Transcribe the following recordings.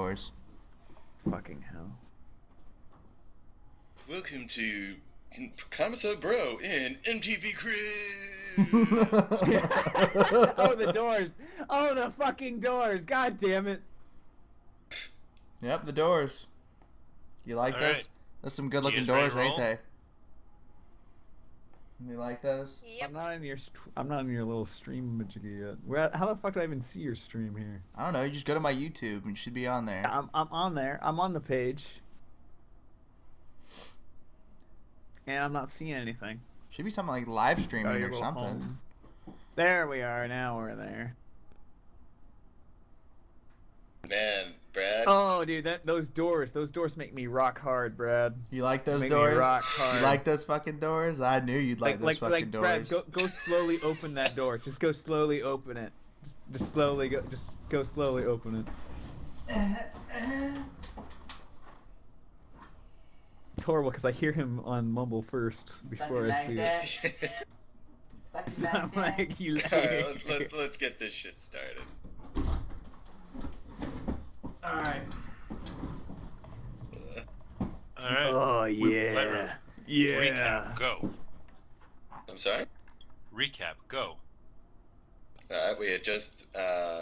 doors. Fucking hell. Welcome to Commissar Bro in MTV Crib. Oh, the doors. Oh, the fucking doors. God damn it. Yep, the doors. You like All those? right. Those some good looking You guys ready doors, to ain't roll? they? You like those? I'm not in your little stream yet. How the fuck do I even see your stream here? I don't know. You just go to my YouTube and you should be on there. I'm on there. I'm on the page. And I'm not seeing anything. Should be something like live Go streaming to your or little something. home. There we are. Now we're there. Man, Brad. Oh, dude, those doors make me rock hard, Brad. You like those Make me doors? rock hard. You like those fucking doors? I knew you'd like those fucking doors. Brad, go slowly open that door. Just go slowly open it. Just slowly go. Just go slowly open it. It's horrible because I hear him on Mumble first before I see it. So I'm like, Alright, let's get this shit started. Alright. All right. Oh yeah, yeah. Recap, go. I'm sorry? Recap, go. We had just,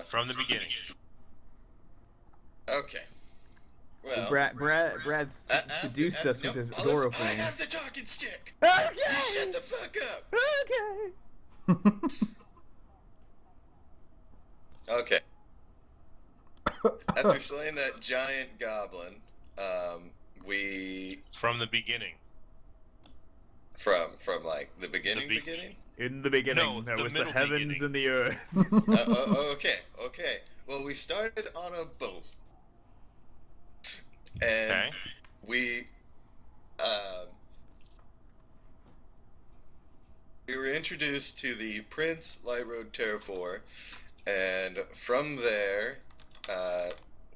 From the beginning. okay. Well, Brad seduced us with his door I opening. have the talking stick! Okay. You shut the fuck up! Okay. Okay. After slaying that giant goblin, we... From the beginning. From like, the beginning? In the beginning, No, there the was the middle heavens beginning. and the earth. Okay. Well, we started on a boat. And Okay. we were introduced to the Prince Light Road Terrafor, and from there,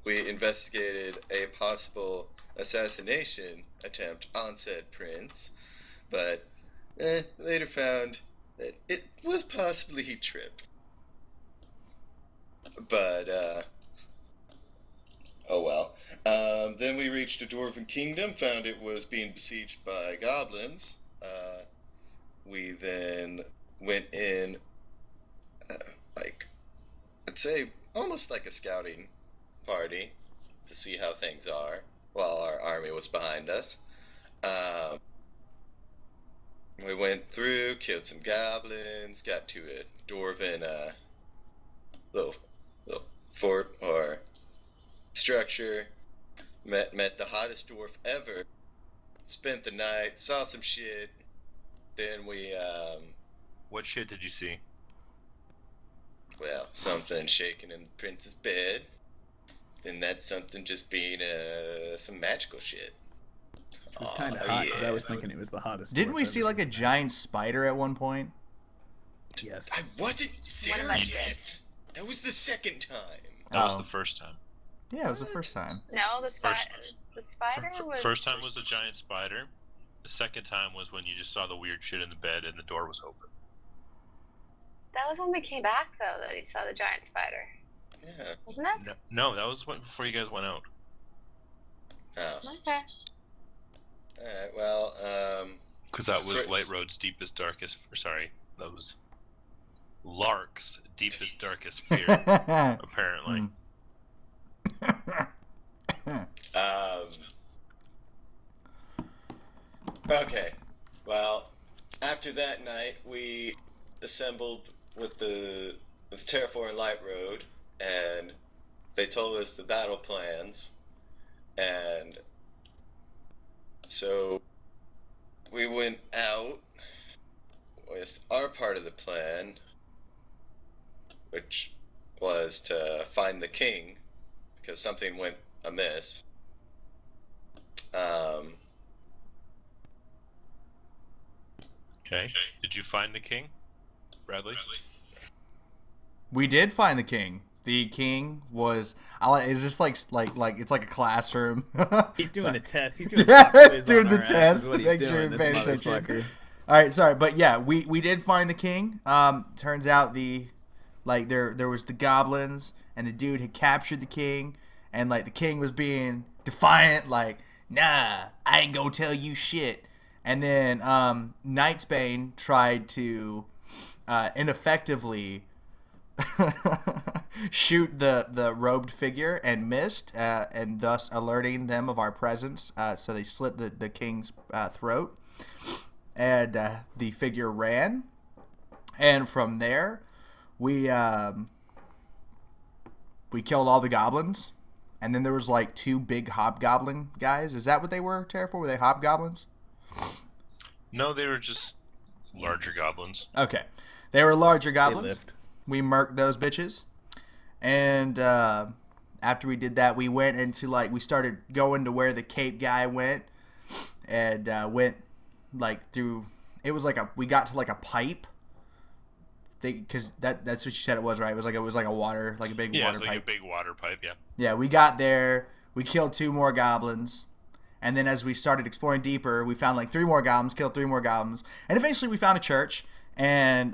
we investigated a possible assassination attempt on said prince, but later found that it was possibly he tripped. But, oh well. Then we reached a Dwarfen Kingdom, found it was being besieged by goblins. We then went in, I'd say almost like a scouting party to see how things are while our army was behind us. We went through, killed some goblins, got to a Dwarven, little fort or structure, met the hottest dwarf ever, spent the night, saw some shit, then we, What shit did you see? well, something shaking in the prince's bed, then that's something just being, some magical shit. It was kind of hot, 'cause I was thinking it was the hottest. Didn't dwarf we see ever. like a giant spider at one point? Yes. I wasn't there yet! That was the second time! That was Oh. the first time. Yeah, it was the first time. No, the First- spider was. First time was the giant spider. The second time was when you just saw the weird shit in the bed and the door was open. That was when we came back, though, that you saw the giant spider, Yeah. wasn't it? No, that was before you guys went out. Oh. Okay. Alright, well, Because that was Sorry. Light Road's deepest, darkest... Sorry, that was Lark's deepest, darkest fear, apparently. Okay. Well, after that night, we assembled with the Terraform and Light Road, and they told us the battle plans, and so we went out with our part of the plan, which was to find the king, because something went amiss. Okay. Did you find the king, Bradley? We did find the king. The king was. Is this like it's like a classroom? He's doing Sorry. a test. He's doing Yeah, a pop quiz it's doing on the our ass, test is what to he's make sure doing, you're this paying attention. motherfucker. All right, sorry, but yeah, we did find the king. Turns out there was the goblins, and the dude had captured the king, and like the king was being defiant, like, nah, I ain't gonna tell you shit. And then Nightsbane tried to ineffectively shoot the robed figure and missed, and thus alerting them of our presence. So they slit the king's throat, and the figure ran. And from there, we killed all the goblins. And then there was like 2 big hobgoblin guys. Is that what they were, Terrafor? Were they hobgoblins? No, they were just larger goblins. Okay. They were larger They goblins. lived. We murked those bitches. And after we did that, we went into, like, we started going to where the cape guy went. And went, like, through, it was like we got to, like, a pipe. Because that's what you said it was, right? It was like a water, like a big water like pipe. a big water pipe, yeah. Yeah, we got there. We killed 2 more goblins. And then as we started exploring deeper, we found like 3 more goblins, killed 3 more goblins. And eventually we found a church. And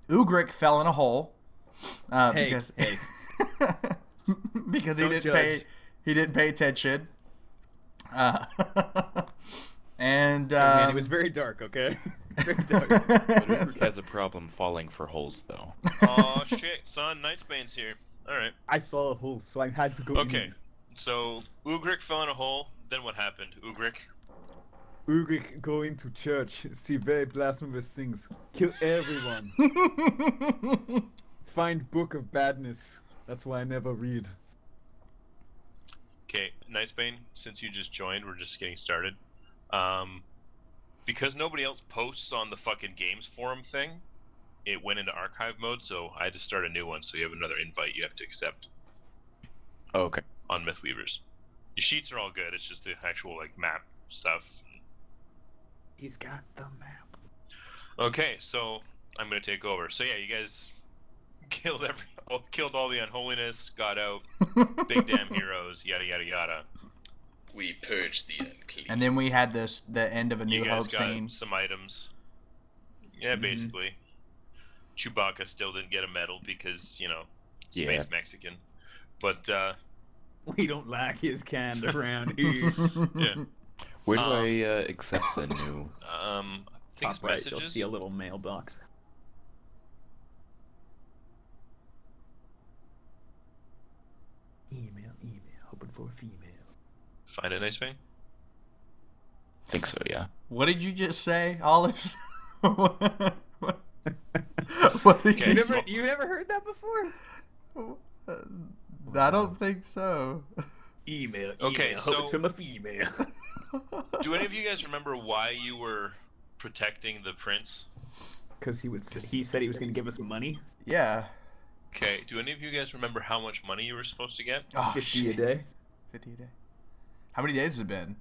Ugric fell in a hole. Because because he didn't pay attention. And Man, it was very dark, okay? Very dark. But Ugric has a problem falling for holes, though. Oh shit, son, Nightsbane's here. Alright. I saw a hole, so I had to go in Okay. it. So Ugric fell in a hole, then what happened? Ugric? Ugric go into church, see very blasphemous things, kill everyone. Find book of badness. That's why I never read. Okay, Nightsbane, since you just joined, we're just getting started. Because nobody else posts on the fucking games forum thing, it went into archive mode, so I had to start a new one, so you have another invite you have to accept Oh, okay. on Mythweavers. Your sheets are all good, it's just the actual, like, map stuff. He's got the map. Okay, so I'm gonna take over. So yeah, you guys killed all the unholiness, got out, big damn heroes, yada yada yada. We purged the unclean. and then we had the end of a New You guys Hope got scene. some items. Yeah, basically. Chewbacca still didn't get a medal because, you know, space Mexican. But We don't like his kind around here. yeah. Where do I accept the new? I think it's Top right, you'll messages. see a little mailbox. Email, hoping for a female. Find it, Nightsbane? I think so, yeah. What did you just say, Olives? what did Okay. You never heard that before? I don't think so. Email, Okay, hope it's so- from a female. Do any of you guys remember why you were protecting the prince? Because he said he was going to give us money. Yeah. Okay, do any of you guys remember how much money you were supposed to get? Oh, 50 shit. a day. 50 a day. How many days has it been?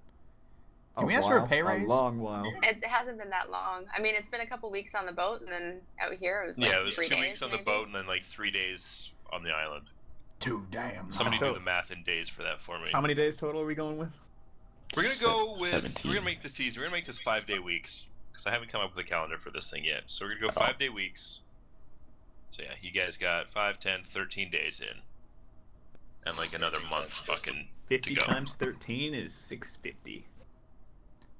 Can A we ask for a while, pay raise? A long while. It hasn't been that long. I mean, it's been a couple weeks on the boat, and then out here it was like Yeah, it was 3 2 days. weeks on the maybe. boat and then like 3 days on the island. 2 damn. Somebody So- do the math in days for that for me. How many days total are we going with? We're gonna go with. 17. We're gonna make this easy. We're gonna make this 5-day weeks because I haven't come up with a calendar for this thing yet. So we're gonna go 5-day weeks. So yeah, you guys got 5, 10, 13 days in, and like another 13 month times fucking 50 to go. times 13 is 650.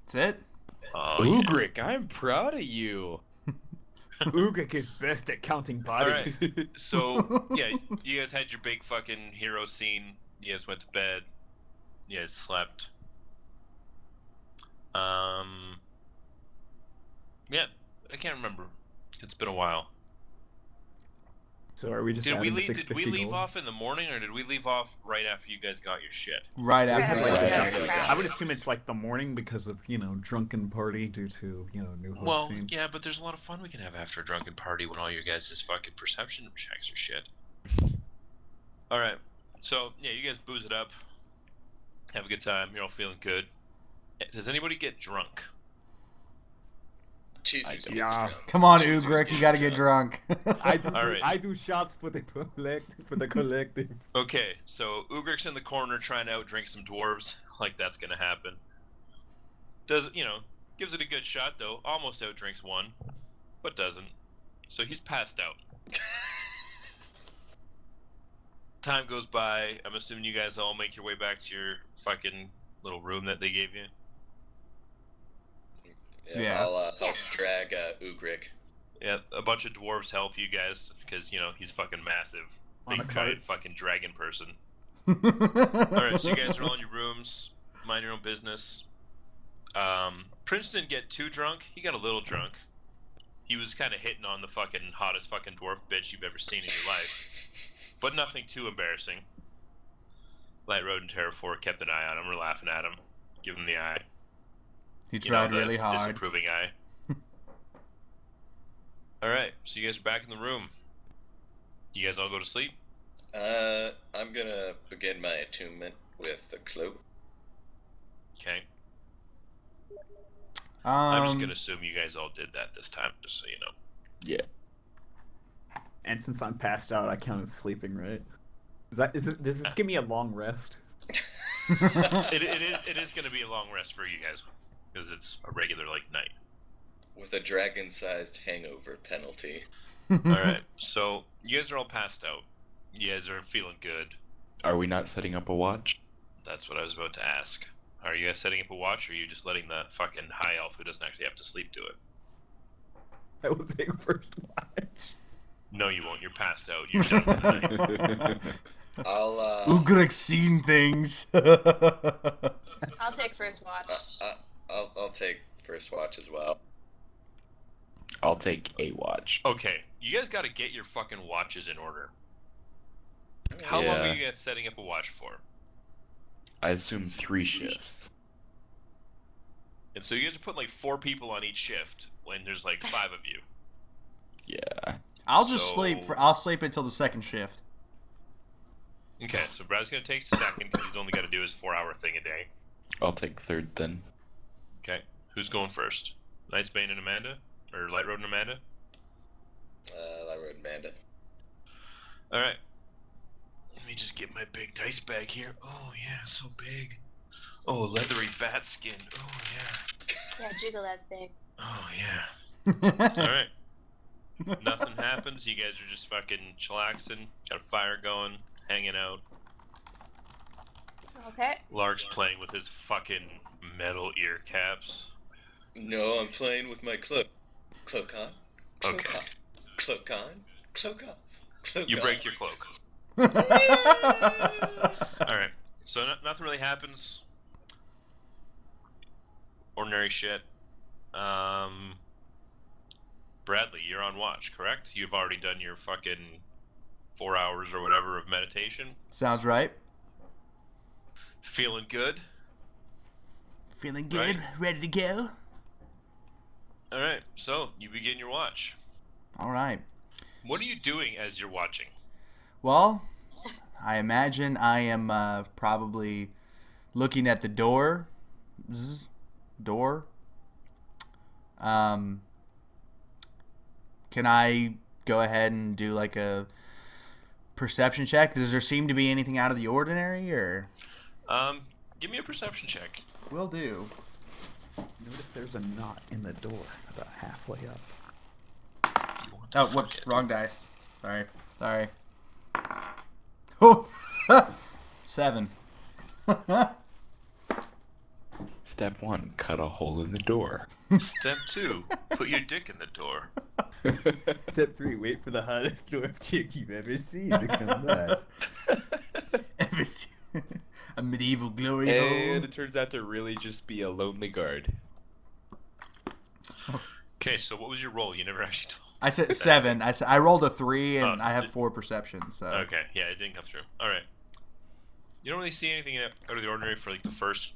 That's it? Oh, yeah. Ugric, I'm proud of you. Ugric is best at counting bodies. So yeah, you guys had your big fucking hero scene. You guys went to bed. You guys slept. Yeah, I can't remember. It's been a while. So are we just Did we adding the leave? Did 650 we leave gold? off in the morning, or did we leave off right after you guys got your shit? Right Right after. after Right the after crash. I would assume it's like the morning because of, drunken party due to, New Hope Well, scene. yeah, but there's a lot of fun we can have after a drunken party when all your guys' fucking perception checks are shit. Alright, so, yeah, you guys booze it up. Have a good time. You're all feeling good. Does anybody get drunk? Cheaters Yeah. gets drunk. Come on, Cheaters Ugric, you gets gotta get drunk. Alright. I do shots for the collective. Okay, so Ugric's in the corner trying to outdrink some dwarves. Like that's gonna happen. Gives it a good shot though. Almost outdrinks one, but doesn't. So he's passed out. Time goes by. I'm assuming you guys all make your way back to your fucking little room that they gave you. Yeah. I'll help drag Ugric. Yeah, a bunch of dwarves help you guys because, he's fucking massive. On Big a cart. giant fucking dragon person. Alright, so you guys are all in your rooms. Mind your own business. Prince didn't get too drunk. He got a little drunk. He was kind of hitting on the fucking hottest fucking dwarf bitch you've ever seen in your life. But nothing too embarrassing. Light Road and Terra 4 kept an eye on him. We're laughing at him. Give him the eye. He tried really hard. Disapproving eye. Alright, so you guys are back in the room. You guys all go to sleep? I'm gonna begin my attunement with the cloak. Okay. I'm I'm just gonna assume you guys all did that this time, just so you know. Yeah. And since I'm passed out, I count as sleeping, right? Does this give me a long rest? It is gonna be a long rest for you guys because it's a regular night. With a dragon-sized hangover penalty. All right, so you guys are all passed out. You guys are feeling good. Are we not setting up a watch? That's what I was about to ask. Are you guys setting up a watch, or are you just letting the fucking high elf who doesn't actually have to sleep do it? I will take first watch. No, you won't. You're passed out. You're done for the night. I'll Ugric seen things. I'll take first watch. I'll take first watch as well. I'll take a watch. Okay, you guys got to get your fucking watches in order. How long Yeah. are you guys setting up a watch for? I assume 3 shifts. And so you guys are putting 4 people on each shift when there's 5 of you. Yeah. I'll just So- sleep. I'll sleep until the second shift. Okay, so Brad's gonna take second because he's only got to do his 4-hour thing a day. I'll take third then. Okay, who's going first? Nicebane and Amanda, or Light Road and Amanda? I wrote Amanda. All right. Let me just get my big dice bag here. Oh yeah, so big. Oh, leathery bat skin. Oh yeah. Yeah, jiggle that thing. Oh yeah. All right. Nothing happens. You guys are just fucking chillaxing. Got a fire going, hanging out. Okay. Lark's playing with his fucking metal ear caps. No, I'm playing with my cloak. Cloak on. Cloak Okay. off. Cloak on. Cloak off. Cloak You on. break your cloak. Alright, so nothing really happens. Ordinary shit. Bradley, you're on watch, correct? You've already done your fucking 4 hours or whatever of meditation. Sounds right. Feeling good? Feeling good. Right. Ready to go. Alright, so you begin your watch. All right. What are you doing as you're watching? Well, I imagine I am probably looking at the door. Door. Can I go ahead and do a perception check? Does there seem to be anything out of the ordinary, or? Give me a perception check. Will do. Notice there's a knot in the door about halfway up. You want to Oh, fuck whoops, it. wrong dice. Sorry. Oh, 7. Step 1, cut a hole in the door. Step 2, put your dick in the door. Step 3, wait for the hottest dwarf chick you've ever seen to come back. Ever seen a medieval glory And hole? it turns out to really just be a lonely guard. Okay, so what was your roll? You never actually told. I said 7. I rolled a 3, and Oh, I have 4 perceptions. So Okay, yeah, it didn't come through. All right. You don't really see anything out of the ordinary for the first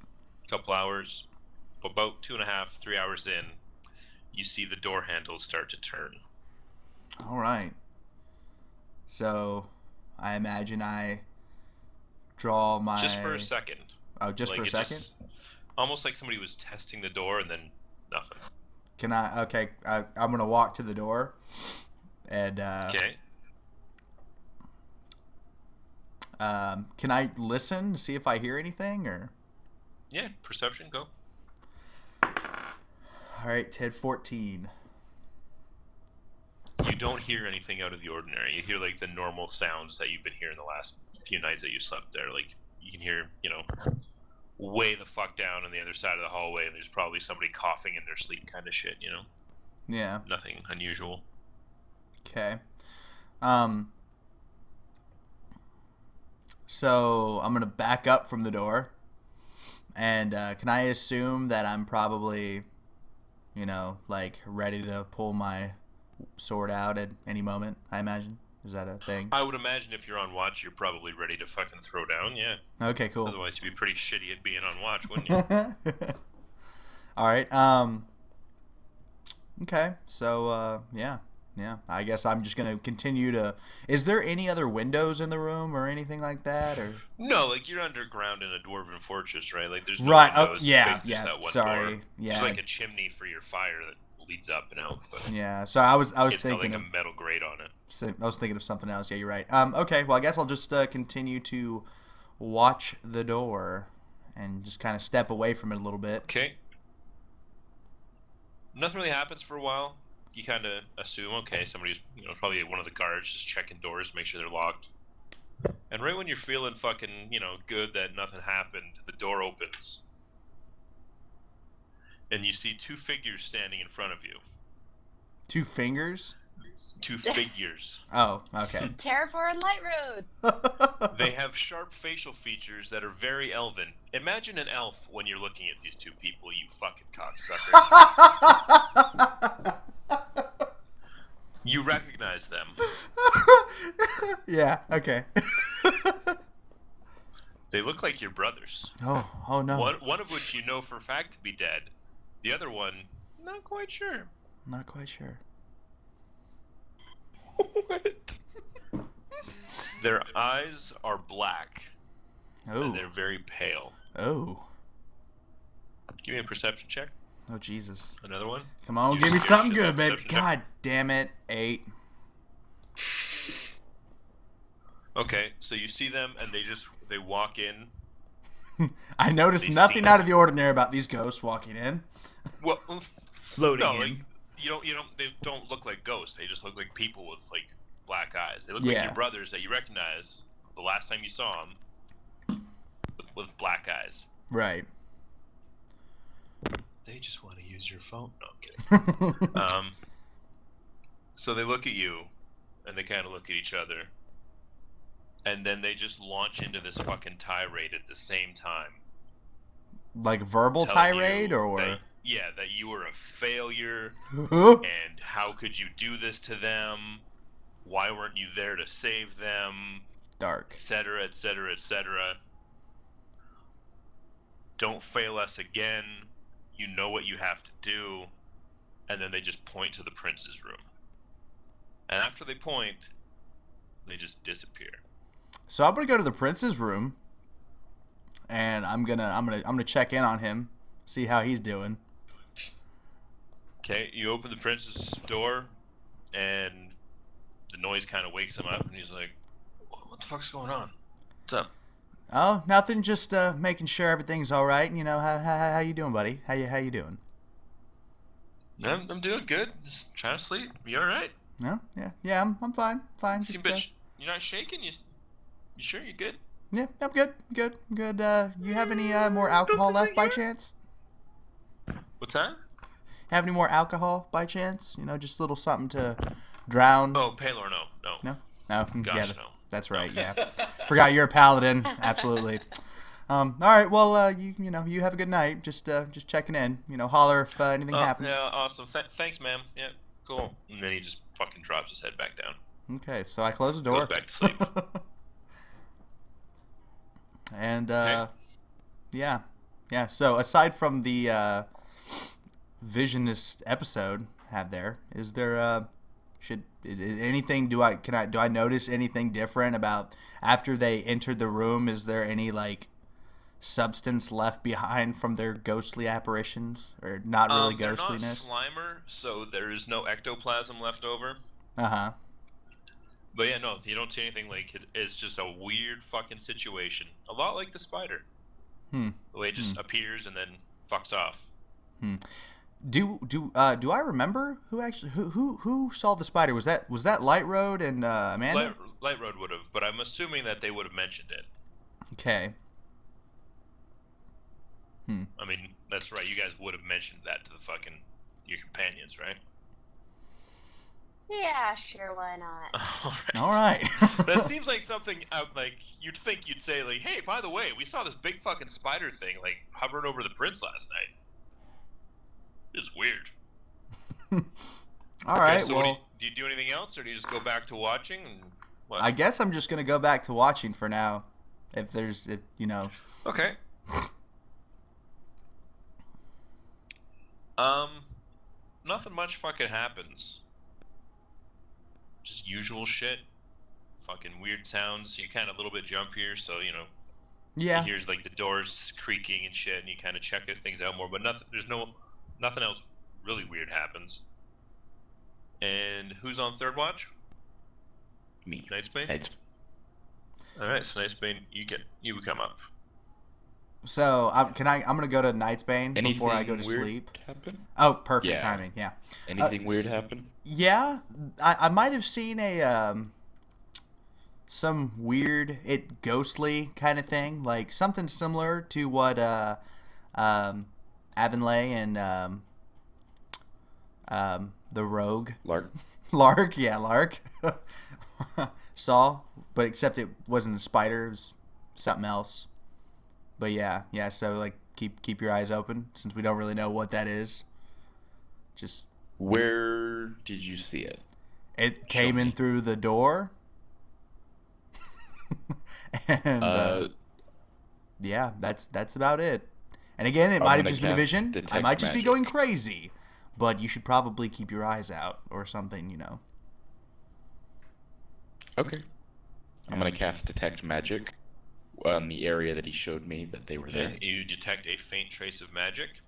couple hours. But about 2.5, 3 hours in, you see the door handles start to turn. all right. So I imagine I draw my. Just for a second. Oh, just for a it second. Almost like somebody was testing the door and then nothing. Can I? Okay, I'm gonna walk to the door, and Okay. can I listen to see if I hear anything, or? Yeah, perception, go. All right, Ted, 14. You don't hear anything out of the ordinary. You hear like the normal sounds that you've been hearing the last few nights that you slept there. Like you can hear, way the fuck down on the other side of the hallway, and there's probably somebody coughing in their sleep, kind of shit. Yeah. Nothing unusual. Okay. So I'm gonna back up from the door, and can I assume that I'm probably, like ready to pull my sword out at any moment? I imagine. Is that a thing? I would imagine if you're on watch, you're probably ready to fucking throw down. Yeah. Okay. Cool. Otherwise, you'd be pretty shitty at being on watch, wouldn't you? All right. Okay. So yeah. I guess I'm just gonna continue to. Is there any other windows in the room or anything like that, or? No, like you're underground in a dwarven fortress, right? Like there's no Right. windows. Oh, yeah. Basically just that one Sorry. door. Yeah. There's like a chimney for your fire that leads up and out. But yeah. So I was it's thinking got like a metal grate on it. I was thinking of something else. Yeah, you're right. Okay. Well, I guess I'll just continue to watch the door and just kind of step away from it a little bit. Okay. Nothing really happens for a while. You kind of assume, okay, somebody's, probably one of the guards just checking doors to make sure they're locked. And right when you're feeling fucking, good that nothing happened, the door opens. And you see two figures standing in front of you. 2 fingers? 2 figures. Oh, okay. Terraform and Light Road. They have sharp facial features that are very elven. Imagine an elf when you're looking at these 2 people, you fucking cocksuckers. You recognize them. Yeah, okay. They look like your brothers. Oh no. One of which you know for a fact to be dead. The other one, not quite sure. Not quite sure. What? Their eyes are black. Oh. And they're very pale. Oh. Give me a perception check. Oh, Jesus. Another one. Come on, You give me just something give good, baby. perception check. God damn it. 8. Okay, so you see them and they walk in. I noticed They nothing see- out of the ordinary about these ghosts walking in. Well, Floating no, in. like they don't look like ghosts. They just look like people with like black eyes. They look Yeah. like your brothers that you recognize the last time you saw them with black eyes. Right. They just want to use your phone. No, I'm kidding. So they look at you, and they kind of look at each other, and then they just launch into this fucking tirade at the same time. Like verbal telling tirade, you or? that you were a failure, and how could you do this to them? Why weren't you there to save them? Dark. Etc., etc., etc. Don't fail us again. You know what you have to do. And then they just point to the prince's room. And after they point, they just disappear. So I'm gonna go to the prince's room, and I'm gonna check in on him, see how he's doing. Okay, you open the prince's door, and the noise kind of wakes him up, and he's like, "What the fuck's going on? What's up?" Oh, nothing. Just making sure everything's all right. How you doing, buddy? How you doing? I'm doing good. Just trying to sleep. You all right? No, yeah. I'm fine. Fine. You seem a bit you're not shaking. You sure you're good? Yeah, I'm good. You have any more alcohol left by chance? What's that? Have any more alcohol by chance? Just a little something to drown. Oh, Palor, no. No. Gosh, yeah, no. that's right. Yeah, forgot you're a paladin. Absolutely. All right. Well, you have a good night. Just checking in. Holler if anything happens. Yeah, awesome. Thanks, ma'am. Yeah, cool. And then he just fucking drops his head back down. Okay, so I close the door. Goes back to sleep. And Okay. yeah. So aside from the visionist episode had there, is there anything? Do I notice anything different about after they entered the room? Is there any like substance left behind from their ghostly apparitions, or not really ghostliness? They're not Slimer, so there is no ectoplasm left over. Uh-huh. But yeah, no, you don't see anything like it. It's just a weird fucking situation. A lot like the spider. The way it just appears and then fucks off. Do I remember who saw the spider? Was that Light Road and Amanda? Light Road would have, but I'm assuming that they would have mentioned it. Okay. I mean, that's right. You guys would have mentioned that to your companions, right? Yeah, sure, why not? All right. That seems like something like you'd think you'd say, like, hey, by the way, we saw this big fucking spider thing like hovering over the prince last night. It's weird. All right. So well, do you do anything else, or do you just go back to watching? And what? I guess I'm just gonna go back to watching for now. If Okay. Nothing much fucking happens. Just usual shit. Fucking weird sounds. You kind of a little bit jumpier, so Yeah. you hear like the doors creaking and shit, and you kind of check things out more. But nothing else really weird happens. And who's on third watch? Me. Nightsbane. All right, so Nightsbane, you come up. So I'm gonna go to Nightsbane before I go to weird sleep. Happen? Oh, perfect Yeah. timing. Yeah. Anything weird happen? Yeah, I might have seen some weird, ghostly kind of thing, like something similar to what Avonlea and the Rogue Lark. Lark saw, but except it wasn't a spider, it was something else. But yeah. So like keep your eyes open since we don't really know what that is. Just Where did you see it? it came in through the door. And yeah, that's about it. And again, it might have just been a vision. I might just be going crazy, but you should probably keep your eyes out or something, Okay. I'm gonna cast Detect Magic on the area that he showed me that they were there. You detect a faint trace of magic.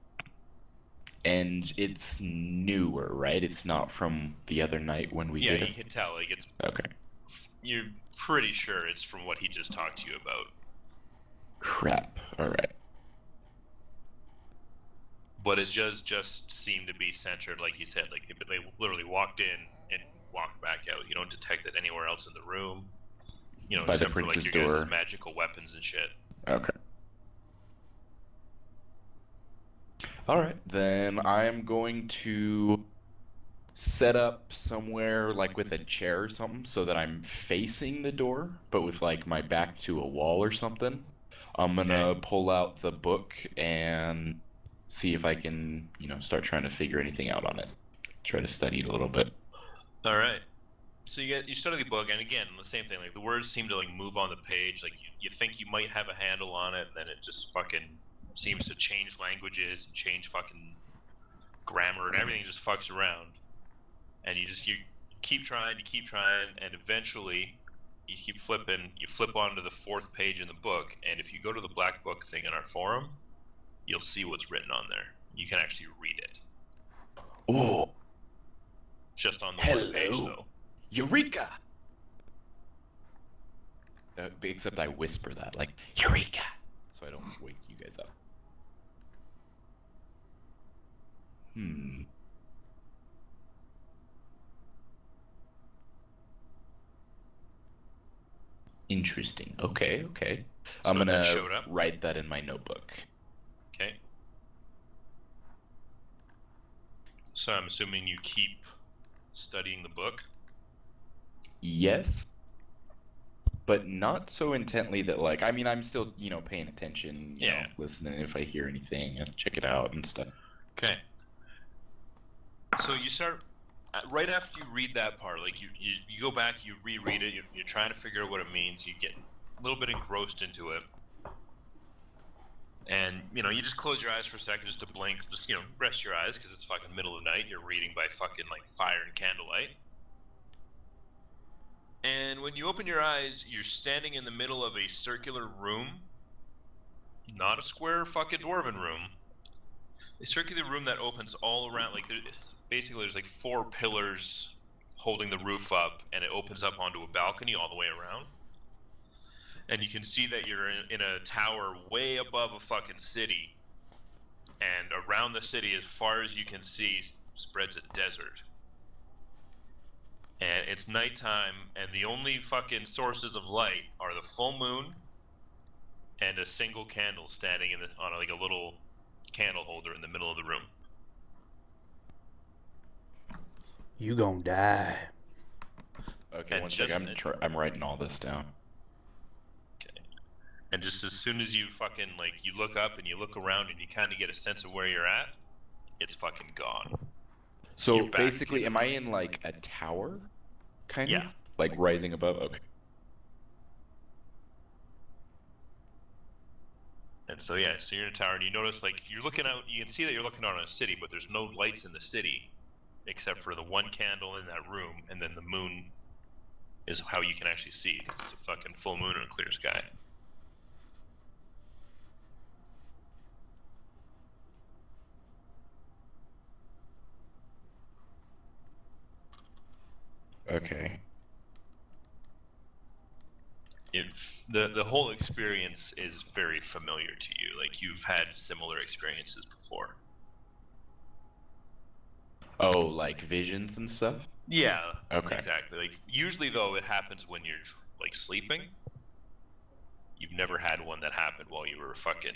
And it's newer, right? It's not from the other night when we did Yeah, it? you can tell. Like it's. Okay. You're pretty sure it's from what he just talked to you about. Crap. Alright. But it just seemed to be centered, like he said. Like they literally walked in and walked back out. You don't detect it anywhere else in the room. By the except for like prince's your door. guys' magical weapons and shit. Okay. Alright, then I'm going to set up somewhere like with a chair or something so that I'm facing the door, but with like my back to a wall or something. I'm gonna pull out the book and see if I can, start trying to figure anything out on it. Try to study it a little bit. All right. So you study the book, and again, the same thing. Like the words seem to like move on the page. Like you think you might have a handle on it, and then it just fucking seems to change languages and change fucking grammar, and everything just fucks around. And you keep trying, and eventually you keep flipping. You flip onto the fourth page in the book, and if you go to the black book thing in our forum, you'll see what's written on there. You can actually read it. Oh, Just on the one page, though. Eureka! Except I whisper that, like, Eureka! So I don't wake you guys up. Interesting. Okay. So I'm that gonna showed up? write that in my notebook. Okay. So I'm assuming you keep studying the book. Yes, but not so intently that I'm still, paying attention, listening if I hear anything and check it out and stuff. Okay. So you start right after you read that part, like you go back, you reread it, you're trying to figure out what it means, you get a little bit engrossed into it. And, you just close your eyes for a second just to blink, just, rest your eyes because it's fucking middle of the night, you're reading by fucking like fire and candlelight. And when you open your eyes, you're standing in the middle of a circular room. Not a square fucking dwarven room. A circular room that opens all around. Like, there's like 4 pillars holding the roof up, and it opens up onto a balcony all the way around. And you can see that you're in a tower way above a fucking city. and around the city, as far as you can see, spreads a desert. And it's nighttime, and the only fucking sources of light are the full moon and a single candle standing on like a little candle holder in the middle of the room. You gonna die. Okay, And one second. I'm writing all this down. Okay. And just as soon as you fucking, like, you look up and you look around and you kind of get a sense of where you're at, it's fucking gone. So You're back basically, to am I in like a tower? Kind Yeah. of? Like rising above? Okay. And so, yeah, so you're in a tower and you notice, like, you're looking out, you can see that you're looking out on a city, but there's no lights in the city except for the one candle in that room, and then the moon is how you can actually see, because it's a fucking full moon and a clear sky. Okay. If the whole experience is very familiar to you, like you've had similar experiences before. Oh, like visions and stuff? Yeah. Okay. Exactly. Like usually though, it happens when you're like sleeping. You've never had one that happened while you were fucking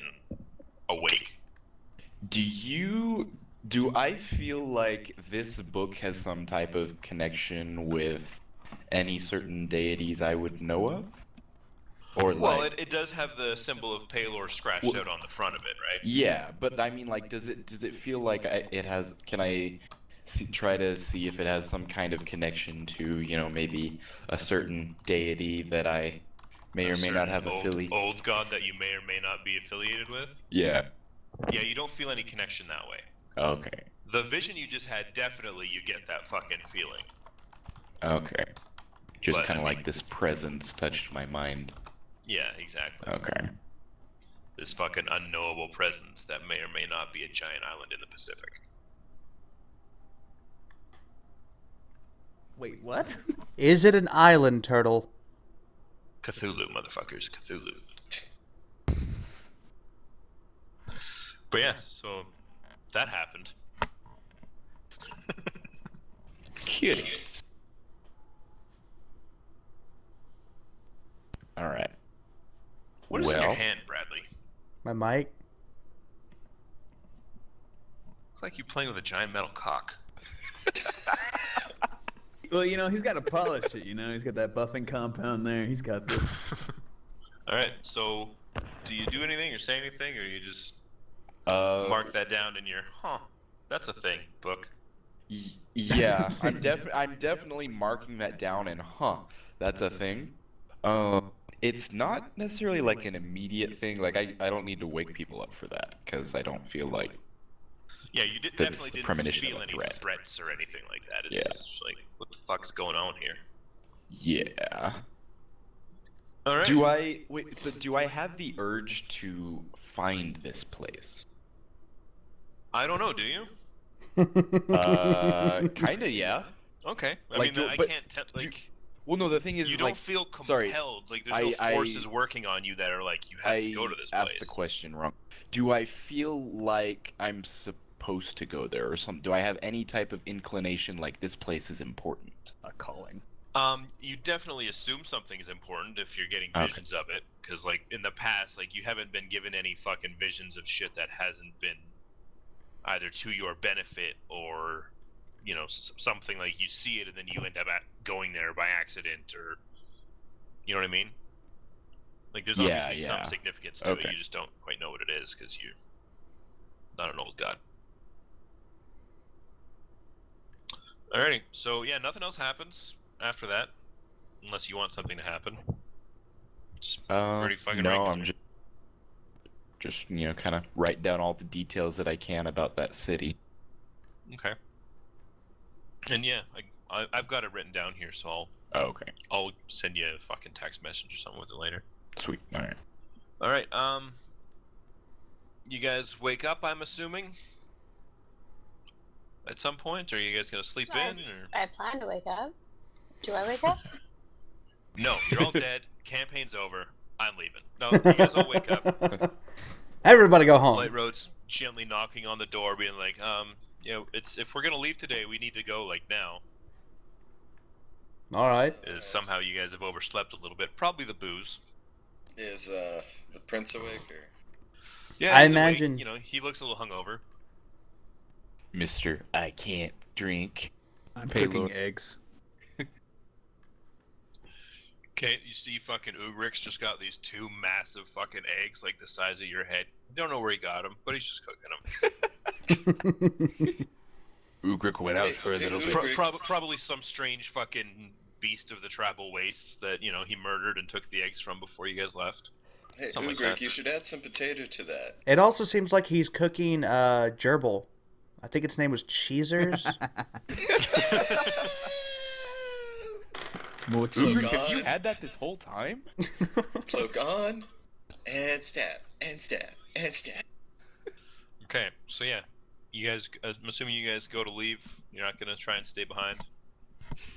awake. Do I feel like this book has some type of connection with any certain deities I would know of? Or Well, like, it does have the symbol of Palor scratched out on the front of it, right? yeah, but I mean, like, does it feel like it has? Can I try to see if it has some kind of connection to, you know, maybe a certain deity that I may or may not have old god that you may or may not be affiliated with? Yeah. Yeah, you don't feel any connection that way. Okay. The vision you just had, definitely you get that fucking feeling. Okay. Just But, kind I of mean- like this presence touched my mind. Yeah, exactly. Okay. This fucking unknowable presence that may or may not be a giant island in the Pacific. Wait, what? Is it an island turtle? Cthulhu, motherfuckers, Cthulhu. But yeah, so that happened. Curious. All right. What is in your Well- hand, Bradley? My mic? Looks like you're playing with a giant metal cock. Well, you know, he's got to polish it, you know? He's got that buffing compound there. He's got this. Alright, so do you do anything or say anything, or you just mark that down in your, that's a thing, book? Yeah, I'm definitely marking that down and that's a thing. It's not necessarily like an immediate thing. Like I don't need to wake people up for that because I don't feel like Yeah, you That's definitely the didn't premonition feel of a any threat. threats or anything like that. It's Yeah. just like, what the fuck's going on here? yeah. Alright. Do I have the urge to find this place? I don't know, do you? Kinda, yeah. Okay. I Like, mean, I but can't tell, like, Well, no, the thing is, you is don't like, feel sorry, compelled. Like, there's no I forces working on you that are like, you have to go to this I asked place. the question wrong. Do I feel like I'm supposed to go there or something? Do I have any type of inclination like this place is important? A calling. You definitely assume something is important if you're getting Okay. visions of it, because like in the past, like you haven't been given any fucking visions of shit that hasn't been either to your benefit or, you know, something like you see it and then you end up going there by accident, or, you know what I mean? Like there's Yeah, obviously some yeah. significance to Okay. it. You just don't quite know what it is because you're not an old god. Alrighty, so yeah, nothing else happens after that, unless you want something to happen. Just pretty fucking no, regular. I'm just you know, kind of write down all the details that I can about that city. Okay. And yeah, I've got it written down here, so Oh, okay, I'll send you a fucking text message or something with it later. sweet. All right. Alright, you guys wake up, I'm assuming? At some point? Or are you guys gonna sleep in, or? I plan to wake up. Do I wake up? No, you're all dead, campaign's over, I'm leaving. No, you guys all wake up. Everybody go home. Light roads, gently knocking on the door, being like, it's if we're gonna leave today, we need to go like now. All right. Is somehow you guys have overslept a little bit. Probably the booze. Is the prince awake or? Yeah, I he's awake, imagine- you know, he looks a little hungover. Mister, I can't drink. I'm Payload. cooking eggs. Okay, you see fucking Ugrix just got these 2 massive fucking eggs like the size of your head. Don't know where he got them, but he's just cooking them. Ugric went out Hey, for a hey, little Ugric. bit. Probably some strange fucking beast of the tribal wastes that, you know, he murdered and took the eggs from before you guys left. Hey, Something like Ugric, that. you should add some potato to that. It also seems like he's cooking gerbil. I think its name was Cheezers. Ugric, Cloak have you on, had that this whole time? cloak on, and stab, and stab, and stab. Okay, so yeah. You guys, I'm assuming you guys go to leave. You're not gonna try and stay behind.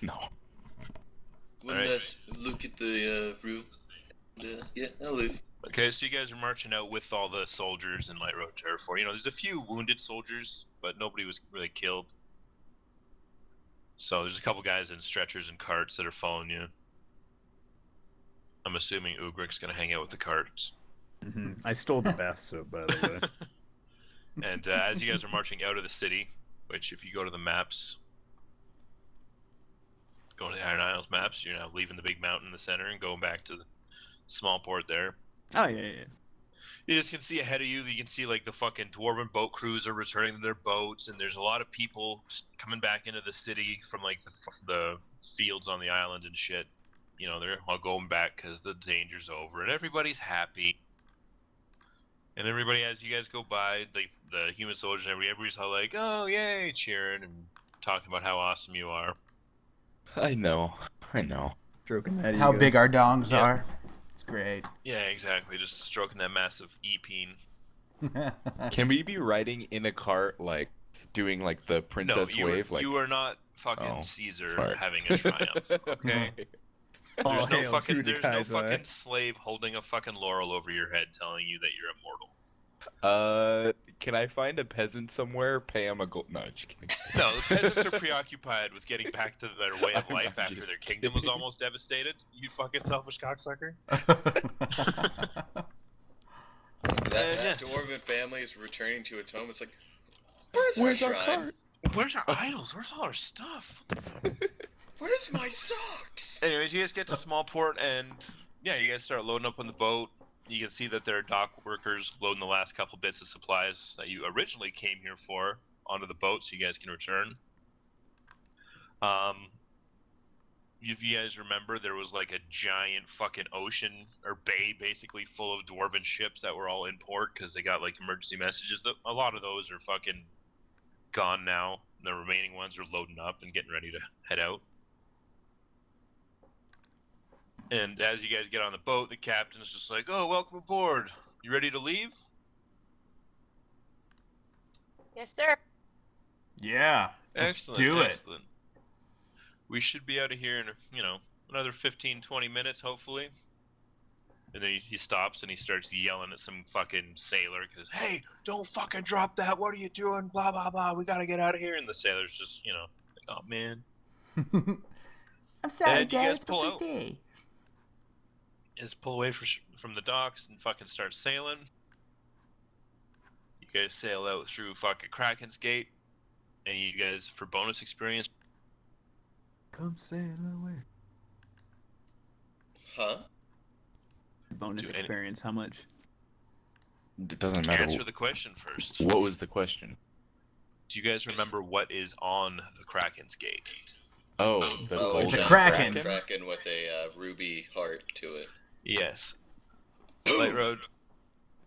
No. One Alright. last look at the room. Yeah, I'll leave. Okay, so you guys are marching out with all the soldiers in Light Road Terror 4. You know, there's a few wounded soldiers, but nobody was really killed. So there's a couple guys in stretchers and carts that are following you. I'm assuming Ugric's gonna hang out with the carts. I stole the bath soap, by the way. And as you guys are marching out of the city, which if you go to the maps, going to the Iron Isles maps, you're now leaving the big mountain in the center and going back to the small port there. Oh, yeah. You just can see ahead of you, you can see like the fucking Dwarven boat crews are returning to their boats, and there's a lot of people coming back into the city from like the fields on the island and shit. You know, they're all going back because the danger's over, and everybody's happy. And everybody, as you guys go by, the human soldiers, and everybody's all like, "Oh, yay!" cheering and talking about how awesome you are. I know. Stroking that How ego. big our dongs Yeah. are. It's great. Yeah, exactly. Just stroking that massive e-peen. Can we be riding in a cart, like, doing, like, the princess no, wave? Like, you are not fucking Oh, Caesar sorry. having a triumph. Okay. All There's no hail fucking through the there's no Kaiser. fucking slave holding a fucking laurel over your head telling you that you're immortal. Can I find a peasant somewhere? Pay him a gold. No, just kidding. No, the peasants are preoccupied with getting back to their way of I'm life after just their kingdom was kidding. almost devastated. You fucking selfish cocksucker. That dwarven family is returning to its home. It's like, where's our shrine? cart? Where's our idols? Where's all our stuff? Where's my socks? Anyways, you guys get to Smallport, and yeah, you guys start loading up on the boat. You can see that there are dock workers loading the last couple bits of supplies that you originally came here for onto the boat, so you guys can return. If you guys remember, there was like a giant fucking ocean or bay, basically full of dwarven ships that were all in port because they got like emergency messages. A lot of those are fucking gone now. The remaining ones are loading up and getting ready to head out. And as you guys get on the boat, the captain's just like, "Oh, welcome aboard. You ready to leave?" Yes, sir. Yeah. Let's Excellent. do it. Excellent. We should be out of here in, another 15, 20 minutes, hopefully. And then he stops and he starts yelling at some fucking sailor because, "Hey, don't fucking drop that. What are you doing? Blah, blah, blah. We got to get out of here." And the sailor's just, like, "Oh, man." I'm sorry, And you Dad. guys It's my pull first out. day. Just pull away from the docks and fucking start sailing. You guys sail out through fucking Kraken's Gate. And you guys, for bonus experience, Come sail away. Huh? Bonus Dude, experience, how much? It doesn't matter. answer the question first. What was the question? Do you guys remember what is on the Kraken's Gate? Oh, the Oh, golden a kraken. Kraken with a ruby heart to it. Yes. Light Road.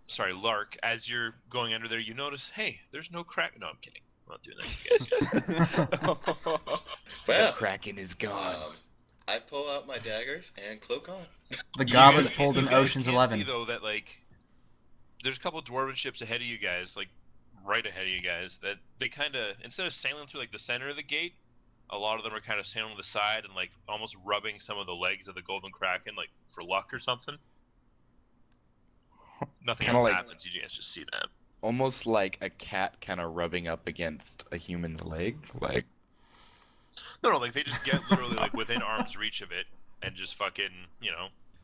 Sorry, Lark. As you're going under there, you notice, hey, there's no crack. No, I'm kidding. I'm not doing that to you guys yet. The Well, kraken is gone. I pull out my daggers and cloak on. The You goblins guys- pulled in you guys Ocean's can 11. See, though, that, like, there's a couple dwarven ships ahead of you guys, like, right ahead of you guys, that they kind of, instead of sailing through, like, the center of the gate, a lot of them are kind of sailing to the side and, like, almost rubbing some of the legs of the golden kraken, like, for luck or something. Nothing Kinda else like- happens. You guys just see that. almost like a cat kind of rubbing up against a human's leg, like. No, like they just get literally like within arm's reach of it and just fucking,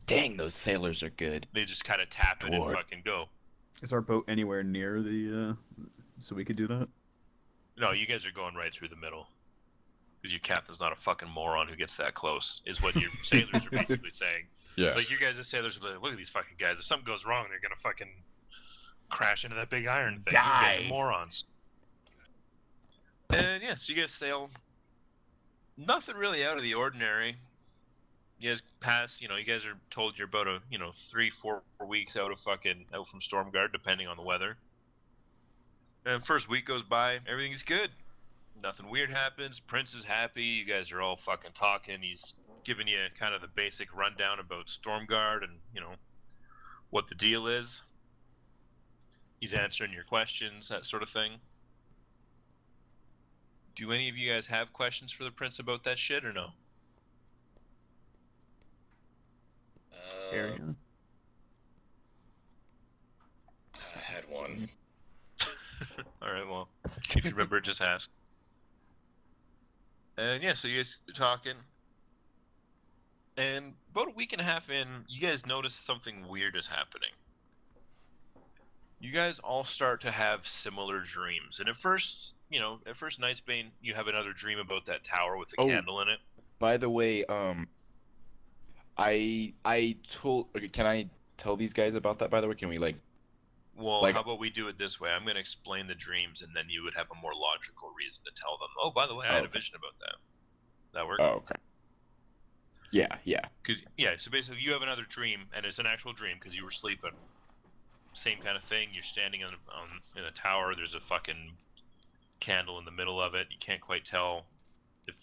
Dang, those sailors are good. they just kind of tap it and Dwarf. fucking go. Is our boat anywhere near the, so we could do that? No, you guys are going right through the middle. Because your captain's not a fucking moron who gets that close, is what your sailors are basically saying. Yeah. Like, you guys as sailors will be like, look at these fucking guys. If something goes wrong, they're gonna fucking crash into that big iron thing. These guys Die. are morons. And yeah, so you guys sail. Nothing really out of the ordinary. You guys pass, you guys are told you're about 3-4 weeks out from Stormguard, depending on the weather. And first week goes by, everything's good. Nothing weird happens. Prince is happy. You guys are all fucking talking. He's giving you kind of the basic rundown about Stormguard and, what the deal is. He's answering your questions, that sort of thing. Do any of you guys have questions for the Prince about that shit or no? Area. I had one. Alright, well, if you remember, just ask. And yeah, so you guys are talking. And about a week and a half in, you guys notice something weird is happening. You guys all start to have similar dreams. And at first, Nightsbane, you have another dream about that tower with the candle in it. By the way, I told. Okay, can I tell these guys about that? By the way, can we Well, how about we do it this way? I'm going to explain the dreams, and then you would have a more logical reason to tell them. Oh, by the way, I had a vision about that. That work? Oh, okay. Yeah. So basically, you have another dream, and it's an actual dream because you were sleeping. Same kind of thing. You're standing in a tower. There's a fucking candle in the middle of it. You can't quite tell if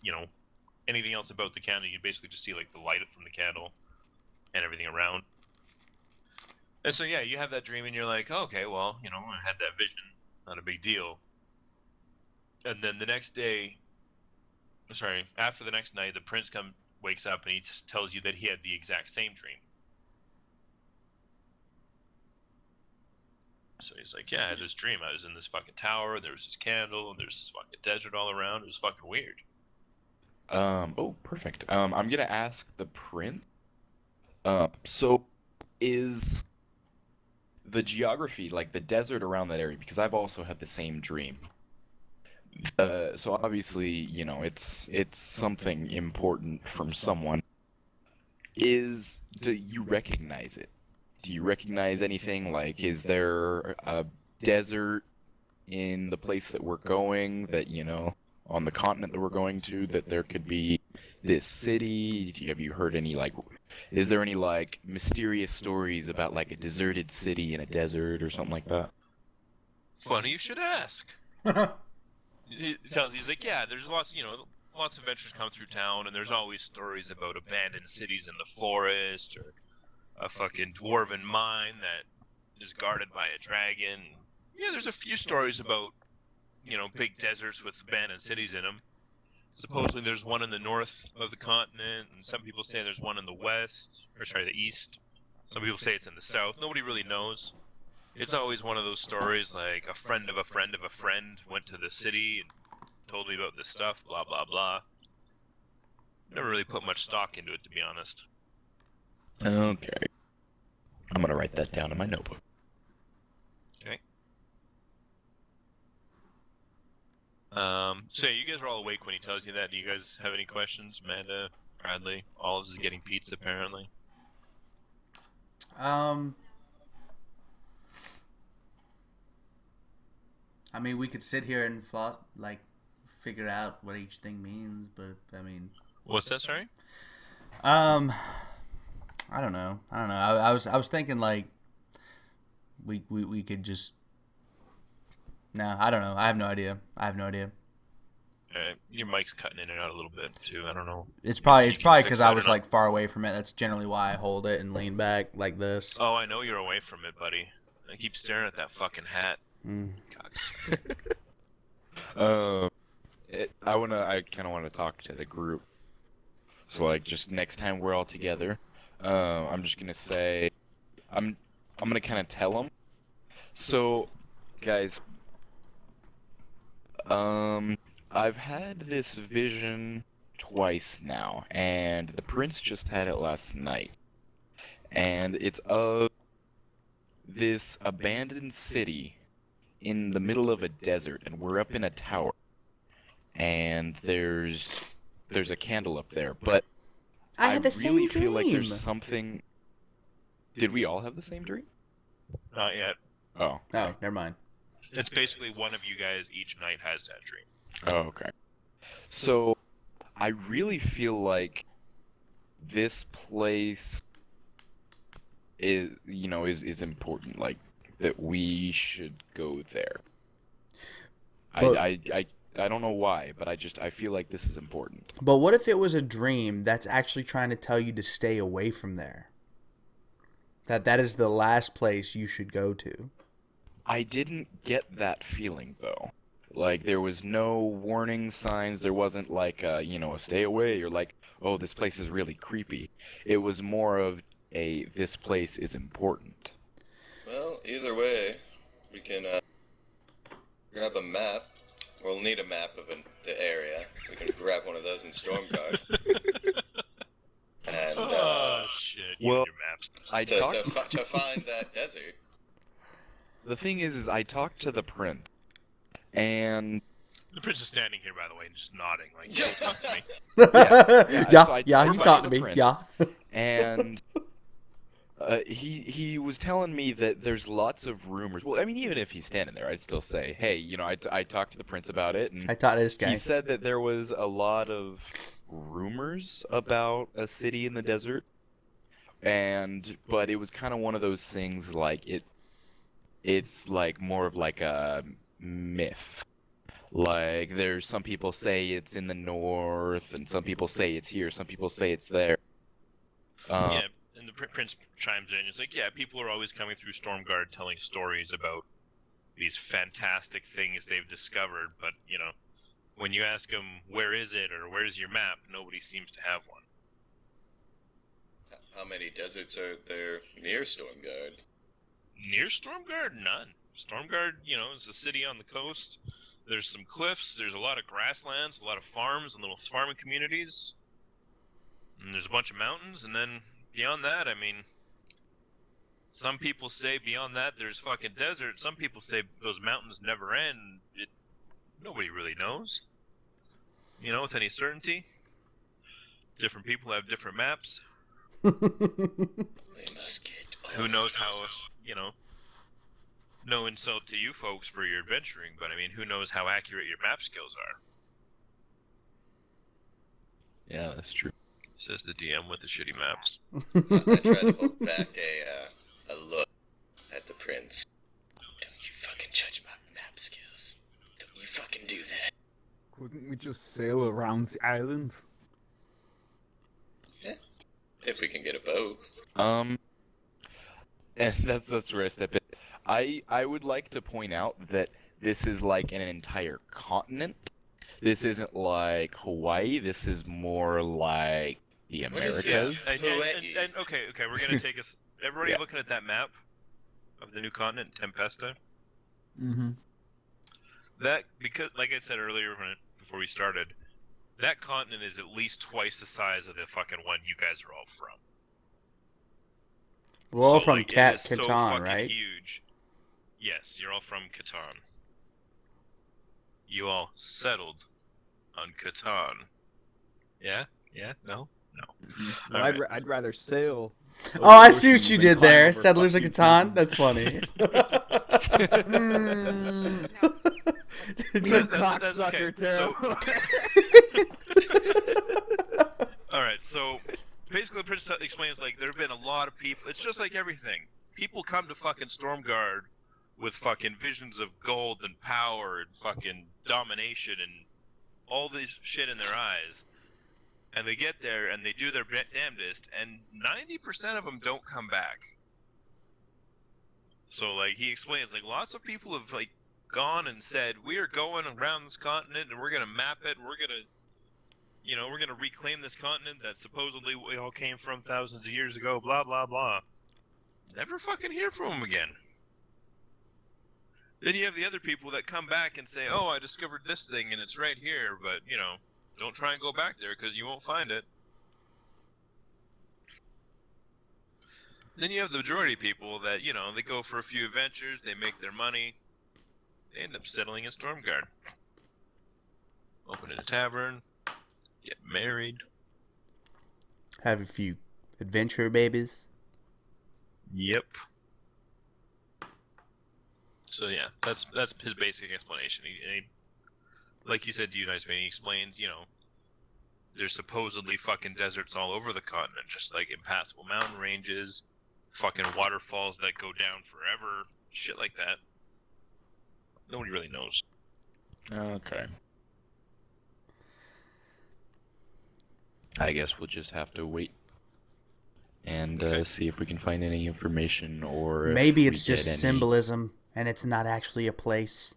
anything else about the candle. You basically just see like the light from the candle and everything around. And so yeah, you have that dream, and you're like, oh, okay, well, I had that vision. Not a big deal. And then the next day, after the next night, the prince wakes up and he tells you that he had the exact same dream. So he's like, yeah, I had this dream. I was in this fucking tower, and there was this candle, and there's this fucking desert all around. It was fucking weird. Oh, perfect. I'm gonna ask the prince. So is the geography, like the desert around that area, because I've also had the same dream. So obviously, it's something important from someone. Do you recognize it? Do you recognize anything? Like, is there a desert in the place that we're going that, on the continent that we're going to, that there could be this city? Have you heard any, is there any, mysterious stories about, a deserted city in a desert or something like that? Funny you should ask. He's like, yeah, there's lots of adventures come through town, and there's always stories about abandoned cities in the forest, or a fucking dwarven mine that is guarded by a dragon. Yeah, there's a few stories about, big deserts with abandoned cities in them. Supposedly there's one in the north of the continent, and some people say there's one in the the east. Some people say it's in the south. Nobody really knows. It's always one of those stories like a friend of a friend of a friend went to the city and told me about this stuff, blah, blah, blah. Never really put much stock into it, to be honest. Okay. I'm gonna write that down in my notebook. Okay. So yeah, you guys are all awake when he tells you that. Do you guys have any questions? Amanda, Bradley, Olives is getting pizza apparently. I mean, we could sit here and figure out what each thing means, but What's that, sorry? I don't know. I was thinking we could just. No, I don't know. I have no idea. Your mic's cutting in and out a little bit too. I don't know. It's probably because I was far away from it. That's generally why I hold it and lean back like this. Oh, I know you're away from it, buddy. I keep staring at that fucking hat. I kind of want to talk to the group. So just next time we're all together, I'm just gonna say, I'm gonna kind of tell them. So Guys, I've had this vision twice now, and the prince just had it last night. And it's of this abandoned city in the middle of a desert, and we're up in a tower. And there's a candle up there, but I had the really same feel like there's dream. something. Did we all have the same dream? Not yet. Oh. Oh, never mind. It's basically one of you guys each night has that dream. Oh, okay. So, I really feel like this place is important. Like that we should go there. But- I don't know why, but I feel like this is important. But what if it was a dream that's actually trying to tell you to stay away from there? That is the last place you should go to. I didn't get that feeling though. Like there was no warning signs. There wasn't like a stay away or like, oh, this place is really creepy. It was more of this place is important. Well, either way, we can grab a map. We'll need a map of the area. We can grab one of those in Stormguard. And Oh shit! You well, and your maps. to find that desert. The thing is I talked to the prince, and The prince is standing here, by the way, and just nodding, like, "Yeah, talk to me." Yeah, so you I talk to the me. prince, Yeah. and he was telling me that there's lots of rumors. Well, I mean, even if he's standing there, I'd still say, hey, I talked to the prince about it, and I taught this guy. he said that there was a lot of rumors about a city in the desert, but it was kind of one of those things like it's like more of like a myth. Like there's some people say it's in the north, and some people say it's here, some people say it's there. Yeah, and the prince chimes in. He's like, "Yeah, people are always coming through Stormguard telling stories about these fantastic things they've discovered, but when you ask them where is it or where's your map, nobody seems to have one." How many deserts are there near Stormguard? Near Stormguard, none. Stormguard, is a city on the coast. There's some cliffs. There's a lot of grasslands, a lot of farms and little farming communities. And there's a bunch of mountains, and then beyond that, I mean, some people say beyond that there's fucking desert. Some people say those mountains never end. Nobody really knows, with any certainty. Different people have different maps. They must get. Who knows how, no insult to you folks for your adventuring, but I mean, who knows how accurate your map skills are? Yeah, that's true. Says the DM with the shitty maps. I try to hold back a look at the prince. Don't you fucking judge my map skills. Don't you fucking do that. Couldn't we just sail around the island? Yeah. If we can get a boat. And that's where I step in. I would like to point out that this is like an entire continent. This isn't like Hawaii. This is more like the What is Americas. this? And okay, we're gonna take us. Everybody Yeah. looking at that map of the new continent, Tempesta. Mm-hmm. That because, like I said earlier before we started, that continent is at least twice the size of the fucking one you guys are all from. We're all So, from like, it is so Catan, fucking right? Huge. Yes, you're all from Catan. You all settled on Catan. Yeah? Yeah? No? No. Well, Alright. I'd rather sail. Oh, I see what you did there. Settlers of Catan. That's funny. It's You like- That's okay. cocksucker, Taro. Alright, so basically the prince explains, like, there have been a lot of people. It's just like everything. People come to fucking Stormguard with fucking visions of gold and power and fucking domination and all this shit in their eyes. And they get there and they do their damnedest, and 90% of them don't come back. So, like, he explains, like, lots of people have, like, gone and said, we are going around this continent and we're going to map it, and we're going to, we're going to reclaim this continent that supposedly we all came from thousands of years ago, blah, blah, blah. Never fucking hear from them again. Then you have the other people that come back and say, "Oh, I discovered this thing and it's right here," but don't try and go back there because you won't find it. Then you have the majority of people that they go for a few adventures, they make their money, they end up settling in Stormguard, opening a tavern, get married. Have a few adventure babies. Yep. So yeah, that's his basic explanation. He like you said, he explains, there's supposedly fucking deserts all over the continent, just like impassable mountain ranges, fucking waterfalls that go down forever, shit like that. Nobody really knows. Okay. I guess we'll just have to wait and see if we can find any information, or if Maybe we it's get just any... symbolism and it's not actually a place.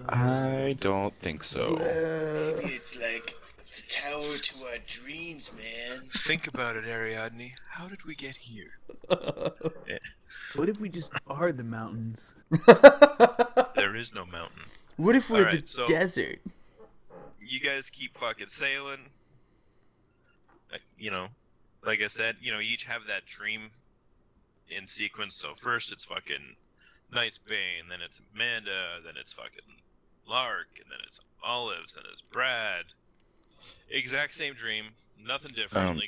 I don't think so. Maybe it's like the tower to our dreams, man. Think about it, Ariadne. How did we get here? What if we just are the mountains? There is no mountain. What if we're Alright, the so- desert? You guys keep fucking sailing. Like I said, you each have that dream in sequence. So first it's fucking Knight's Bane, then it's Amanda, then it's fucking Lark, and then it's Olives, and it's Brad. Exact same dream, nothing different.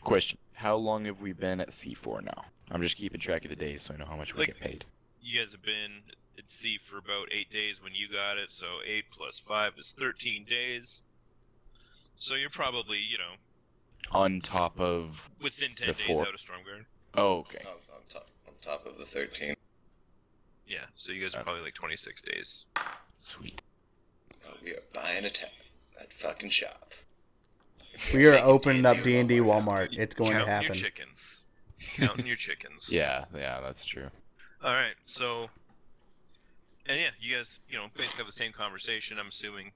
Question: how long have we been at sea for now? I'm just keeping track of the days so I know how much we get paid. You guys have been at sea for about 8 days when you got it, so 8 plus 5 is 13 days. So you're probably, On top of within 10 the days 4. out of Stormguard. Oh, okay. On top of the 13. Yeah, so you guys are probably like 26 days. Sweet. Oh, we are buying a tavern. That fucking shop. We are opening up D&D Walmart. It's going to Counting happen. your chickens. Counting your chickens. Yeah, that's true. Alright, so... And yeah, you guys, basically have the same conversation, I'm assuming.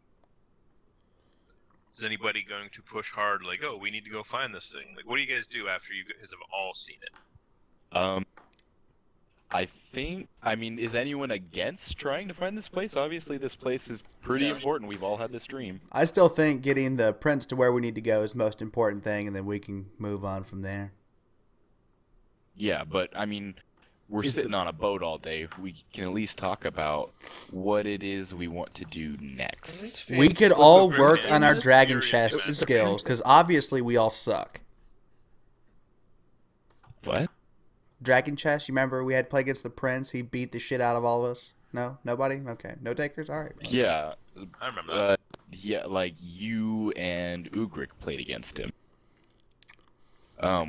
Is anybody going to push hard, like, oh, we need to go find this thing? Like, what do you guys do after you guys have all seen it? Is anyone against trying to find this place? Obviously, this place is pretty important. We've all had this dream. I still think getting the prince to where we need to go is the most important thing, and then we can move on from there. Yeah, but, we're sitting on a boat all day. We can at least talk about what it is we want to do next. We could all work on our dragon chest skills, because obviously we all suck. What? Dragon chest, you remember we had to play against the prince? He beat the shit out of all of us. No? Nobody? Okay. No takers? All right. Yeah. I remember that. Yeah, like you and Ugric played against him.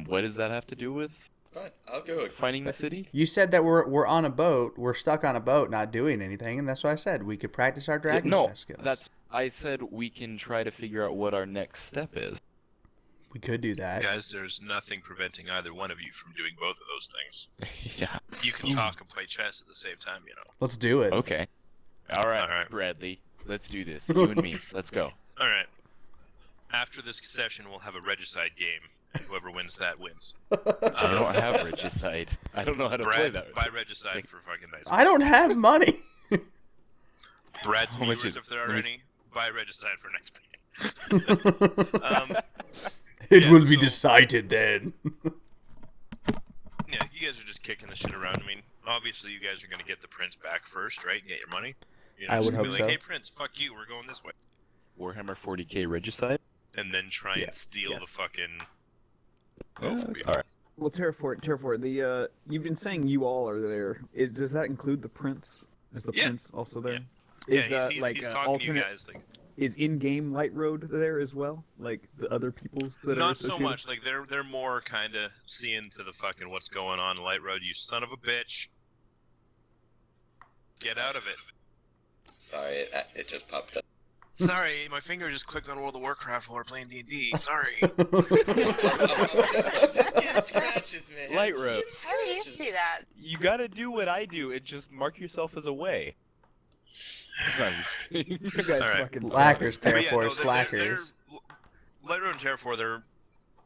What does that have to do with Fine, I'll go. finding the city? You said that we're on a boat. We're stuck on a boat not doing anything, and that's what I said. We could practice our dragon chest skills. I said we can try to figure out what our next step is. We could do that. Guys, there's nothing preventing either one of you from doing both of those things. Yeah. You can talk and play chess at the same time, Let's do it. Okay. All right, All right. Bradley. Let's do this. You and me. Let's go. Alright. After this session, we'll have a regicide game. And whoever wins that wins. I don't have regicide. I don't know how to play Brad, that. buy regicide for fucking nice. I don't have money. Brad's How much viewers, is if there it? are Let me any, buy regicide for next game. It Yeah, will be so- decided then. Yeah, you guys are just kicking the shit around. Obviously you guys are gonna get the prince back first, right? Get your money. I just would gonna hope be like, so. Hey Prince, fuck you, we're going this way. Warhammer 40k regicide? And then try Yeah, and steal the yes. fucking... Alright. Well, Terrafort, you've been saying you all are there. Does that include the prince? Is the Yeah. prince also there? Yeah, Is he's talking to you alternate? guys. Like, Is in-game Light Road there as well? Like the other peoples that are not so associated? much. Like they're more kind of seeing to the fucking what's going on in Light Road. You son of a bitch. Get out of it. Sorry, it just popped up. Sorry, my finger just clicked on World of Warcraft while we're playing D&D. Sorry. I'm just getting scratches, man. Light Just road. getting How do you scratches. see that? You gotta do what I do and just mark yourself as away. No, I'm just kidding. You guys Alright. fucking suck. Slackers, But Terraforce, they're- slackers. Light Road and Terraforce, they're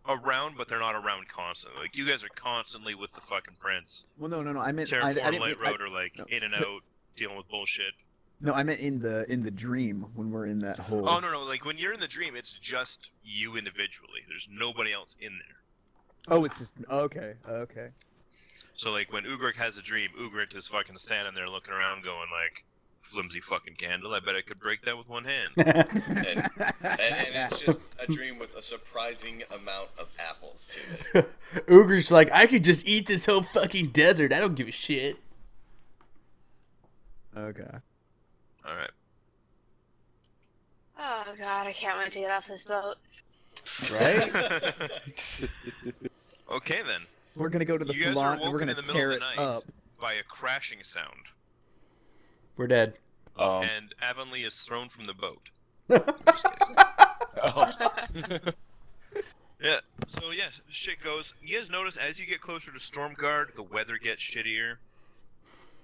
around, but they're not around constantly. Like, you guys are constantly with the fucking prince. Well, no. I meant Terraform I and didn't Light mean, Road are like no, in and out, dealing with bullshit. No, I meant in the dream when we're in that hole. Oh, no. Like, when you're in the dream, it's just you individually. There's nobody else in there. Oh, it's just okay. So, like, when Ugric has a dream, Ugric is fucking standing there looking around going, like, flimsy fucking candle, I bet I could break that with one hand. And it's just a dream with a surprising amount of apples to it. Ugr's like, I could just eat this whole fucking desert. I don't give a shit. Okay. Alright. Oh god, I can't wait to get off this boat. Right? Okay, then. We're gonna go to the You guys salon are and we're woken gonna in the tear middle it of the night up. by a crashing sound. We're dead. And Avonlea is thrown from the boat. Yeah, so yeah, shit goes. You guys notice as you get closer to Stormguard, the weather gets shittier.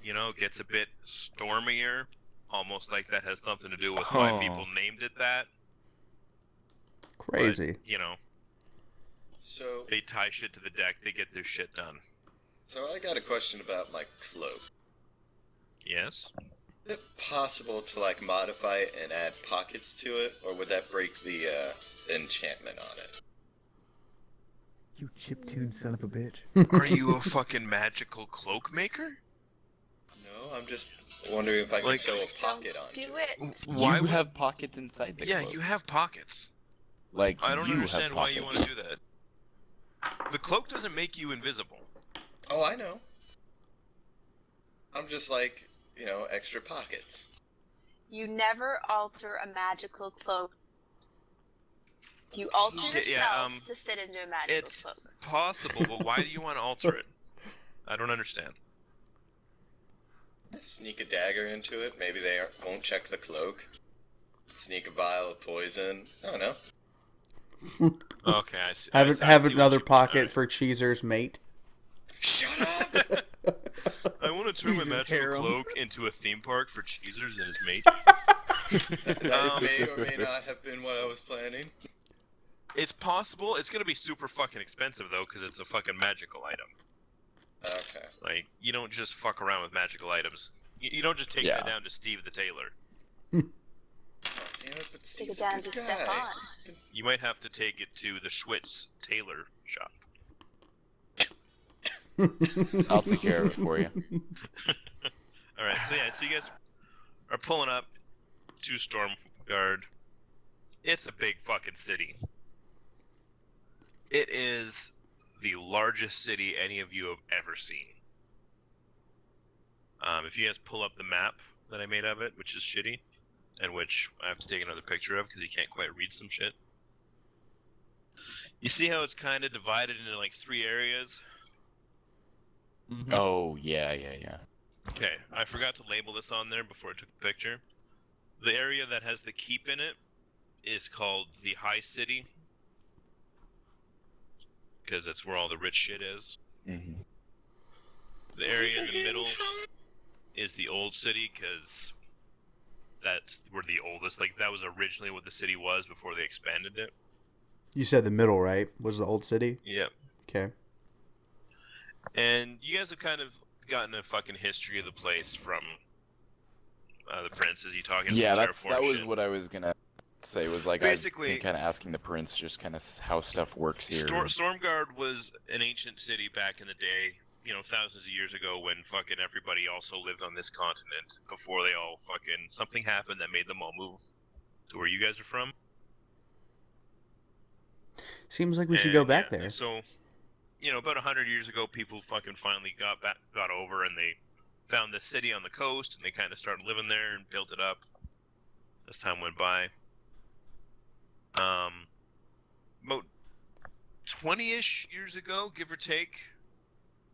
You know, gets a bit stormier. Almost like that has something to do with why people named it that. Crazy. But, you know, So, they tie shit to the deck, they get their shit done. so I got a question about my cloak. Yes? Is it possible to, like, modify it and add pockets to it, or would that break the, enchantment on it? You chiptune son of a bitch. Are you a fucking magical cloak maker? No, I'm just wondering if I can Like- sew a pocket onto Do it. it. Why you would... have pockets inside the Yeah, cloak. you have pockets. Like, I don't you understand have why you want pockets. to do that. The cloak doesn't make you invisible. Oh, I know. I'm just like, you know, extra pockets. You never alter a magical cloak. You alter Yeah, yourself to fit into a magical It's cloak. possible, but why do you want to alter it? I don't understand. Sneak a dagger into it. Maybe they won't check the cloak. Sneak a vial of poison. I don't know. Okay, I see. Have I see have what another you mean. pocket Alright. for Cheezer's mate. Shut up! I want to turn my Jesus, magical harem. cloak into a theme park for Cheezers and his mate. That may or may not have been what I was planning. It's possible. It's gonna be super fucking expensive though, because it's a fucking magical item. Okay. Like, you don't just fuck around with magical items. You don't just take that down to Steve the tailor. Yeah, but Take Steve's it a down good to guy. Stefan. You might have to take it to the Schwitz tailor shop. I'll take care of it for you. Alright, so yeah, so you guys are pulling up to Stormguard. It's a big fucking city. It is the largest city any of you have ever seen. If you guys pull up the map that I made of it, which is shitty, and which I have to take another picture of because you can't quite read some shit. You see how it's kind of divided into like 3 areas? Oh, yeah. Okay, I forgot to label this on there before I took the picture. The area that has the keep in it is called the High City, because that's where all the rich shit is. Mm-hmm. The area in the middle is the Old City, because that's where the oldest, like, that was originally what the city was before they expanded it. You said the middle, right? Was the old city? Yep. Okay. And you guys have kind of gotten a fucking history of the place from the prince. Is he talking? Yeah, about that was shit? what I was gonna say. Was like Basically- kind of asking the prince just kind of how stuff works here. Stormguard was an ancient city back in the day, you know, thousands of years ago when fucking everybody also lived on this continent before they all fucking, something happened that made them all move to where you guys are from. Seems like we should go back yeah, there. So, you know, about 100 years ago, people fucking finally got over and they found this city on the coast and they kind of started living there and built it up as time went by. About 20-ish years ago, give or take,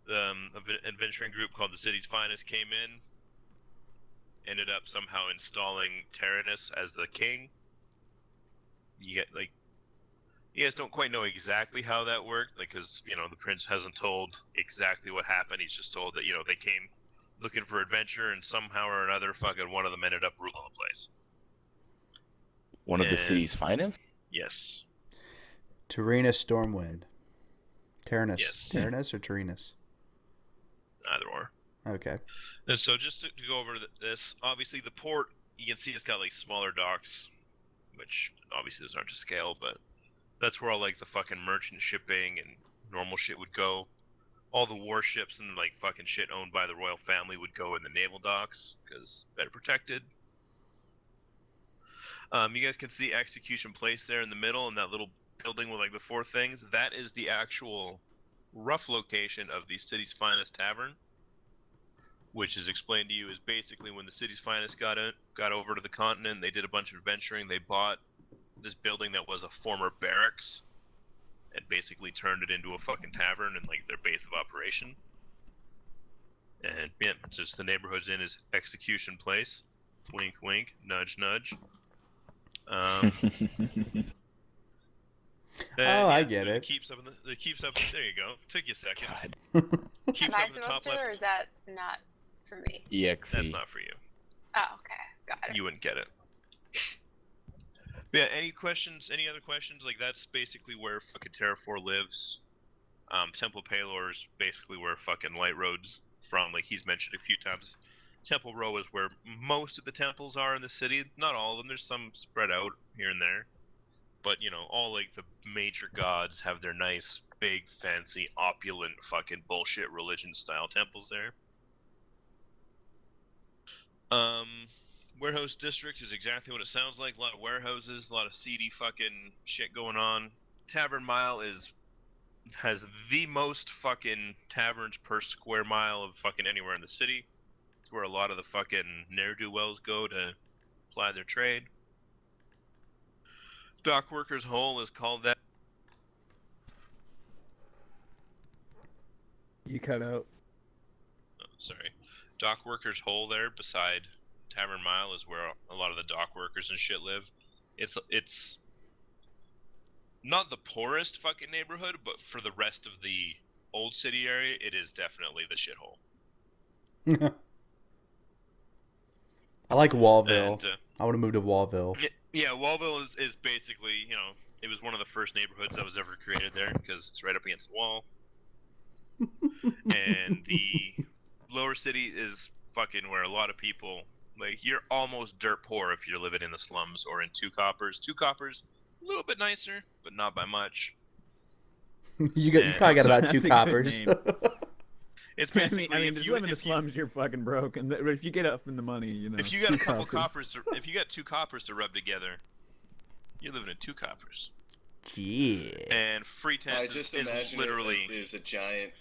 an adventuring group called the City's Finest came in, ended up somehow installing Tyrannus as the king. You guys don't quite know exactly how that worked, like, because, you know, the prince hasn't told exactly what happened. He's just told that, you know, they came looking for adventure and somehow or another fucking one of them ended up ruling the place. One of the And- city's finest. Yes. Tyrannus Stormwind. Tyrannus. Yes. Tyrannus or Tyrannus? Either or. Okay. And so just to go over this, obviously the port, you can see it's got like smaller docks, which obviously those aren't to scale, but that's where all like the fucking merchant shipping and normal shit would go. All the warships and like fucking shit owned by the royal family would go in the naval docks because better protected. You guys can see Execution Place there in the middle, in that little building with like the 4 things. That is the actual rough location of the city's finest tavern, which is explained to you is basically when the city's finest got over to the continent. They did a bunch of adventuring. They bought this building that was a former barracks and basically turned it into a fucking tavern and like their base of operation. And yeah, it's just the neighborhood's in is Execution Place. Wink, wink, nudge, nudge. Oh, I get it. Keeps up. There you go. Took you a second. Keeps Am I up in the top supposed to, left. or is that not for me? EXE. That's not for you. Oh, okay. Got it. You wouldn't get it. But yeah, any questions? Any other questions? Like, that's basically where fucking Terrafor lives. Temple Palor is basically where fucking Light Road's from. Like, he's mentioned a few times. Temple Row is where most of the temples are in the city. Not all of them. There's some spread out here and there. But, you know, all, like, the major gods have their nice, big, fancy, opulent, fucking bullshit religion-style temples there. Warehouse District is exactly what it sounds like. A lot of warehouses, a lot of seedy fucking shit going on. Tavern Mile has the most fucking taverns per square mile of fucking anywhere in the city. It's where a lot of the fucking ne'er-do-wells go to ply their trade. Dock Workers Hole is called that. You cut out. Oh, sorry. Dock Workers Hole there beside Tavern Mile is where a lot of the dock workers and shit live. It's not the poorest fucking neighborhood, but for the rest of the old city area, it is definitely the shithole. I like Wallville. And, I want to move to Wallville. yeah, Wallville is basically, you know, it was one of the first neighborhoods that was ever created there because it's right up against the wall. And the lower city is fucking where a lot of people, like, you're almost dirt poor if you're living in the slums or in 2 Coppers. 2 Coppers, a little bit nicer, but not by much. You probably got about That's 2 a good coppers. name. It's I basically mean, if just you live in the slums, you're fucking broke. And if you get up in the money, you know. if you got a couple coppers. if you got 2 coppers to rub together, you're living in 2 Coppers. Yeah. And Free Tent I just is imagine literally it is a giant,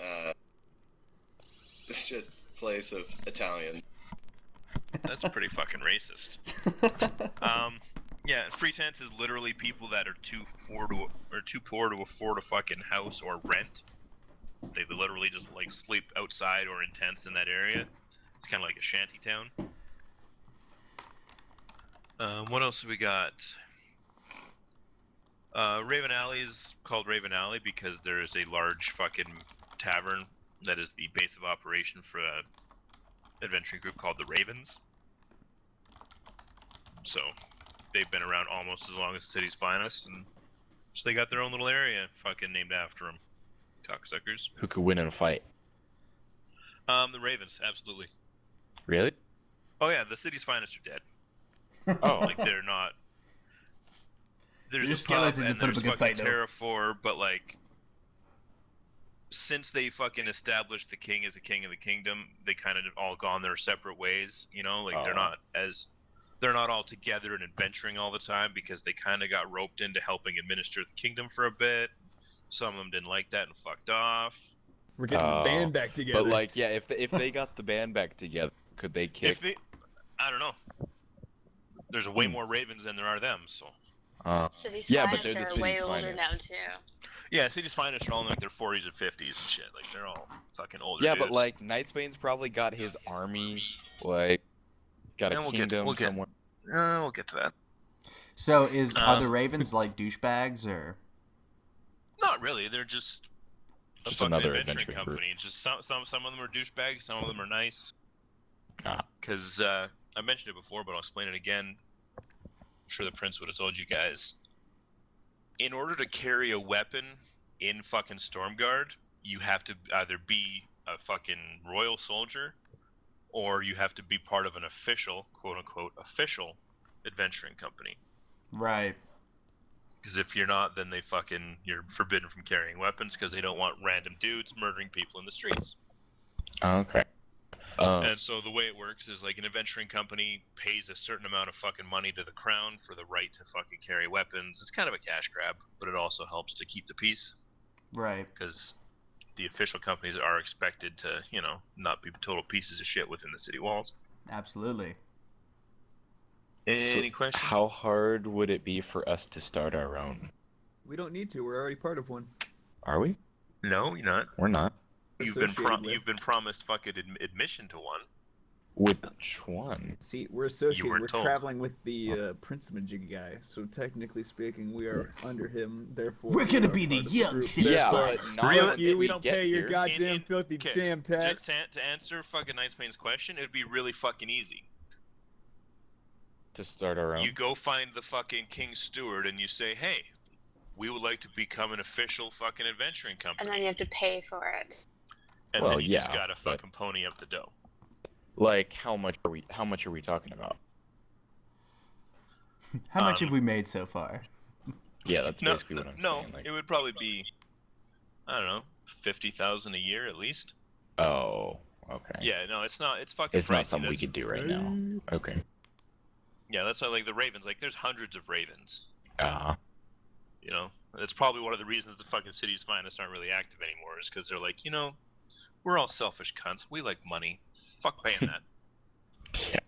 it's just place of Italian. that's pretty fucking racist. Yeah, Free Tents is literally people that are too poor to afford a fucking house or rent. They literally just like sleep outside or in tents in that area. It's kind of like a shanty town. What else have we got? Raven Alley is called Raven Alley because there is a large fucking tavern that is the base of operation for a adventuring group called the Ravens. So they've been around almost as long as the city's finest, and so they got their own little area fucking named after them. Cocksuckers. Who could win in a fight? The Ravens, absolutely. Really? Oh yeah, the city's finest are dead. Oh, Like they're not. There's Just a pub skeletons and that put up there's a good fucking fight, though. Terrafor, but like, since they fucking established the king as the king of the kingdom, they kind of all gone their separate ways. You know, like they're not all together and adventuring all the time because they kind of got roped into helping administer the kingdom for a bit. Some of them didn't like that and fucked off. We're getting the band back together. but like, yeah, if they got the band back together, could they kick? I don't know. There's way more Ravens than there are them, so. City's Yeah, but finest they're the are way city's older finest. now too. Yeah, city's finest are all in like their 40s and 50s and shit. Like they're all fucking older. Yeah, dudes. but like Nightsbane's probably got his army, like got a And kingdom somewhere. We'll get to that. So are the Ravens like douchebags or? Not really. They're just a Just fucking another adventuring adventuring group. company. It's just some of them are douchebags. Some of them are nice. Ah. Because I mentioned it before, but I'll explain it again. I'm sure the prince would have told you guys. in order to carry a weapon in fucking Stormguard, you have to either be a fucking royal soldier, or you have to be part of an official, quote-unquote, official adventuring company. Right. Because if you're not, then you're forbidden from carrying weapons because they don't want random dudes murdering people in the streets. Okay. And so the way it works is like an adventuring company pays a certain amount of fucking money to the crown for the right to fucking carry weapons. It's kind of a cash grab, but it also helps to keep the peace. Right. Because the official companies are expected to, not be total pieces of shit within the city walls. Absolutely. Any questions? How hard would it be for us to start our own? We don't need to. We're already part of one. Are we? No, you're not. We're not. You've been promised fucking admission to one. Which one? See, we're associated. weren't We're told. traveling with the Prince-Majig guy, so technically speaking, we are under him. Therefore, We're we gonna are be the part of young group. city Yeah, slides. but not Really? until You, we we don't get pay your here. goddamn filthy Okay, damn tax. To answer fucking Nice Plains' question, it'd be really fucking easy. To start our own. You go find the fucking King's Steward and you say, hey, we would like to become an official fucking adventuring company. And then you have to pay for it. And Well, then you just yeah, gotta but- fucking pony up the dough. Like, how much are we talking about? How much have we made so far? Yeah, that's No, basically what I'm no, saying. Like, it would probably be, I don't know, 50,000 a year at least. oh, okay. Yeah, no, it's not. It's fucking. It's not pricey, something we that's- could do right now. Okay. Yeah, that's why like the Ravens. Like, there's hundreds of Ravens. Uh-huh. That's probably one of the reasons the fucking city's finest aren't really active anymore. Is because they're like, we're all selfish cunts. We like money. Fuck paying that. Yeah.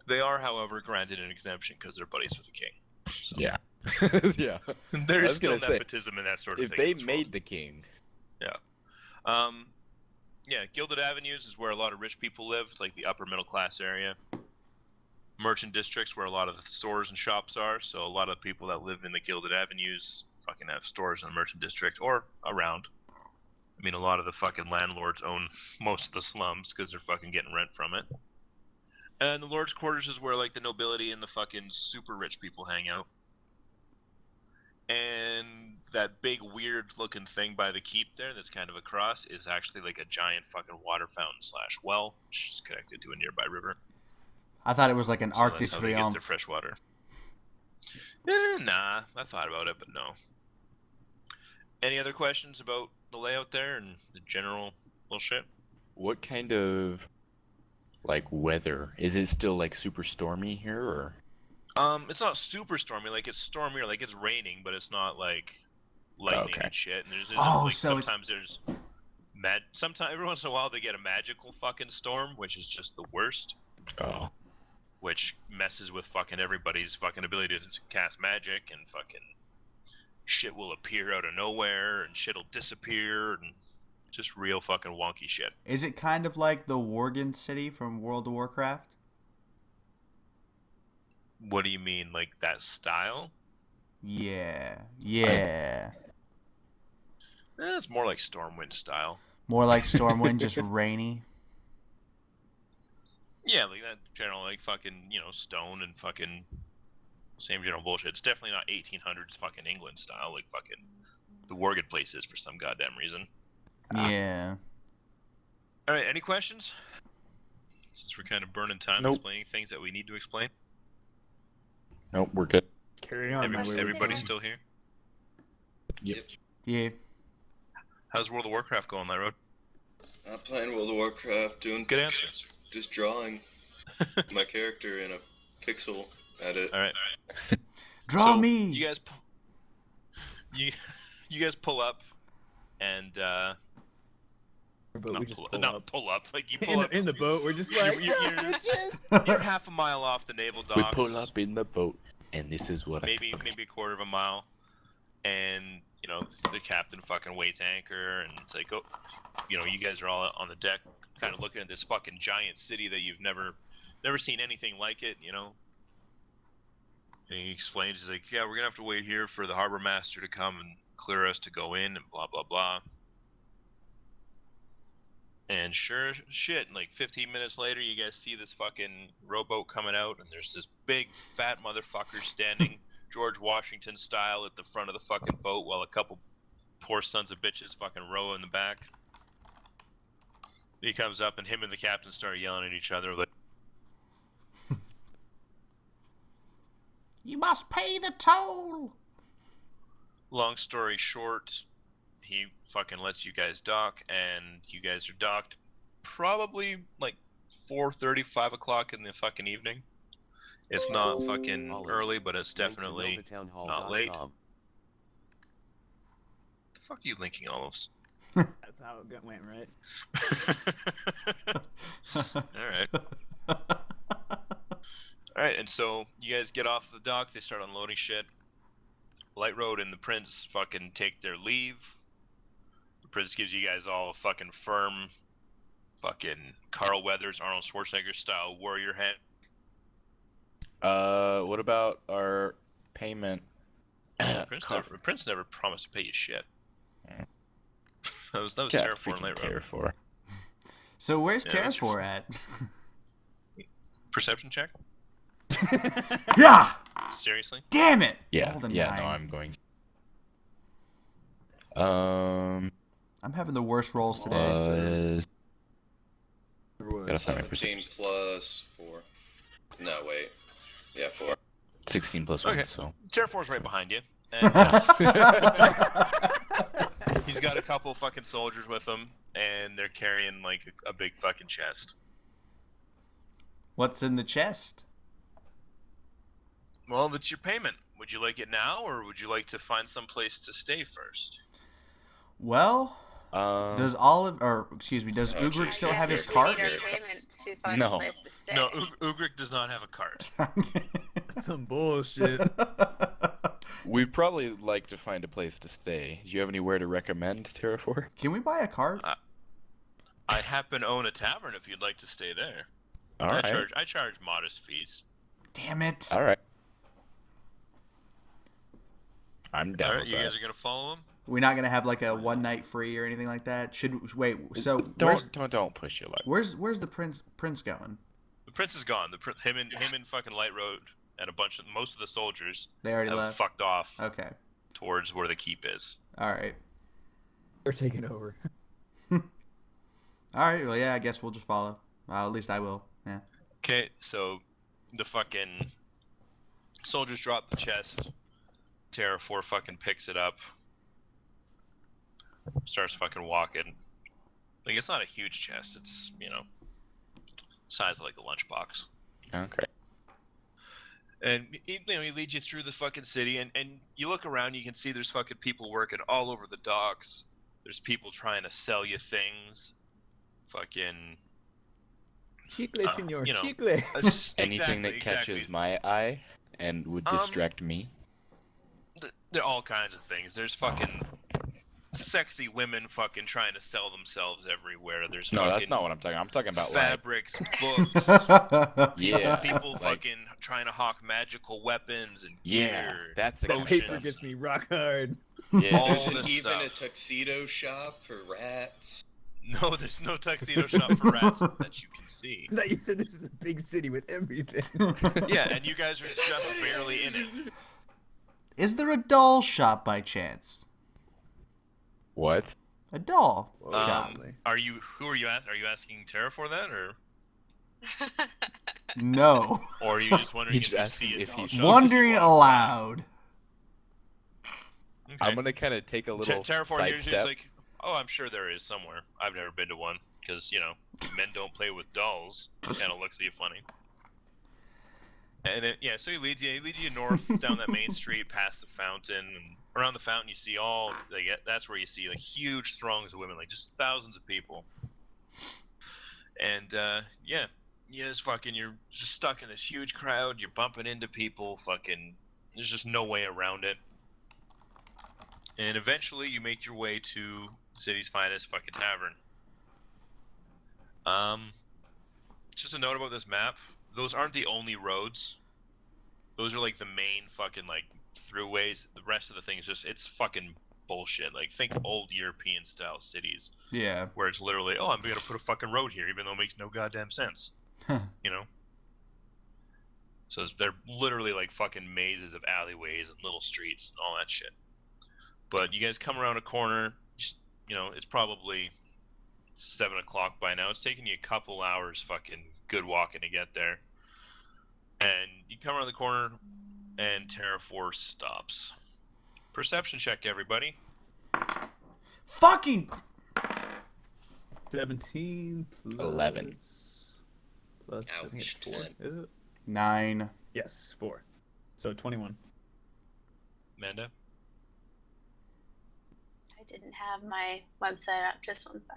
They are, however, granted an exemption because they're buddies with the king. So, Yeah. Yeah. There's was still gonna say, nepotism and that sort of If thing. they in this world. made the king. Yeah, Gilded Avenues is where a lot of rich people live. It's like the upper middle class area. Merchant districts where a lot of the stores and shops are. So a lot of people that live in the Gilded Avenues fucking have stores in the merchant district or around. I mean, a lot of the fucking landlords own most of the slums because they're fucking getting rent from it. And the Lord's Quarters is where like the nobility and the fucking super rich people hang out. And that big weird looking thing by the keep there that's kind of a cross is actually like a giant fucking water fountain / well, which is connected to a nearby river. I thought it was like an So Arc de that's how they get their Triomphe. fresh water. Nah, I thought about it, but no. Any other questions about the layout there and the general bullshit? What kind of, like, weather? Is it still, like, super stormy here, or? It's not super stormy. Like, it's stormier. Like, it's raining, but it's not like lightning Okay. and shit. And there's Oh, like, so it's- sometimes there's sometimes every once in a while they get a magical fucking storm, which is just the worst. Oh. Which messes with fucking everybody's fucking ability to cast magic, and fucking shit will appear out of nowhere and shit'll disappear and just real fucking wonky shit. Is it kind of like the Worgen city from World of Warcraft? What do you mean, like that style? Yeah. It's more like Stormwind style. More like Stormwind, just rainy. Yeah, like that general, like fucking, stone and fucking same general bullshit. It's definitely not 1800s fucking England style, like fucking the Worgen place is for some goddamn reason. Yeah. All right, any questions? Since we're kind of burning time Nope. explaining things that we need to explain. Nope, we're good. Carry on. Every- Everybody's still here. Yep. Yeah. How's World of Warcraft going, that road? Not playing World of Warcraft, doing Good answer. just drawing my character in a pixel edit. All right. Draw So, me! You guys, you guys pull up, and But we not just pull, pull not up. pull up. Like you pull up. in the boat. We're just like, You're half a mile off the naval docks. We pull up in the boat, and this is what maybe I... Okay. maybe a quarter of a mile, and the captain fucking weighs anchor, and it's like, oh, you guys are all on the deck, kind of looking at this fucking giant city that you've never seen anything like it, And he explains, he's like, yeah, we're gonna have to wait here for the harbor master to come and clear us to go in, and blah blah blah. And sure shit, like 15 minutes later, you guys see this fucking rowboat coming out, and there's this big fat motherfucker standing George Washington style at the front of the fucking boat while a couple poor sons of bitches fucking row in the back. He comes up and him and the captain start yelling at each other like, You must pay the toll. long story short, he fucking lets you guys dock, and you guys are docked probably like 4:30, 5 o'clock in the fucking evening. It's not fucking early, but it's definitely not late. The fuck are you linking olives? That's how it went, right? Alright, and so you guys get off the dock, they start unloading shit. Light Road and the Prince fucking take their leave. The Prince gives you guys all a fucking firm, fucking Carl Weathers, Arnold Schwarzenegger style warrior hat. What about our payment? Prince never promised to pay you shit. that was Yeah, Terraform Light Road. Terraform. So where's Yeah, that's Terrafor at? Perception check? Yeah! Seriously? Damn it! Yeah, Rolled a yeah. 9. No, I'm going. I'm having the worst rolls today. Gotta find my 17 plus 4. No, wait. Yeah, 4. 16 plus 1, Okay. so. Terraform's right behind you. And, he's got a couple fucking soldiers with him, and they're carrying like a big fucking chest. What's in the chest? Well, that's your payment. Would you like it now, or would you like to find some place to stay first? Well, does Oh, Ugric still have his We cart? need our payment to find No. a place to stay. No, Ugric does not have a cart. That's some bullshit. We'd probably like to find a place to stay. Do you have anywhere to recommend, Terrafor? Can we buy a cart? I happen to own a tavern if you'd like to stay there. Alright. I charge modest fees. Damn it. Alright. I'm down Alright, with you that. guys are gonna follow him? We're not gonna have like a one night free or anything like that. Wait? So Don't push your luck. where's the prince going? The prince is gone. Him and fucking Light Road and most of the soldiers They already have left. fucked off Okay. towards where the keep is. All right. They're taking over. All right. Well, yeah. I guess we'll just follow. At least I will. Yeah. Okay, so the fucking soldiers drop the chest. Terrafor fucking picks it up. Starts fucking walking. Like, it's not a huge chest. It's, size of like a lunchbox. Okay. And, he leads you through the fucking city, and you look around, you can see there's fucking people working all over the docks. There's people trying to sell you things. Fucking... Chicle, senor, you know, chicle. Anything that catches exactly. my eye and would distract me. There are all kinds of things. There's fucking sexy women fucking trying to sell themselves everywhere. There's No, fucking that's not what I'm talking. I'm talking about fabrics, books. Yeah. People like- fucking trying to hawk magical weapons and Yeah, gear. that's the That kind of paper stuff. gets me rock hard. Yeah. All There's this even a stuff. tuxedo shop for rats. No, there's no tuxedo shop for rats that you can see. That you said this is a big city with everything. Yeah, and you guys are just barely in it. Is there a doll shop by chance? What? A doll shop? Who are you asking? Are you asking Terra for that, or No. are you just wondering He's if you asking see a if doll he's shop? Wondering aloud. Okay. I'm gonna kind of take a little Terraform side usually step. is like, oh, I'm sure there is somewhere. I've never been to one because men don't play with dolls. It kind of looks at you funny. And then so he leads you north down that main street, past the fountain, and around the fountain you see that's where you see like huge throngs of women, like just thousands of people. And you're just stuck in this huge crowd. You're bumping into people. Fucking, there's just no way around it. And eventually you make your way to the city's finest fucking tavern. Just a note about this map, those aren't the only roads. Those are like the main fucking like throughways. The rest of the thing is it's fucking bullshit. Like, think old European style cities Yeah. where it's literally, oh, I'm gonna put a fucking road here even though it makes no goddamn sense. So they're literally like fucking mazes of alleyways and little streets and all that shit. But you guys come around a corner, it's probably 7 o'clock by now. It's taking you a couple hours fucking good walking to get there. And you come around the corner and Terra Force stops. Perception check, everybody. Fucking 17 plus 11. Plus, I think it's 4. Is it? 9. Yes, 4. So 21. Amanda? I didn't have my website up. Just one sec.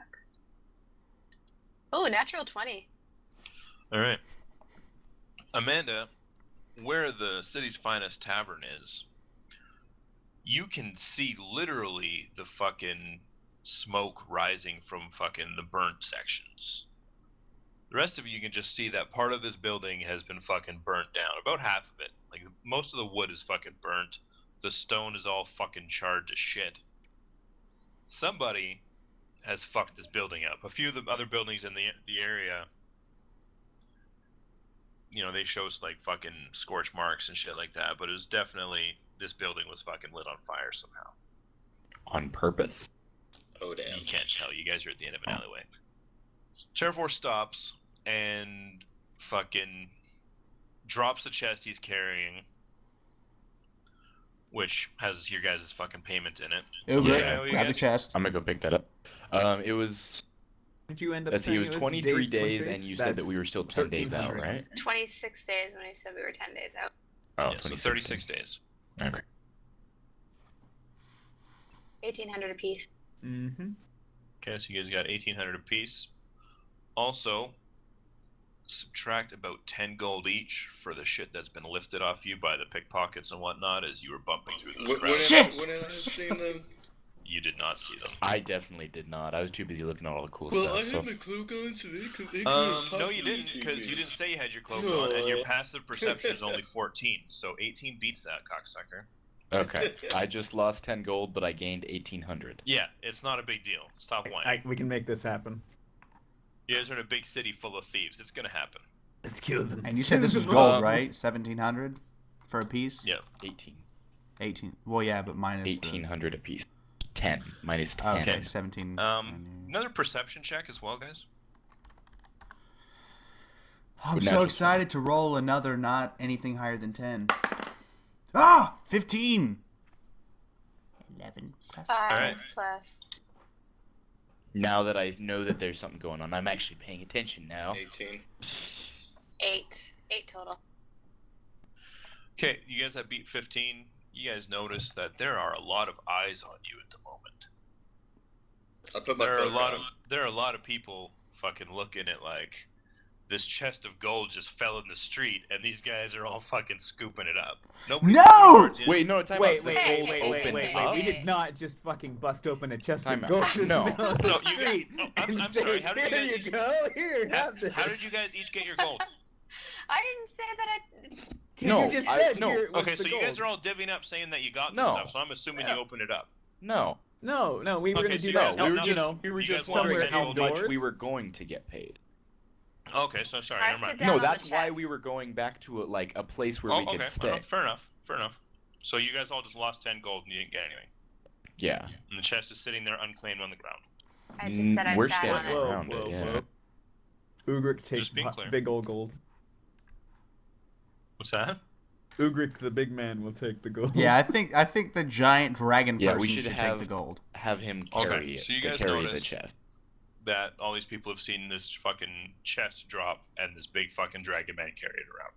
Oh, natural 20. All right. Amanda, where the city's finest tavern is, you can see literally the fucking smoke rising from fucking the burnt sections. The rest of you can just see that part of this building has been fucking burnt down. About half of it. Like, most of the wood is fucking burnt. The stone is all fucking charred to shit. Somebody has fucked this building up. A few of the other buildings in the area, they show us like fucking scorch marks and shit like that, but it was definitely, this building was fucking lit on fire somehow. On purpose? Oh, damn. You can't tell. You guys are at the end of an alleyway. Terra Force stops and fucking drops the chest he's carrying, which has your guys' fucking payment in it. Grab the chest. I'm gonna go pick that up. It was. Did you end up? Let's see, it was saying 23 days, 20 and you said that we were still 10 days out, 1300. right? 26 days when I said we were 10 days out. Oh, Yeah, so 26 36 days. Okay. 1,800 apiece. Mm-hmm. Okay, so you guys got 1,800 apiece. Also, subtract about 10 gold each for the shit that's been lifted off you by the pickpockets and whatnot as you were bumping through those crowds. Shit! When did I have seen them? You did not see them. I definitely did not. I was too busy looking at all the cool Well, stuff. I so. had my cloak on, so they couldn't No, possibly you didn't, see because me. you didn't say you had your cloak on, and your passive perception is only 14, so 18 beats that, cocksucker. Okay, I just lost 10 gold, but I gained 1,800. Yeah, it's not a big deal. Stop whining. We can make this happen. You guys are in a big city full of thieves. It's gonna happen. Let's kill them. And you said this was gold, right? 1,700 for a piece? Yeah. 18. 18. Well, yeah, but minus 1,800 apiece. 10 minus 10. Okay, 17. Another perception check as well, guys. I'm With so natural excited to roll another not anything higher than 10. 15! 11 plus. 5 Alright. plus. Now that I know that there's something going on, I'm actually paying attention now. 18. 8. 8 total. Okay, you guys have beat 15. You guys notice that there are a lot of eyes on you at the moment. I put my There are a cloak lot on. of people fucking looking at like this chest of gold just fell in the street, and these guys are all fucking scooping it up. Nobody's No! looking towards you. Wait, no, time Wait, out. wait, The wait, gold wait, opened wait, up? We did not just fucking bust open a chest Time of out. gold in No. the middle of the No, you street. guys. and I'm say, sorry. How did you Here guys? you go. Here, have this. How did you guys each get your gold? I didn't say that I. No, you just I- said no. here was Okay, the so you guys gold. are all divvying up saying that you got No. this stuff. So I'm assuming you opened it up. No. No, we were Okay, gonna so do you that. guys- we were no, just, no, we were you just guys lost wondering 10 how gold much doors? we were going to get paid. Okay, so sorry. I Never mind. sit down No, on the that's why chest. we were going back to a place where Oh, we could okay. stay. Fair enough. Fair enough. So you guys all just lost 10 gold and you didn't get anything. Yeah. And the chest is sitting there unclaimed on the ground. I just said I We're sat on standing it. around it, yeah. Ugric takes Just being clear. big old gold. What's that? Ugric, the big man, will take the gold. Yeah, I think the giant dragon Yeah, person we should should have- take the gold. Have him Okay, carry it. so you guys carry the notice- chest. That all these people have seen this fucking chest drop and this big fucking dragon man carry it around.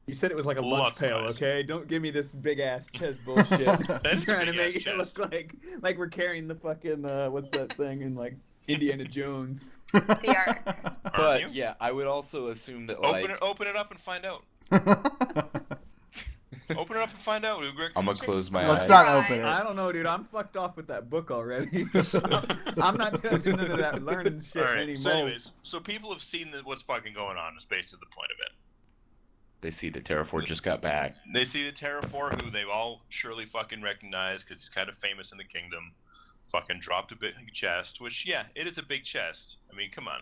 You said it was like a lunch Lots of pail, eyes. okay? Don't give me this big ass chest bullshit. That's a trying to big-ass make it chest. look like we're carrying the fucking what's that thing in like Indiana Jones. The art. Aren't But you? yeah, I would also assume that like Open it up and find out. Open it up and find out, Ugric. I'm gonna close my Let's eyes. not open I it. don't know, dude. I'm fucked off with that book already. I'm not touching none of that learning shit All right. anymore. So, anyways, so people have seen what's fucking going on. Is basically the point of it. They see that Terraform just got back. They see the Terrafor, who they've all surely fucking recognized because he's kind of famous in the kingdom. Fucking dropped a big chest, which yeah, it is a big chest. I mean, come on.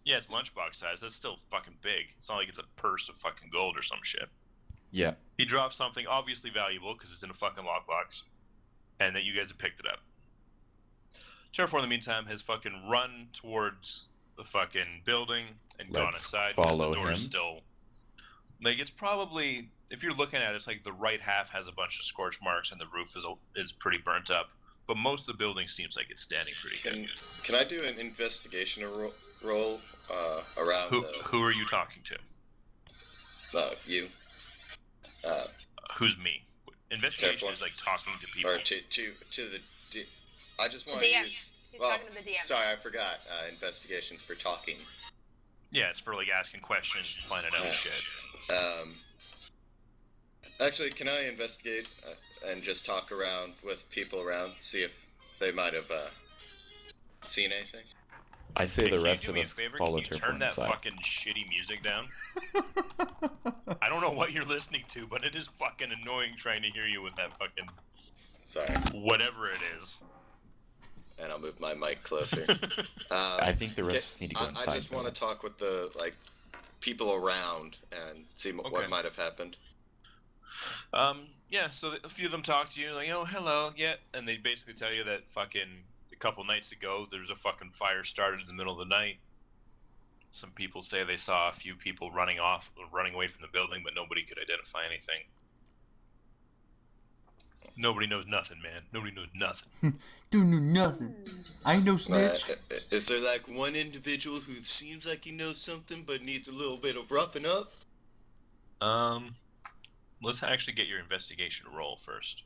Yeah, it's lunchbox size. That's still fucking big. It's not like it's a purse of fucking gold or some shit. Yeah. He drops something obviously valuable because it's in a fucking lockbox, and that you guys have picked it up. Terraform, in the meantime, has fucking run towards the fucking building and gone Let's inside because follow the door is him. still... Like, it's probably... If you're looking at it, it's like the right half has a bunch of scorch marks and the roof is pretty burnt up. But most of the building seems like it's standing pretty good. Can I do an investigation roll around Who are you talking to? you? Who's me? Investigation is like talking to people. Or to the... I just want The to DM. use... He's talking to the DM. Sorry, I forgot. Investigations for talking. Yeah, it's for like asking questions, finding out shit. Actually, can I investigate and just talk around with people around, see if they might have seen anything? I say Hey, the can rest you do of me a us favor? follow Can you Terraform turn that inside. fucking shitty music down? I don't know what you're listening to, but it is fucking annoying trying to hear you with that fucking Sorry. whatever it is. And I'll move my mic closer. I think the rest of us need to go inside. I just want to talk with the people around and see what might have happened. Yeah, so a few of them talk to you, like, oh, hello, yeah, and they basically tell you that fucking a couple nights ago, there's a fucking fire started in the middle of the night. Some people say they saw a few people running away from the building, but nobody could identify anything. Nobody knows nothing, man. Nobody knows nothing. Don't know nothing. I ain't no snitch. Is there one individual who seems like he knows something but needs a little bit of roughing up? Let's actually get your investigation roll first.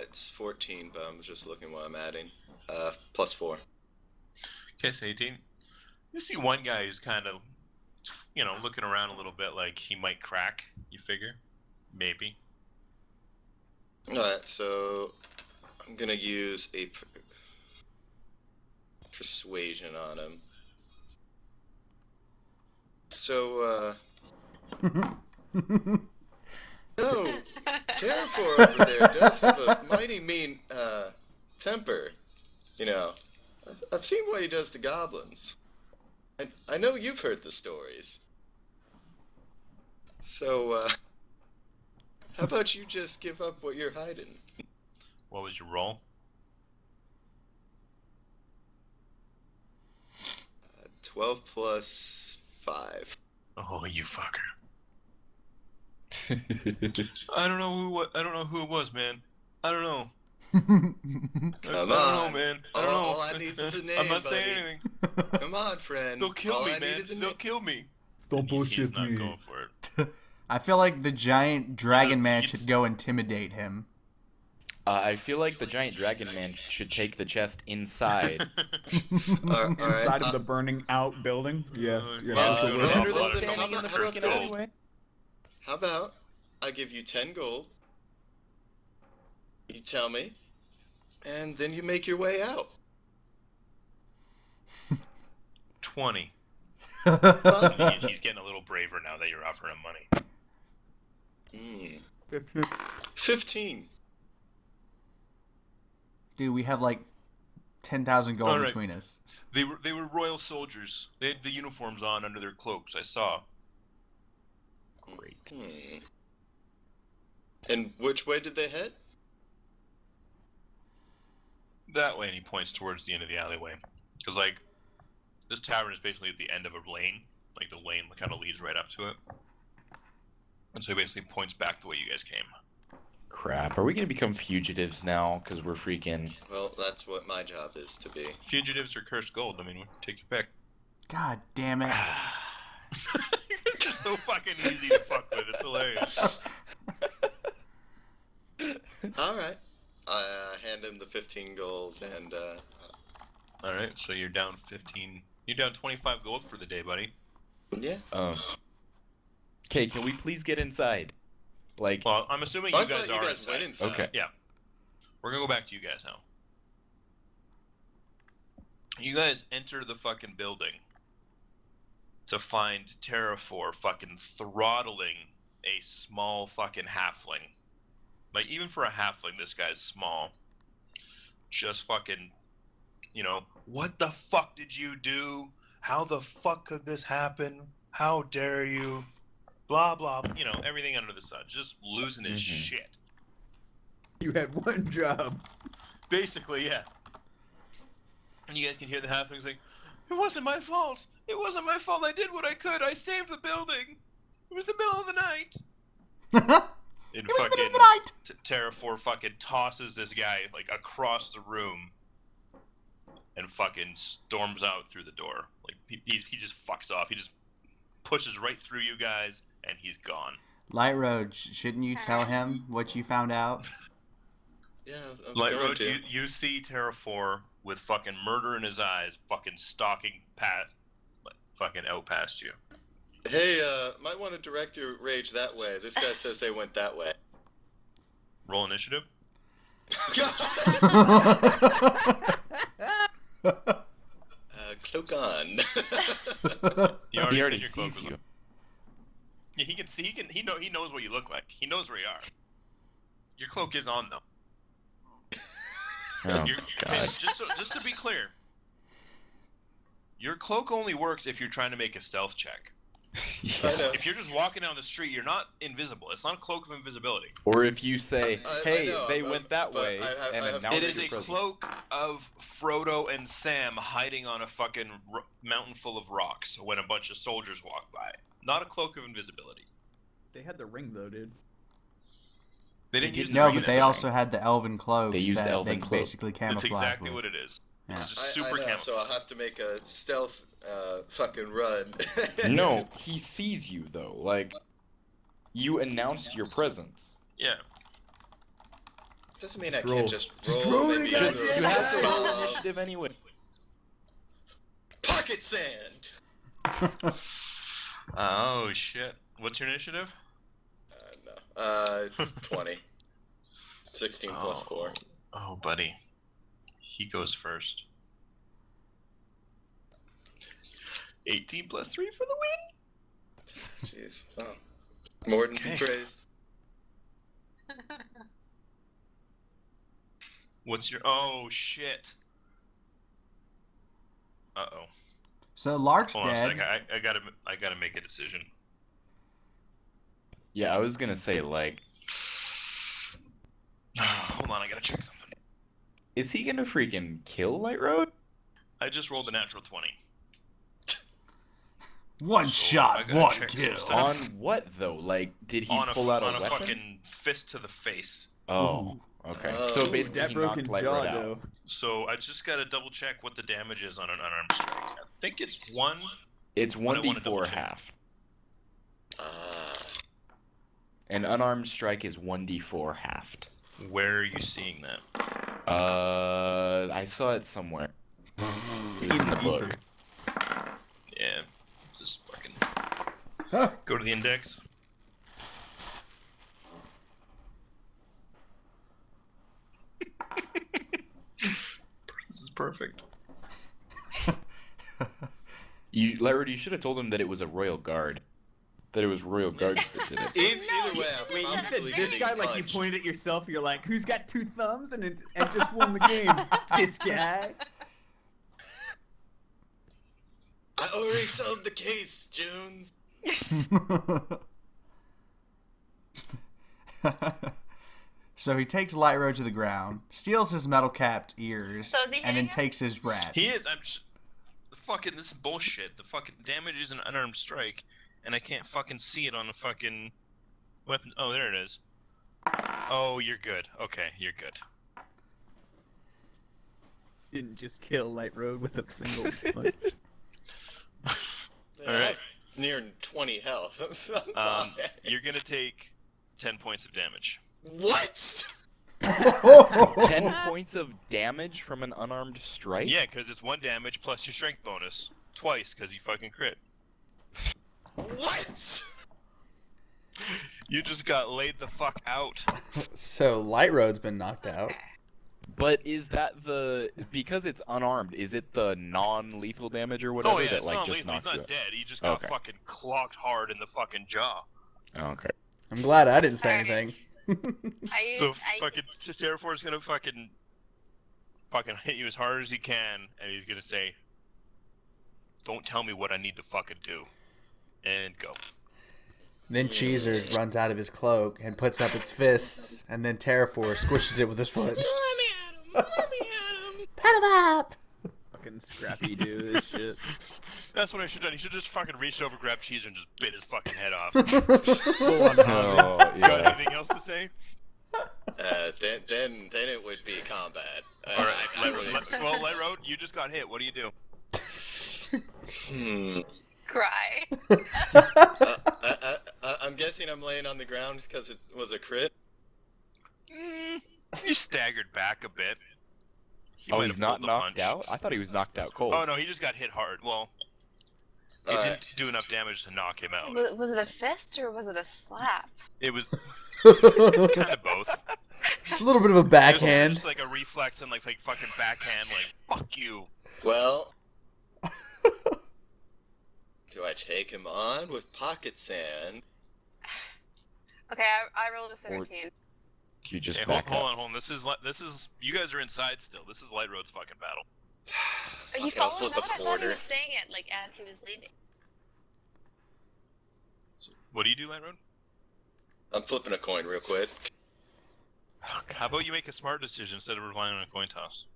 It's 14, but I'm just looking what I'm adding. +4. Okay, so 18. You see one guy who's kind of, looking around a little bit like he might crack, you figure? Maybe. Alright, so I'm gonna use a persuasion on him. So, no, Terrafor over there does have a mighty mean, temper. I've seen what he does to goblins. I know you've heard the stories. So, how about you just give up what you're hiding? What was your roll? 12 plus 5. Oh, you fucker. I don't know who it was, man. I don't know. I don't know, man. I don't know. All I need is a name, I'm not buddy. saying anything. Come on, friend. They'll kill All me, I man. need is a They'll name. kill me. Don't He's bullshit not me. going for it. I feel like the giant dragon man it's- should go intimidate him. I feel like the giant dragon man should take the chest inside. All right. Inside of the burning out building? Yes. Yeah, well, we're well, better well, than then standing in the how about freaking this? alleyway. How about I give you 10 gold, you tell me, and then you make your way out. 20. He's getting a little braver now that you're offering him money. 15. Dude, we have like 10,000 gold Alright. between us. They were royal soldiers. They had the uniforms on under their cloaks. I saw. Great. And which way did they head? That way, and he points towards the end of the alleyway. Because, this tavern is basically at the end of a lane. Like, the lane kind of leads right up to it. And so he basically points back the way you guys came. Crap. Are we gonna become fugitives now? Because we're freaking. Well, that's what my job is to be. Fugitives or cursed gold. I mean, take your pick. God damn it. It's just so fucking easy to fuck with. It's hilarious. Alright. I hand him the 15 gold and, Alright, so you're down 15. You're down 25 gold for the day, buddy. yeah. Okay, can we please get inside? Like, Well, I'm assuming I you guys thought you are guys went inside. Okay. Yeah. We're gonna go back to you guys now. You guys enter the fucking building to find Terrafor fucking throttling a small fucking halfling Like, even for a halfling, this guy's small. Just fucking, what the fuck did you do? How the fuck could this happen? How dare you? Blah, blah, everything under the sun. Just losing his shit. You had one job. Basically, yeah. And you guys can hear the halflings like, it wasn't my fault. It wasn't my fault. I did what I could. I saved the building. It was the middle of the night. It was the middle of the night. Terrafor fucking tosses this guy like across the room and fucking storms out through the door. Like he just fucks off. He just pushes right through you guys and he's gone. Light Road, shouldn't you tell him what you found out? Yeah, I'm Light going Road, to. you see Terrafor with fucking murder in his eyes, fucking stalking fucking out past you. Hey, might want to direct your rage that way. This guy says they went that way. Roll initiative. Cloak on. You He already said your cloak sees was you. on. Yeah, he can see. He knows what you look like. He knows where you are. Your cloak is on though. Oh, God. Just to be clear, your cloak only works if you're trying to make a stealth check. I know. If you're just walking down the street, you're not invisible. It's not a cloak of invisibility. Or if you say, I hey, know, they went that but way, I and have now to It you're is a present. cloak of Frodo and Sam hiding on a fucking mountain full of rocks when a bunch of soldiers walk by. Not a cloak of invisibility. They had the ring though, dude. They didn't use the No, ring but as they the also had the elven cloaks They used that elven they could cloak. basically That's camouflage exactly with. what it is. Yeah. It's just I super know, camouflage. so I'll have to make a stealth fucking run. No, he sees you, though. Like, you announce your presence. Yeah. Doesn't mean I Roll. can't just roll. Just roll maybe it, Just, guys, you have to roll Uh, initiative anyway. Pocket sand! Oh shit. What's your initiative? No. It's 20. 16 plus 4. Oh, buddy. He goes first. 18 plus 3 for the win. Jeez. Oh. More than Okay. praised. What's your? Oh shit. Uh oh. So Lark's Hold on a dead. second. I gotta make a decision. Yeah, I was gonna say, like, Hold on, I gotta check something. is he gonna freaking kill Light Road? I just rolled a natural 20. One So, I shot, gotta one check some kill. stuff. On what, though? Like, did he on pull out a on a weapon? fucking fist to the face. Oh, okay. Oh. So Ooh, basically, That he broken knocked Light jaw Road out. though. So I just gotta double check what the damage is on an unarmed strike. I think it's 1. It's But I wanna 1d4 double check. half. Ah. An unarmed strike is 1d4 halved. Where are you seeing that? I saw it somewhere. It was in the book. Yeah. Just fucking Huh. go to the index. This is perfect. Light Road, you should have told him that it was a royal guard. That it was royal guards that did it. Either way, I'm Wait, you said probably this getting guy like you punched. pointed at yourself. You're like, who's got 2 thumbs and just won the game? This guy. I already solved the case, Jones. So he takes Light Road to the ground, steals his metal-capped ears, So is he and then hitting him? takes his rat. He is. The fucking. This is bullshit. The fucking damage is an unarmed strike, and I can't fucking see it on the fucking weapon. Oh, there it is. Oh, you're good. Okay, you're good. Didn't just kill Light Road with a single punch. Yeah, All I right. have near 20 health. I'm Um, fine. you're gonna take 10 points of damage. What? 10 points of damage from an unarmed strike? Yeah, because it's 1 damage plus your strength bonus. Twice, because you fucking crit. What? You just got laid the fuck out. So Light Road's been knocked out. But is that because it's unarmed, is it the non-lethal damage or whatever Oh yeah, that it's like not just lethal. He's knocks you not out? dead. He just got Okay. fucking clocked hard in the fucking jaw. Oh, okay. I'm glad I didn't say anything. So fucking Terrafor's gonna fucking hit you as hard as he can, and he's gonna say, "Don't tell me what I need to fucking do," and go. Then Cheezers runs out of his cloak and puts up its fists, and then Terrafor squishes it with his foot. Pat him up! Fucking Scrappy do this shit. That's what I should have done. He should just fucking reached over, grabbed Cheezer, and just bit his fucking head off. Full on Oh, Got yeah. anything else to say? Then it would be combat. All right, well, Light Road, you just got hit. What do you do? Cry. I'm guessing I'm laying on the ground because it was a crit. You staggered back a bit. He Oh, might he's have not pulled the knocked punch. out? I thought he was knocked out cold. Oh no, he just got hit hard. Well, it didn't do enough damage to knock him out. Was it a fist or was it a slap? It was kind of both. It's a little bit of a It was backhand. just like a reflex and like fucking backhand, like fuck you. Well, do I take him on with pocket sand? Okay, I rolled a 17. You just Hey, back hold up. on. This is you guys are inside still. This is Light Road's fucking battle. You Fucking, I'll followed him flip out? a I thought he quarter. was saying it like as he was leaving. So, what do you do, Light Road? I'm flipping a coin real quick. How about you make a smart decision instead of relying on a coin toss?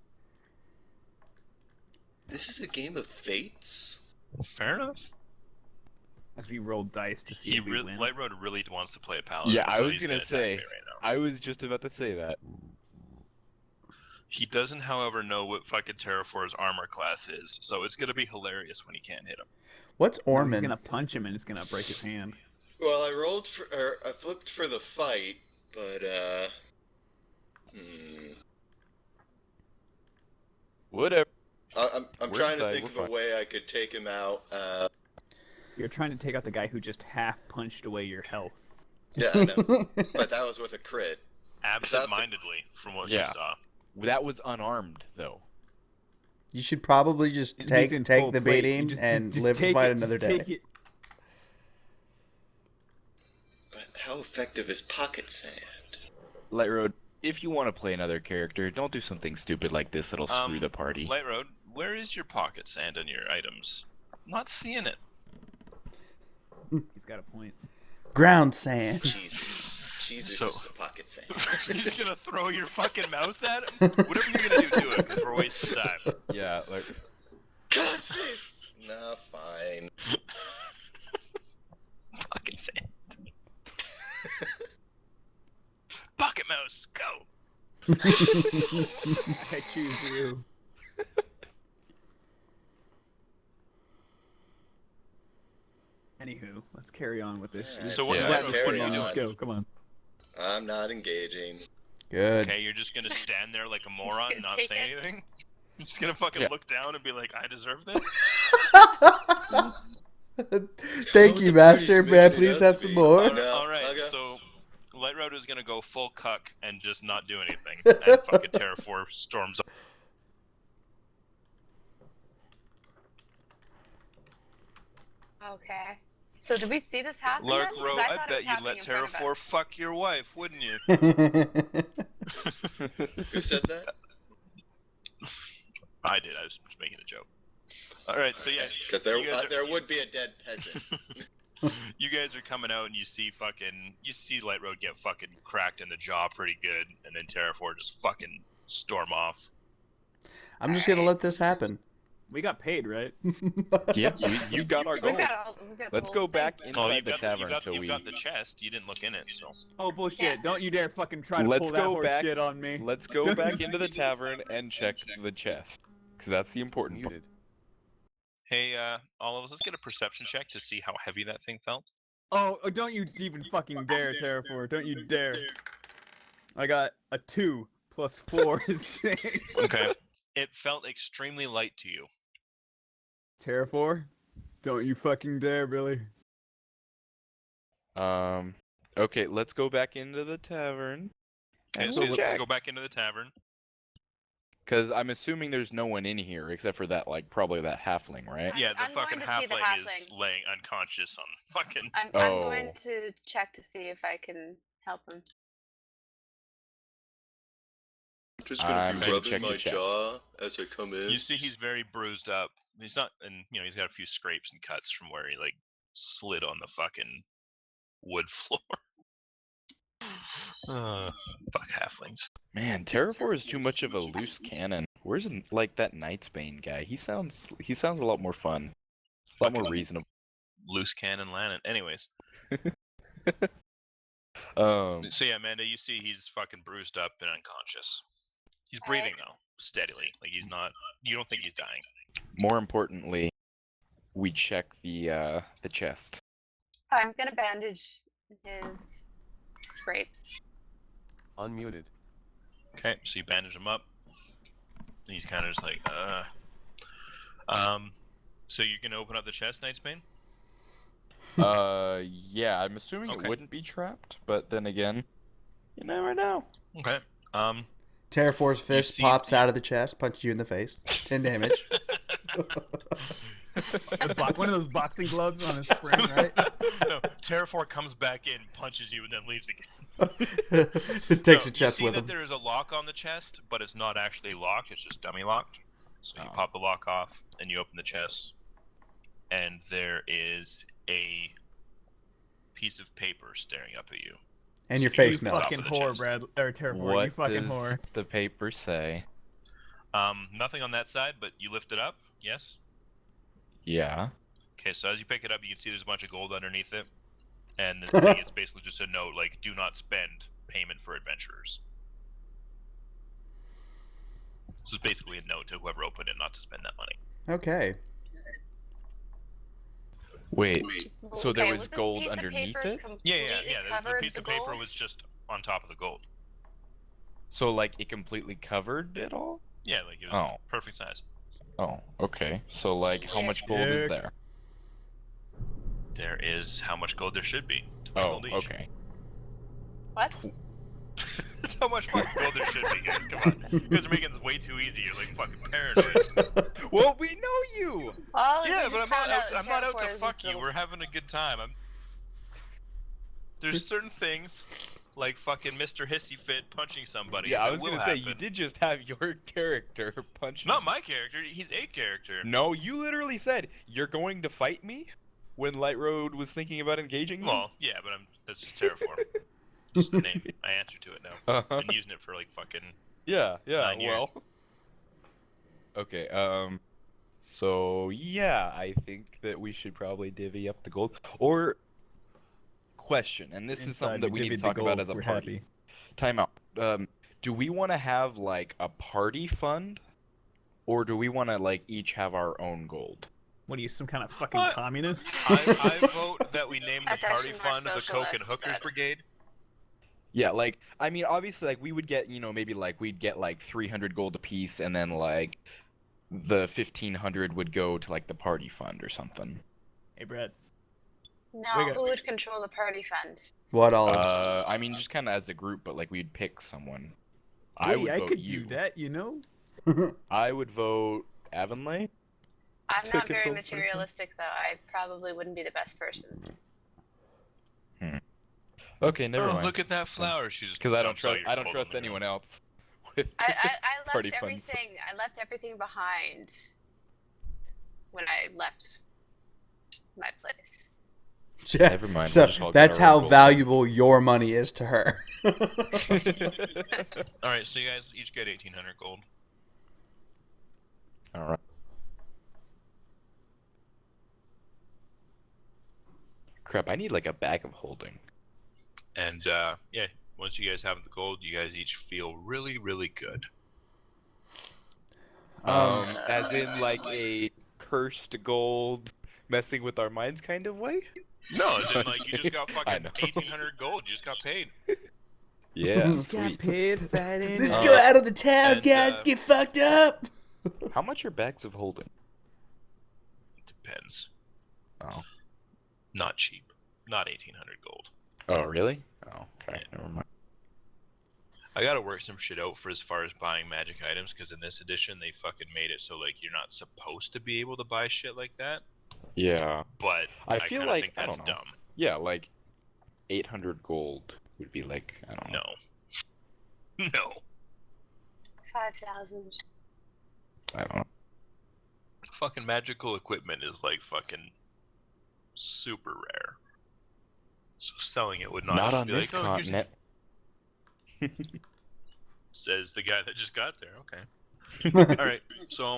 This is a game of fates? Fair enough. As we roll dice to see if we win. Light Road really wants to play a paladin. Yeah, I so was he's gonna attack say. me right now. I was just about to say that. He doesn't, however, know what fucking Terrafor's armor class is, so it's gonna be hilarious when he can't hit him. What's He's Ormond? gonna punch him and it's gonna break his hand. Well, I flipped for the fight, but, Whatever. I'm We're trying inside, to think we're of a fine. way I could take him out. You're trying to take out the guy who just half punched away your health. Yeah, I know. But that was with a crit. Absent-mindedly, from what you Yeah. saw. That was unarmed, though. You should probably just And take he's in the full plate. beating You and just live to take fight it, another just day. take it. But how effective is pocket sand? Light Road, if you want to play another character, don't do something stupid like this that'll screw the party. Light Road, where is your pocket sand on your items? I'm not seeing it. He's got a point. Ground sand. Jesus So- is the pocket sand. You're just gonna throw your fucking mouse at him? Whatever you're gonna do it, because we're wasting time. Yeah, like God's face! Nah, fine. Fucking sand. Pocket mouse, go! I choose you. Anywho, let's carry on with this. Yeah, So what, yeah, Light Road, carry what are you on. doing? Let's go. Come on. I'm not engaging. Good. Okay, you're just gonna stand there like a moron and gonna not take say it. anything? You're just gonna fucking Yeah. look down and be like, I deserve this? Thank you, Master. Please May I make it please up have to some me. more? No, Alright, okay. so Light Road is gonna go full cuck and just not do anything. And fucking Terraform storms up. Okay. So did we see this happen? Lark then? 'Cause Road, I I thought it bet was you'd happening let in front of Terraform us. fuck your wife, wouldn't you? Who said that? I did, I was just making a joke. Alright, so yeah, Because you guys are- there would be a dead peasant. you guys are coming out and you see Light Road get fucking cracked in the jaw pretty good, and then Terraform just fucking storm off. I'm just gonna let this happen. We got paid, right? yeah, you got our We've gold. got the Let's whole go back thing. inside you've the got tavern till you've we. got the chest. You didn't look in it, so. Oh bullshit! Yeah. Don't you dare fucking try to Let's pull that go horse back. shit on me. Let's go back into the tavern and check the chest, because that's the important part. Hey, all of us, let's get a perception check to see how heavy that thing felt. Oh, don't you even fucking dare, Terrafor! Don't you dare! I got a 2 plus 4 is 6. Okay. It felt extremely light to you. Terrafor, don't you fucking dare, Billy. Okay, let's go back into the tavern. Okay, And so we'll let's check. go back into the tavern. Because I'm assuming there's no one in here except for that, probably that halfling, right? Yeah, the I'm going fucking to see the halfling is halfling. laying unconscious on fucking. I'm Oh. going to check to see if I can help him. just gonna I'm be gonna rubbing check my your chest. jaw as I come in. You see, he's very bruised up. He's not, and he's got a few scrapes and cuts from where he like slid on the fucking wood floor. Fuck halflings. Man, Terrafor is too much of a loose cannon. Where's like that Knightsbane guy? He sounds a lot more fun. A lot more Fucking reasonable. Loose cannon Lannon. Anyways, so yeah, Amanda, you see he's fucking bruised up and unconscious. He's breathing though, steadily. Like he's not. You don't think he's dying. More importantly, we check the chest. I'm gonna bandage his scrapes. Unmuted. Okay, so you bandage him up. He's kind of just like, So you're gonna open up the chest, Knightsbane? Yeah, I'm assuming Okay. it wouldn't be trapped, but then again, you never know. Okay. Terrafor's fist see- pops out of the chest, punches you in the face. 10 damage. One of those boxing gloves on a spring, right? No, Terrafor comes back in, punches you, and then leaves again. It takes So a chest you see with that him. there is a lock on the chest, but it's not actually locked. It's just dummy locked. So you Oh. pop the lock off, and you open the chest, and there is a piece of paper staring up at you. And your You face fuck- melts. Fucking Top of the whore, chest. Brad. Or Terraform. What You fucking does whore. the paper say? Nothing on that side, but you lift it up. Yes. Yeah. Okay, so as you pick it up, you can see there's a bunch of gold underneath it, and the thing it's basically just a note like, "Do not spend. Payment for adventurers." This is basically a note to whoever opened it not to spend that money. Okay. Wait. So there Okay, was this gold piece of underneath paper it? completely The covered piece of the paper gold? was just on top of the gold. So like it completely covered it all? Yeah, like it was Oh. perfect size. Oh, okay. So like how much gold is Dick. there? There is how much gold there should be. 20 Oh, gold each. okay. What? That's how much fucking gold there should be, guys. Come on. You guys are making this way too easy. You're like fucking paranoid. Well, we know you. Well, we Yeah, just but I'm found not, out I'm not out to Terraform is fuck just you. a- We're having a good time. There's certain things, like fucking Mr. Hissy Fit punching somebody. Yeah, I that was will gonna say you happen. did just have your character punch. Not my character. He's a character. No, you literally said you're going to fight me when Light Road was thinking about engaging me. Well, yeah, but that's just Terraform. Just the name. I answer to it now. Uh-huh. I've been using it for like fucking. Yeah, 9 years. well. Okay, so yeah, I think that we should probably divvy up the gold. Or question, and this is something that we need to talk about as a We're party. happy. Time out. Do we want to have like a party fund, or do we want to like each have our own gold? What are you, some kind of fucking What? communist? I vote that we name the That's party actually more fund the Coke and socialist, Hookers but- Brigade. Yeah, like I mean, obviously, like we would get, maybe like we'd get like 300 gold apiece, and then like the 1,500 would go to like the party fund or something. Hey, Brad. No, We got- who would control the party fund? What all? I mean, just kind of as a group, but like we'd pick someone. Hey, I vote could you. do that, you know? I would vote Avonlea. I'm To not very control the party fund? materialistic, though. I probably wouldn't be the best person. Okay, never Oh, mind. look at that flower. She just Because I don't dumps all trust your I don't gold trust on the anyone ground. else. With I party left funds. everything. I left everything behind when I left my place. Yeah, Never mind, So we'll just all get that's our how own gold. valuable your money is to her. All right, so you guys each get 1,800 gold. All right. Crap! I need like a bag of holding. And yeah, once you guys have the gold, you guys each feel really, really good. As in like a cursed gold messing with our minds kind of way. No, as in like you just got I fucking know. 1,800 gold. You just got paid. Yeah, Got sweet. paid fat in Let's it. go out of the town, and, guys. Get fucked up. How much are bags of holding? It depends. Oh. Not cheap. Not 1,800 gold. Oh, really? Oh, okay. Never mind. I gotta work some shit out for as far as buying magic items, because in this edition they fucking made it so like you're not supposed to be able to buy shit like that. Yeah. But I I feel kinda like- think I that's don't know. dumb. Yeah, like 800 gold would be like, I don't know. No. No. 5,000. I don't know. Fucking magical equipment is like fucking super rare. So selling it would not, Not just on be this like, oh, here's continent. says the guy that just got there. Okay. All right. So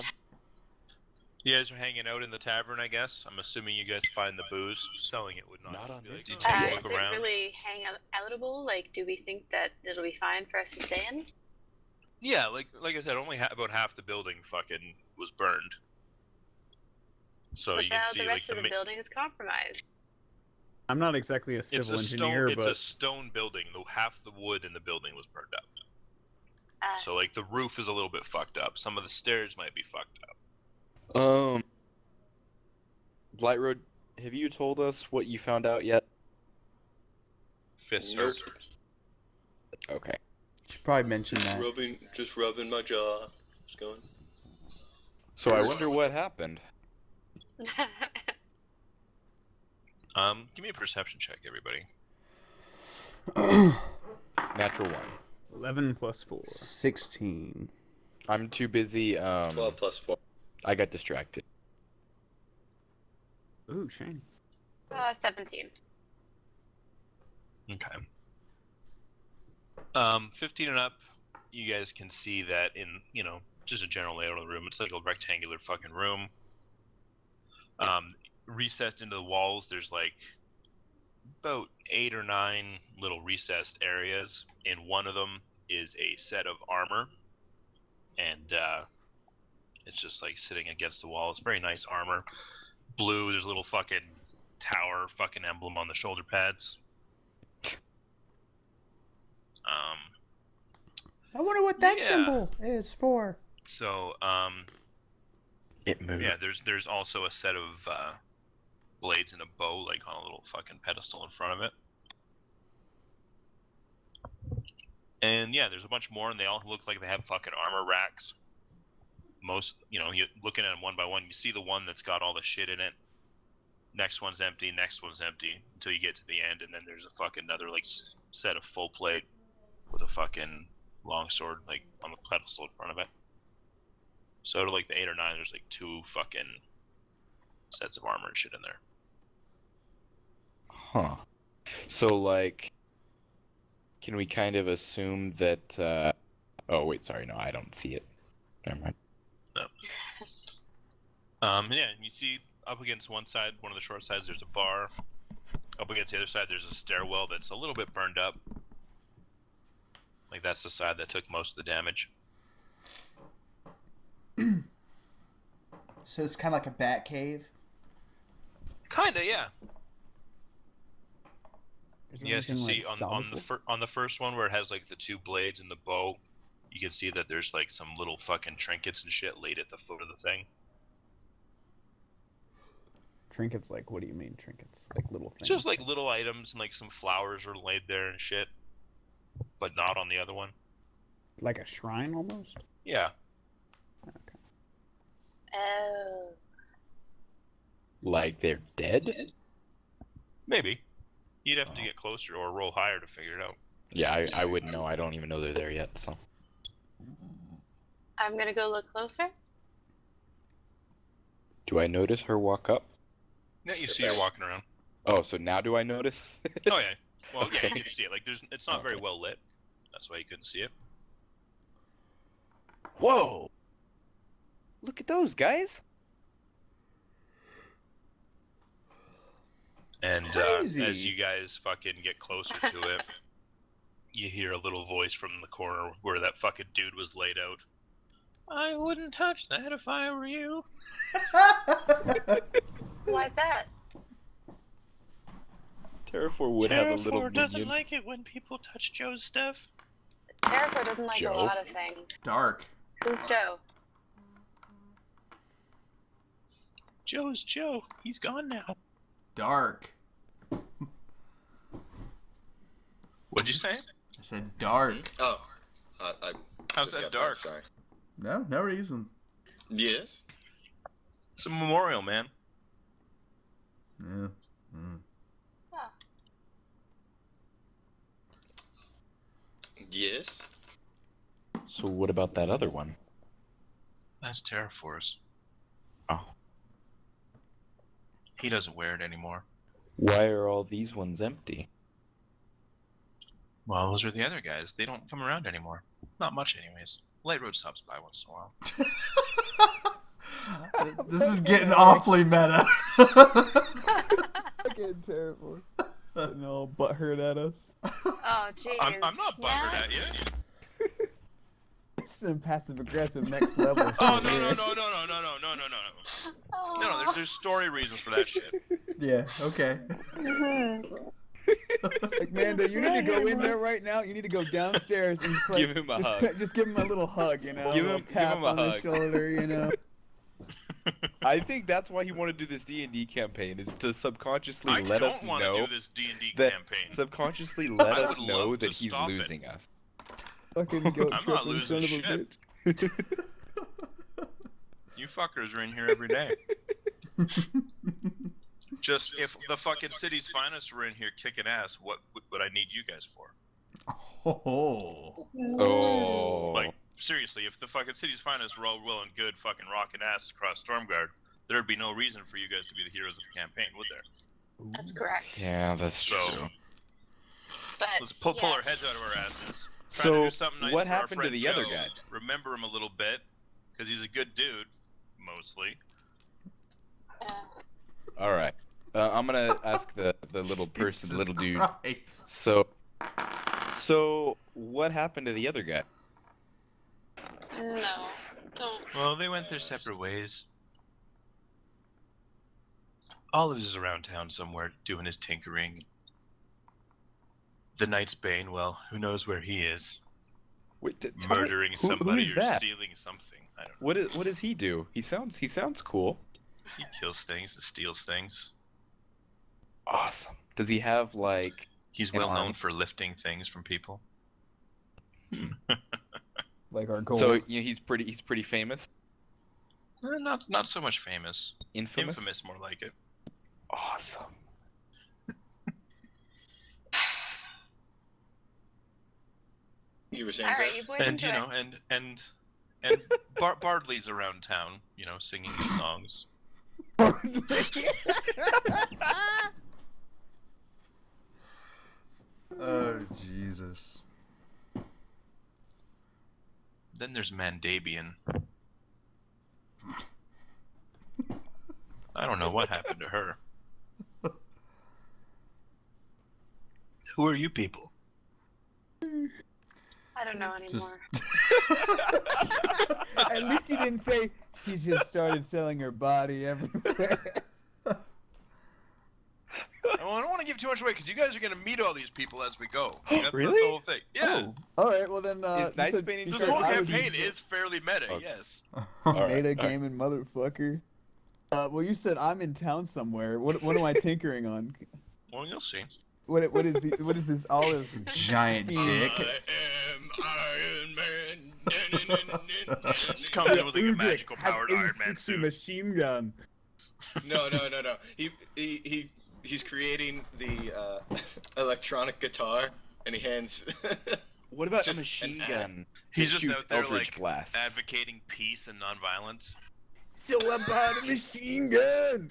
you guys are hanging out in the tavern, I guess. I'm assuming you guys find the booze. Selling it would not, Not just on be like, this you continent. take a Is look it around. really outable? Like, do we think that it'll be fine for us to stay in? Yeah, like I said, only about half the building fucking was burned. So But you can now see the like rest of the building is compromised. I'm not exactly a it's civil a engineer, stone. It's but a stone building. Half the wood in the building was burned up. Uh, So like the roof is a little bit fucked up. Some of the stairs might be fucked up. Blight Road, have you told us what you found out yet? Fists Nope. are Okay. Should probably mention that. Just rubbing my jaw. Just going. So I wonder what happened. Give me a perception check, everybody. Natural 1. 11 plus 4. 16. I'm too busy. 12 plus 4. I got distracted. Ooh, shiny. 17. Okay. 15 and up, you guys can see that in, just a general layout of the room. It's like a rectangular fucking room. Recessed into the walls, there's like about 8 or 9 little recessed areas. In one of them is a set of armor, and it's just like sitting against the wall. It's very nice armor. Blue, there's a little fucking tower fucking emblem on the shoulder pads. I wonder what that Yeah. symbol is for. So, It moved. yeah, there's also a set of blades and a bow, like on a little fucking pedestal in front of it. And yeah, there's a bunch more, and they all look like they have fucking armor racks. Most, you're looking at them one by one, you see the one that's got all the shit in it. Next one's empty, next one's empty, until you get to the end, and then there's a fucking another like set of full plate with a fucking long sword like on the pedestal in front of it. So to like the 8 or 9, there's like 2 fucking sets of armor and shit in there. Huh. So, like, can we kind of assume that, oh, wait, sorry, no, I don't see it. Never mind. Yeah, you see up against one side, one of the short sides, there's a bar. Up against the other side, there's a stairwell that's a little bit burned up. Like, that's the side that took most of the damage. So it's kind of like a bat cave. Kinda, yeah. Is there You guys can anything, see like, on the first one where it has like the 2 blades and the bow, you can see that there's like some little fucking trinkets and shit laid at the foot of the thing. Trinkets, like, what do you mean trinkets? Like little things? It's just like little items and like some flowers are laid there and shit, but not on the other one. Like a shrine, almost? Yeah. Okay. Oh. Like they're dead? Maybe. You'd have to get closer or roll higher to figure it out. Yeah, I wouldn't know. I don't even know they're there yet, so. I'm gonna go look closer. Do I notice her walk up? Yeah, you see her walking around. Oh, so now do I notice? Oh yeah. Well, yeah, Okay. you can see it. Like, it's not very Okay. well lit. That's why you couldn't see it. Whoa! Look at those guys! And Crazy. as you guys fucking get closer to it, you hear a little voice from the corner where that fucking dude was laid out. I wouldn't touch that if I were you. Why's that? Terrafor would have a little Terrafor doesn't minion. like it when people touch Joe's stuff. Terrafor doesn't like Joe? a lot of things. Dark. Who's Joe? Joe's Joe. He's gone now. Dark. What'd you say? I said dark. Oh. I How's just that got dark? back, sorry. No reason. Yes. It's a memorial, man. Yeah. Oh. Yes. So what about that other one? That's Terraforce. Oh. He doesn't wear it anymore. Why are all these ones empty? Well, those are the other guys. They don't come around anymore. Not much, anyways. Light Road stops by once in a while. This is getting awfully meta. Getting terrible. Getting all butthurt at us. Oh, jeez. I'm not buttered at you. This is some passive aggressive next level. Oh, shit here. no. No, there's story reasons for that shit. Yeah, okay. Like, Manda, you need to go in there right now. You need to go downstairs and just, like, Give him a hug. Just give him a little hug, you know? Give a little him tap a on the hug. shoulder, you know? I think that's why he wanted to do this D&D campaign, is to subconsciously I let us don't want to know do this D&D that campaign. subconsciously let I us would know love that to he's stop it. losing us. Fucking goat I'm not tripping losing son of a shit. bitch. You fuckers are in here every day. Just if the fucking city's finest were in here kicking ass, what would I need you guys for? Oh. Oh. Like, seriously, if the fucking city's finest were all well and good fucking rocking ass across Stormguard, there'd be no reason for you guys to be the heroes of the campaign, would there? That's correct. Yeah, that's So, true. But let's pull our yes. heads out of our asses. Try So, to do something nice what for our happened to friend the other Joe. guy? Remember him a little bit, because he's a good dude, mostly. All right. I'm gonna ask the little person, Jesus little dude. Christ. So what happened to the other guy? No, don't. Well, they went their separate ways. Olive is around town somewhere doing his tinkering. The Knight's Bane, well, who knows where he is? Wait, tell me, Murdering who somebody is or that? stealing something. I don't know. What does he do? He sounds cool. He kills things and steals things. Awesome. Does he have like? He's An well known arm. for lifting things from people. Like our goal. So he's pretty famous. Not so much famous. Infamous. Infamous, more like it. Awesome. You were saying All right, that? you boys And enjoy. you know, and Bardley's around town, you know, singing his songs. Oh, Jesus. Then there's Mandabian. I don't know what happened to her. Who are you people? I don't know anymore. At least he didn't say she just started selling her body everywhere. I don't want to give too much away because you guys are going to meet all these people as we go. That's Really? the whole thing. Yeah. All right, well then. Is you Nice said- Painting you This said whole I was campaign using- is fairly meta, Okay. yes. All right, Meta all right. gaming motherfucker. Well, you said I'm in town somewhere. What am I tinkering on? Well, you'll see. What is this olive? Giant dick. am Iron Man. Just come in with like a magical powered Iron Man M60 suit. machine gun. No. He's creating the electronic guitar, and he hands. What about Just a machine an ad. gun? He's that just shoots out there Eldritch like blasts? advocating peace and nonviolence. So I bought a machine gun.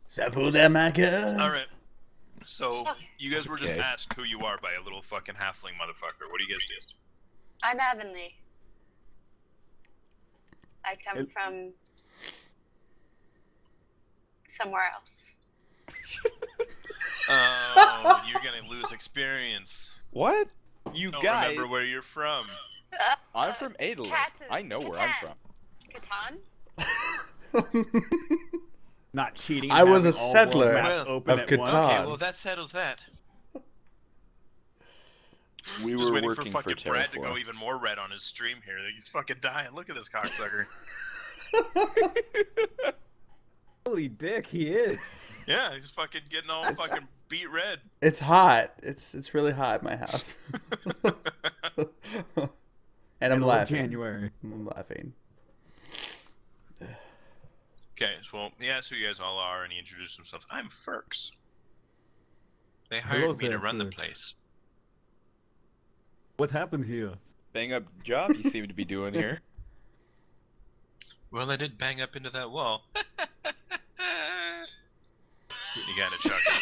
Sepul de Maga. All right. So you guys were just Okay. asked who you are by a little fucking halfling motherfucker. What do you guys do? I'm Avonlea. I come It- from somewhere else. Oh, you're gonna lose experience. What? You Don't guys? remember where you're from. I'm from Adelith. Cats and I know where I'm Catan. from. Catan? Not cheating. I was a having all settler world maps of open at once. Catan. Okay, well that settles that. We Just were waiting working for fucking Brad to go Terraform. even more red on his stream here. He's fucking dying. Look at this cocksucker. Holy dick, he is. Yeah, he's fucking getting all fucking beat red. It's hot. It's really hot in my house. And I'm Middle of laughing. January. I'm laughing. Okay, so well, he asked who you guys all are, and he introduced himself. I'm Ferks. They Hello hired me to there, run the Ferks. place. What happened here? Bang up job you seem to be doing here. Well, I did bang up into that wall. You got a chuckle.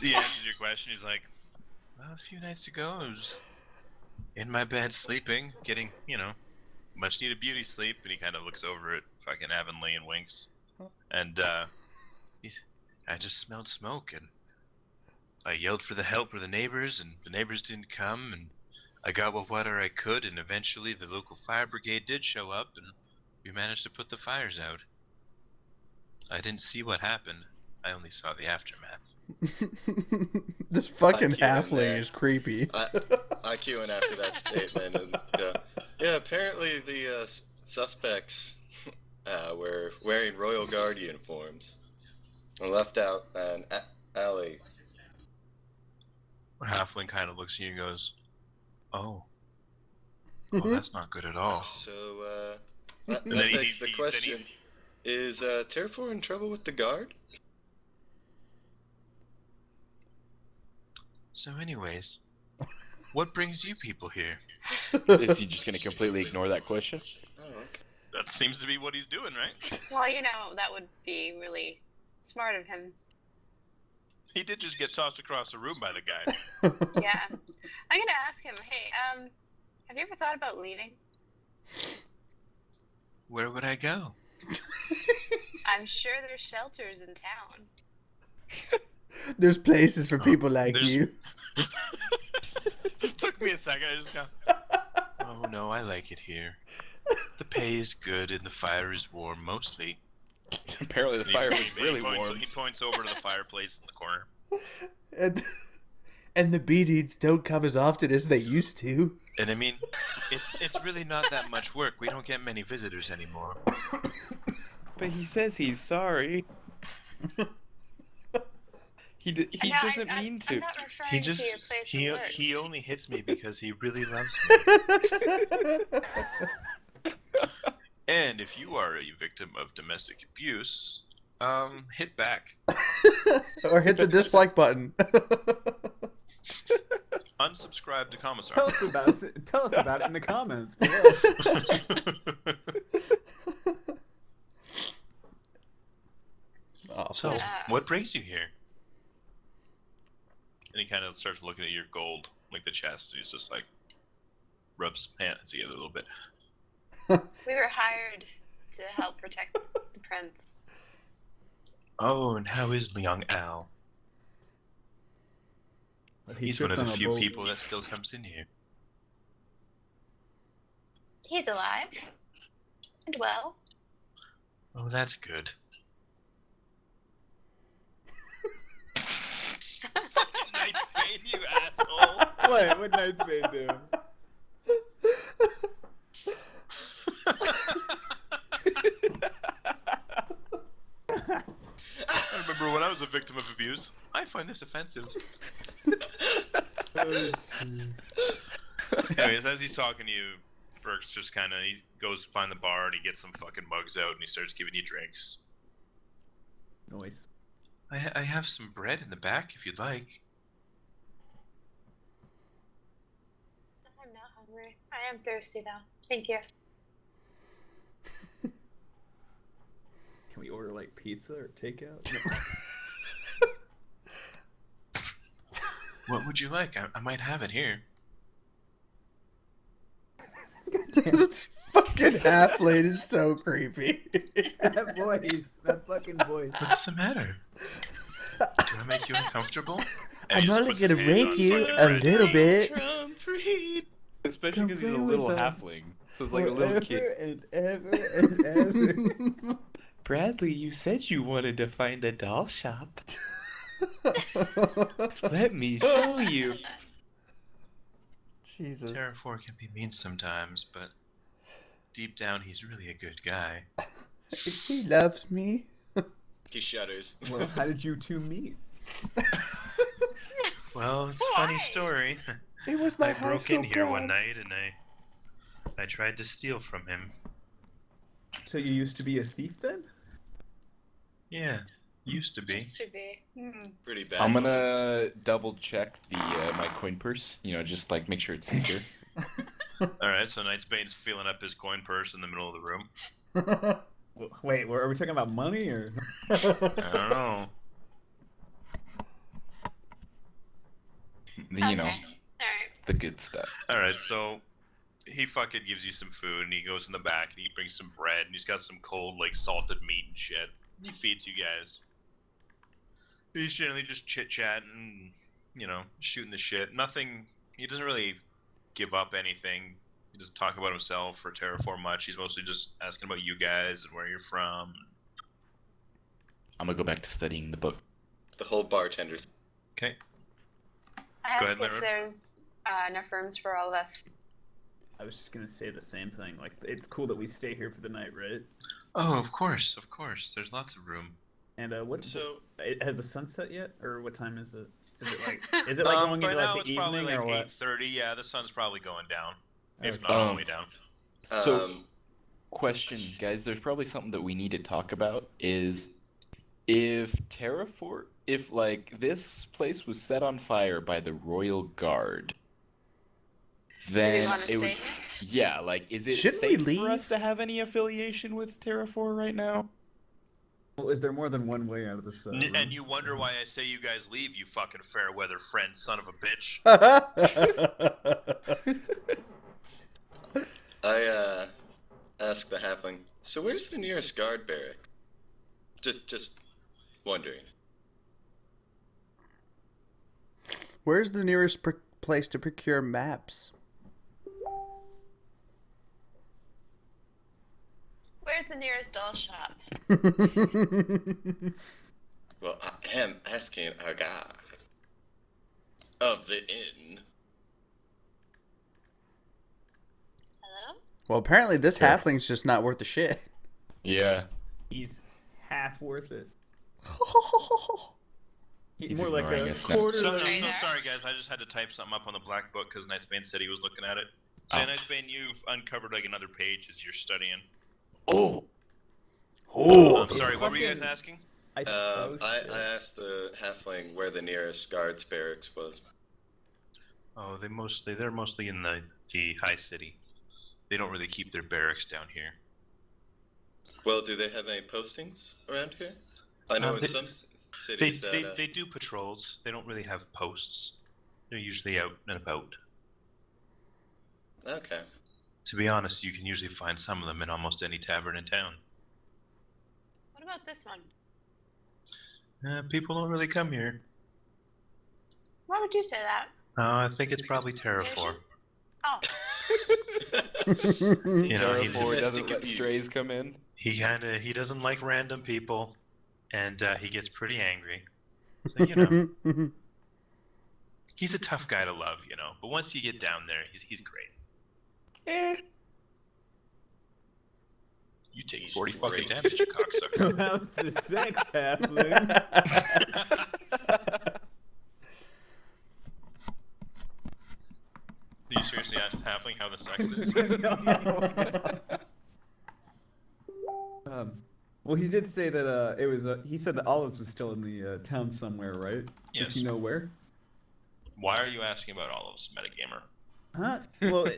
He answers your question. He's like, well, a few nights ago, I was in my bed sleeping, getting, much needed beauty sleep, and he kind of looks over at fucking Avonlea and winks. And I just smelled smoke, and I yelled for the help of the neighbors, and the neighbors didn't come, and I got what water I could, and eventually the local fire brigade did show up, and we managed to put the fires out. I didn't see what happened. I only saw the aftermath. This fucking I cue in halfling there. is creepy. I cue in after that statement, and yeah, apparently the suspects were wearing Royal Guard uniforms and left out an alley. Halfling kind of looks at you and goes, oh, that's not good at all. So that And then begs the question: is Terraform in trouble with the guard? So anyways, what brings you people here? Is he just going to completely ignore that question? Oh, okay. That seems to be what he's doing, right? Well, that would be really smart of him. He did just get tossed across the room by the guy. Yeah. I'm gonna ask him, hey, have you ever thought about leaving? Where would I go? I'm sure there's shelters in town. There's places for people like there's- you. It took me a second. I just got. Oh no, I like it here. The pay is good and the fire is warm, mostly. Apparently the fire was really warm. He points over to the fireplace in the corner. And the BDs don't come as often as they used to. And I mean, it's really not that much work. We don't get many visitors anymore. But he says he's sorry. He doesn't mean to. I'm not referring to your place of work. He only hits me because he really loves me. And if you are a victim of domestic abuse, hit back. Or hit the dislike button. Unsubscribe to Commissar. Tell us about it in the comments below. Oh, So, what brings you here? And he kind of starts looking at your gold, like the chest, and he's just like, rubs his hands together a little bit. We were hired to help protect the prince. Oh, and how is young Al? He's one of the few people that still comes in here. He's alive. And well. Oh, that's good. Fucking Knight's Bane, you asshole! What Knight's Bane do? I remember when I was a victim of abuse. I find this offensive. Anyways, as he's talking to you, Ferk's just kind of, he goes find the bar and he gets some fucking mugs out and he starts giving you drinks. Noise. I have some bread in the back if you'd like. I'm not hungry. I am thirsty though. Thank you. Can we order like pizza or takeout? What would you like? I might have it here. This fucking halfling is so creepy. That voice. That fucking voice. What's the matter? Do I make you uncomfortable? And I'm he just only puts gonna his hands rake on you fucking a bread. little bit. Especially because he's a little halfling. So it's like a little kid. And ever and ever. Bradley, you said you wanted to find a doll shop. Let me show you. Jesus. Terrafor can be mean sometimes, but deep down he's really a good guy. He loves me. He shudders. Well, how did you two meet? Well, it's a funny story. It was my I high broke school in here prom. one night and I tried to steal from him. So you used to be a thief then? Yeah. Used to be. Used to be. Pretty bad. I'm gonna double check the my coin purse. You know, just like make sure it's secure. Alright, so Nightsbane's feeling up his coin purse in the middle of the room. Wait, are we talking about money or? I don't know. You know, Alright. the good stuff. Alright, so he fucking gives you some food and he goes in the back and he brings some bread and he's got some cold, like, salted meat and shit. He feeds you guys. He's generally just chit-chatting and, you know, shooting the shit. Nothing, he doesn't really give up anything. He doesn't talk about himself or Terraform much. He's mostly just asking about you guys and where you're from. I'm gonna go back to studying the book. The whole bartender's. Okay. I Go asked ahead, if Lyra. there's enough rooms for all of us. I was just gonna say the same thing. Like, it's cool that we stay here for the night, right? Oh, of course, of course. There's lots of room. And So has the sun set yet, or what time is it? Is it like going by into now like it's the probably evening like or what? 8:30. Yeah, the sun's probably going down. If Okay. not all the way down. So, question, guys, there's probably something that we need to talk about is if like this place was set on fire by the Royal Guard, Do we then want to it stay would, here? yeah, like is it Shouldn't we safe for leave? us to have any affiliation with Terrafor right now? Well, is there more than one way out of this? Room? And you wonder why I say you guys leave, you fucking fair weather friend, son of a bitch. I asked the halfling. So where's the nearest guard barracks? Just wondering. Where's the nearest place to procure maps? Where's the nearest doll shop? Well, I am asking a guard of the inn. Hello? Well, apparently this Yeah. halfling's just not worth the shit. Yeah. He's half worth it. He's More like ignoring a us now. quarter. So, of- so sorry, guys. I just had to type something up on the black book because Nightsbane said he was looking at it. So, Oh. Nightsbane, you've uncovered like another page as you're studying. Oh. Sorry, what were you guys asking? I shit. I asked the halfling where the nearest guards barracks was. Oh, they're mostly in the high city. They don't really keep their barracks down here. Well, do they have any postings around here? I know in they- some cities that. They do patrols. They don't really have posts. They're usually out and about. Okay. To be honest, you can usually find some of them in almost any tavern in town. What about this one? People don't really come here. Why would you say that? I think it's probably Terrafor. Oh, You know, he, Terrafor doesn't domestic let abuse. strays come in. he doesn't like random people, and he gets pretty angry. So you know, he's a tough guy to love, you know. But once you get down there, he's great. You take He's 40 fucking great. damage, you cocksucker. How's the sex halfling? Did you seriously ask Halfling how the sex is? Well, he did say that it was. He said that Olives was still in the town somewhere, right? Yes. Does he know where? Why are you asking about Olive's metagamer? Huh? Well,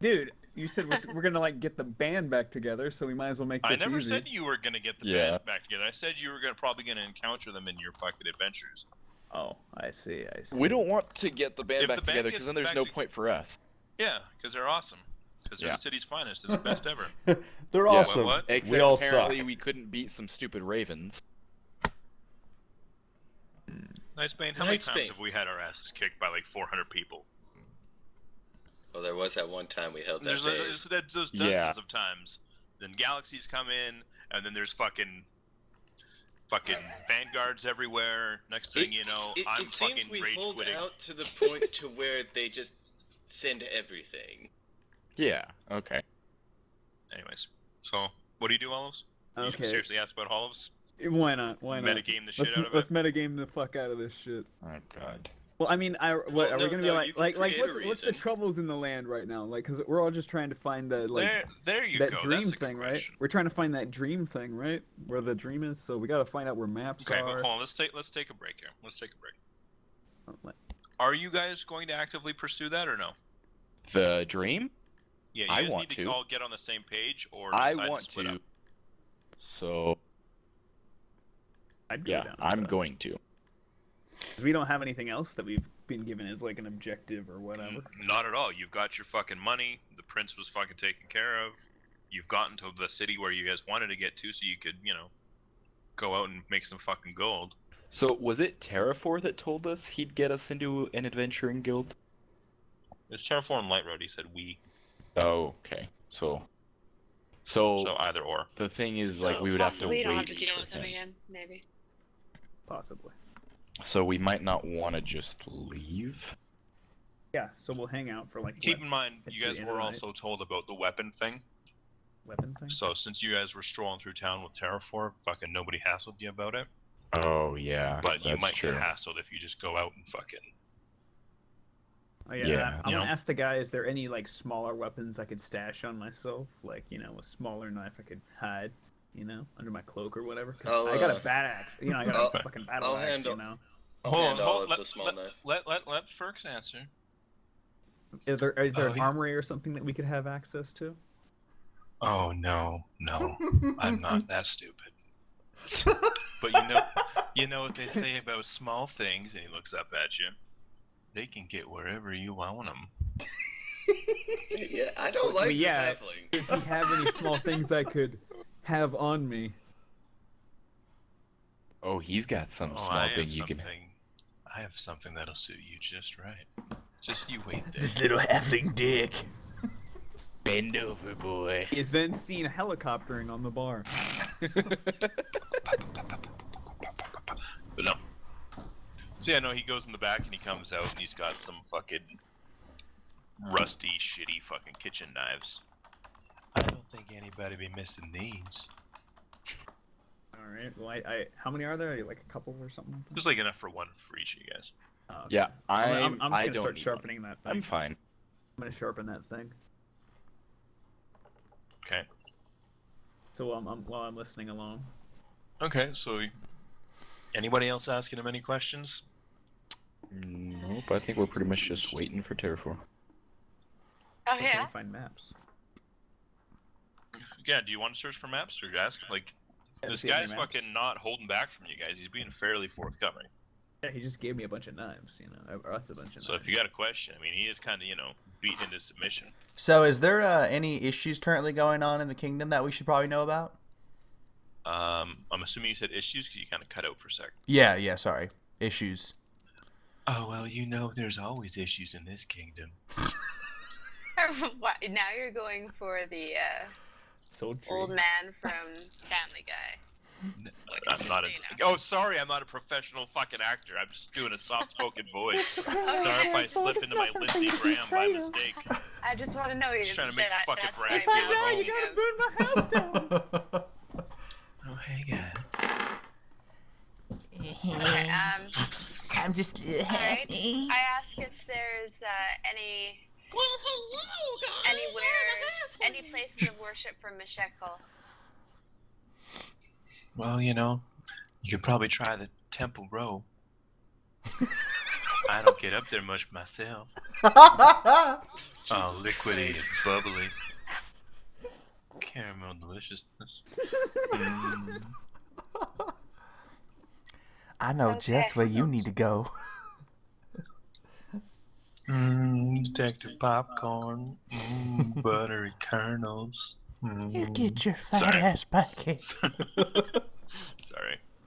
dude, you said we're gonna like get the band back together, so we might as well make I this never easy. said you were gonna get the Yeah. band back together. I said you were probably gonna encounter them in your fucking adventures. Oh, I see. We don't want to get the band If back the band together gets because then there's back no to- point for us. Yeah, because they're awesome. Because they're Yeah. the city's finest and the best ever. They're Yeah. awesome. What? Except We all apparently suck. we couldn't beat some stupid ravens. Nightsbane, how many Nightsbane. times have we had our asses kicked by like 400 people? Well, there was that one time we held that There's base. those dozens Yeah. of times. Then galaxies come in, and then there's fucking vanguards everywhere. Next thing you know, I'm it seems fucking we rage hold quitting. out to the point to where they just send everything. Yeah, okay. Anyways, so what do you do, Olives? You Okay. seriously ask about Olives? Why not? Why not? Metagame the shit let's out of let's it. metagame the fuck out of this shit. Oh god. Well, I mean, are we gonna be you can create a what's the reason. troubles in the land right now? Like, because we're all just trying to find the There you that go. dream That's a good thing, right? question. We're trying to find that dream thing, right? Where the dream is. So we gotta find out where maps Okay, are. hold on. Let's take a break here. Let's take a break. Oh, what? Are you guys going to actively pursue that or no? The dream? Yeah, you I guys want need to to. all get on the same page or I decide want to split to. up. So I'd go yeah, down I'm with that. going to. 'Cause we don't have anything else that we've been given as like an objective or whatever. Not at all. You've got your fucking money. The prince was fucking taken care of. You've gotten to the city where you guys wanted to get to, so you could, go out and make some fucking gold. So was it Terrafor that told us he'd get us into an adventuring guild? It's Terraform Light Road. He said we. Oh, okay. So So either or. the thing is, So like, we would have to possibly wait. you don't have to deal for with them him. again, maybe. Possibly. So we might not want to just leave. Yeah. So we'll hang out for like. Keep in mind, At you the guys end were of the also told about the weapon thing. weapon thing. So since you guys were strolling through town with Terraform, fucking nobody hassled you about it. Oh yeah, But you that's might true. get hassled if you just go out and fucking. Oh yeah. Yeah. I'm You gonna know? ask the guy: is there any like smaller weapons I could stash on myself? Like a smaller knife I could hide, under my cloak or whatever. 'Cause I got a bat axe. I got a fucking battle I'll axe. handle- You know. I'll hand Olives a small knife. Let Ferks answer. Is there Oh, an yeah. armory or something that we could have access to? Oh no, I'm not that stupid. But you know what they say about small things, and he looks up at you. They can get wherever you want them. Yeah, I don't like yeah. this halfling. Does he have any small things I could have on me? Oh, he's got some Oh, small thing you can. I have something that'll suit you just right. Just you wait there. This little halfling dick. Bend over, boy. He is then seen helicoptering on the bar. But no. So yeah, no, he goes in the back and he comes out and he's got some fucking rusty, shitty fucking kitchen knives. I don't think anybody be missing these. All right. Well, I how many are there? Like a couple or something? Like that? There's like enough for one for each of you guys. Oh, okay. Yeah, I'm just I gonna don't start need sharpening that thing. one. I'm fine. I'm gonna sharpen that thing. Okay. So while I'm listening along. Okay, so anybody else asking him any questions? Nope, I think we're pretty much just waiting for Terraform. Oh I'm trying yeah. to find maps. Yeah, do you want to search for maps or ask? Like, Yeah, this see if guy's any maps. fucking not holding back from you guys. He's being fairly forthcoming. Yeah, he just gave me a bunch of knives. Or us a bunch of So knives. if you got a question, I mean, he is kind of, beaten into submission. So, is there any issues currently going on in the kingdom that we should probably know about? I'm assuming you said issues because you kind of cut out for a sec. Yeah, sorry. Issues. Oh, well, there's always issues in this kingdom. What, now you're going for the Sultry. old man from Family Guy. I'm not So a... you Oh, sorry, I'm not a professional fucking actor. I'm just doing a soft-spoken voice. Sorry if I slip into my Lindsey Graham by mistake. I just want to know you. Just trying to make fucking that's Brad what feel I'm at home. thinking of. burn my house down. Oh, hey, guys. Okay, I'm just alright. I ask if there's any places of worship for Meshekal. Well, you could probably try the Temple Row. I don't get up there much myself. Oh, liquidy and bubbly. Caramel deliciousness. I know Okay. just where you need to go. Detective popcorn. Buttery kernels. You get your fat Sorry. ass back here. Sorry.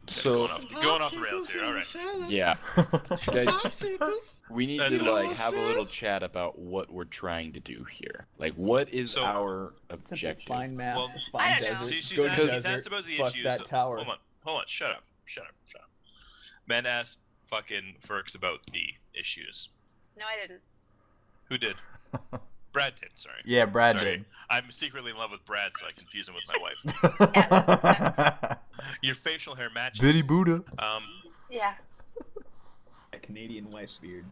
So Going off the rails here, alright. yeah, guys, Popsicles. we need That's to fine. have a little chat about what we're trying to do here. Like, what is So- our Simple objective? find map. Well, find I don't know. desert. She's Go to asked, desert. he's asked about the fuck issues. that tower. Hold on. Shut up. Man asked fucking Ferks about the issues. No, I didn't. Who did? Brad did, sorry. Yeah, Brad Sorry. did. I'm secretly in love with Brad, so I confuse him with my wife. Yeah, Your facial hair matches. Bitty Buddha. Yeah. A Canadian wife beard.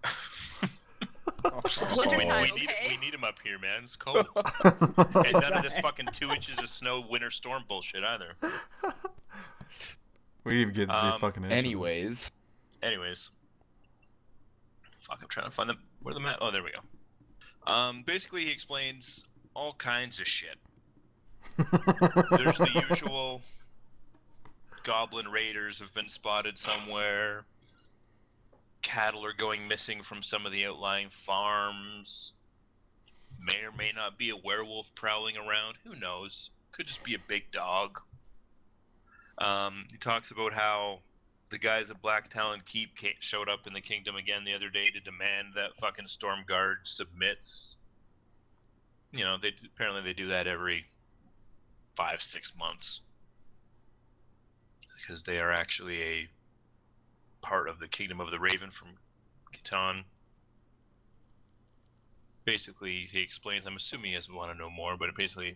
It's wintertime, we okay? need him up here, man. It's cold. And none of this fucking 2 inches of snow winter storm bullshit either. We didn't even get the fucking intro. Anyways. Fuck, I'm trying to find them. Where the map? Oh, there we go. Basically, he explains all kinds of shit. There's the usual goblin raiders have been spotted somewhere. Cattle are going missing from some of the outlying farms. May or may not be a werewolf prowling around. Who knows? Could just be a big dog. He talks about how the guys at Black Talon Keep showed up in the kingdom again the other day to demand that fucking Stormguard submits. You know, apparently they do that every 5-6 months. Because they are actually a part of the Kingdom of the Raven from Catan. Basically, he explains, I'm assuming he doesn't want to know more, but basically,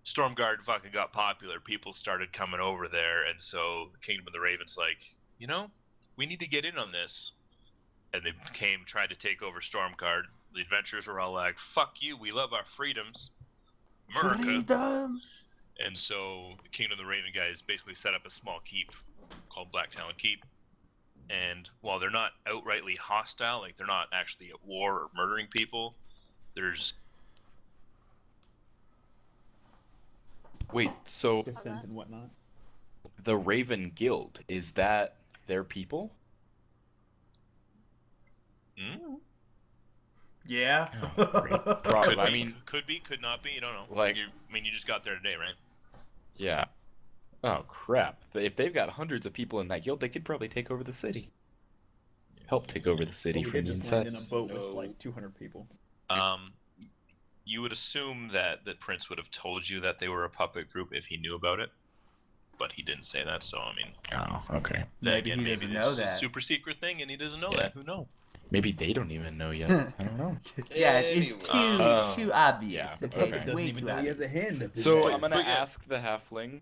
Stormguard fucking got popular. People started coming over there, and so the Kingdom of the Raven's like, you know, we need to get in on this. And they tried to take over Stormguard. The adventurers were all like, fuck you, we love our freedoms. America. Freedom. And so the Kingdom of the Raven guys basically set up a small keep called Black Talon Keep. And while they're not outrightly hostile, like they're not actually at war or murdering people, there's... Wait, so Dissent and whatnot. the Raven Guild, is that their people? Yeah. Probably. I mean, could be, could not be. You don't know. Like, you just got there today, right? yeah. Oh crap! If they've got hundreds of people in that guild, they could probably take over the city. Help take over the city We from did the just land inside. in a boat with like 200 people. You would assume that Prince would have told you that they were a puppet group if he knew about it, but he didn't say that. So I mean, Oh, okay. Maybe he doesn't know it's a that. super secret thing, and he doesn't know Yeah. that. Who knows? Maybe they don't even know yet. I don't know. Yeah, it's Anyway. too obvious. Yeah, Okay, okay. it's Doesn't way even too know he has obvious. a hand up his So ass. I'm gonna forget. ask the halfling.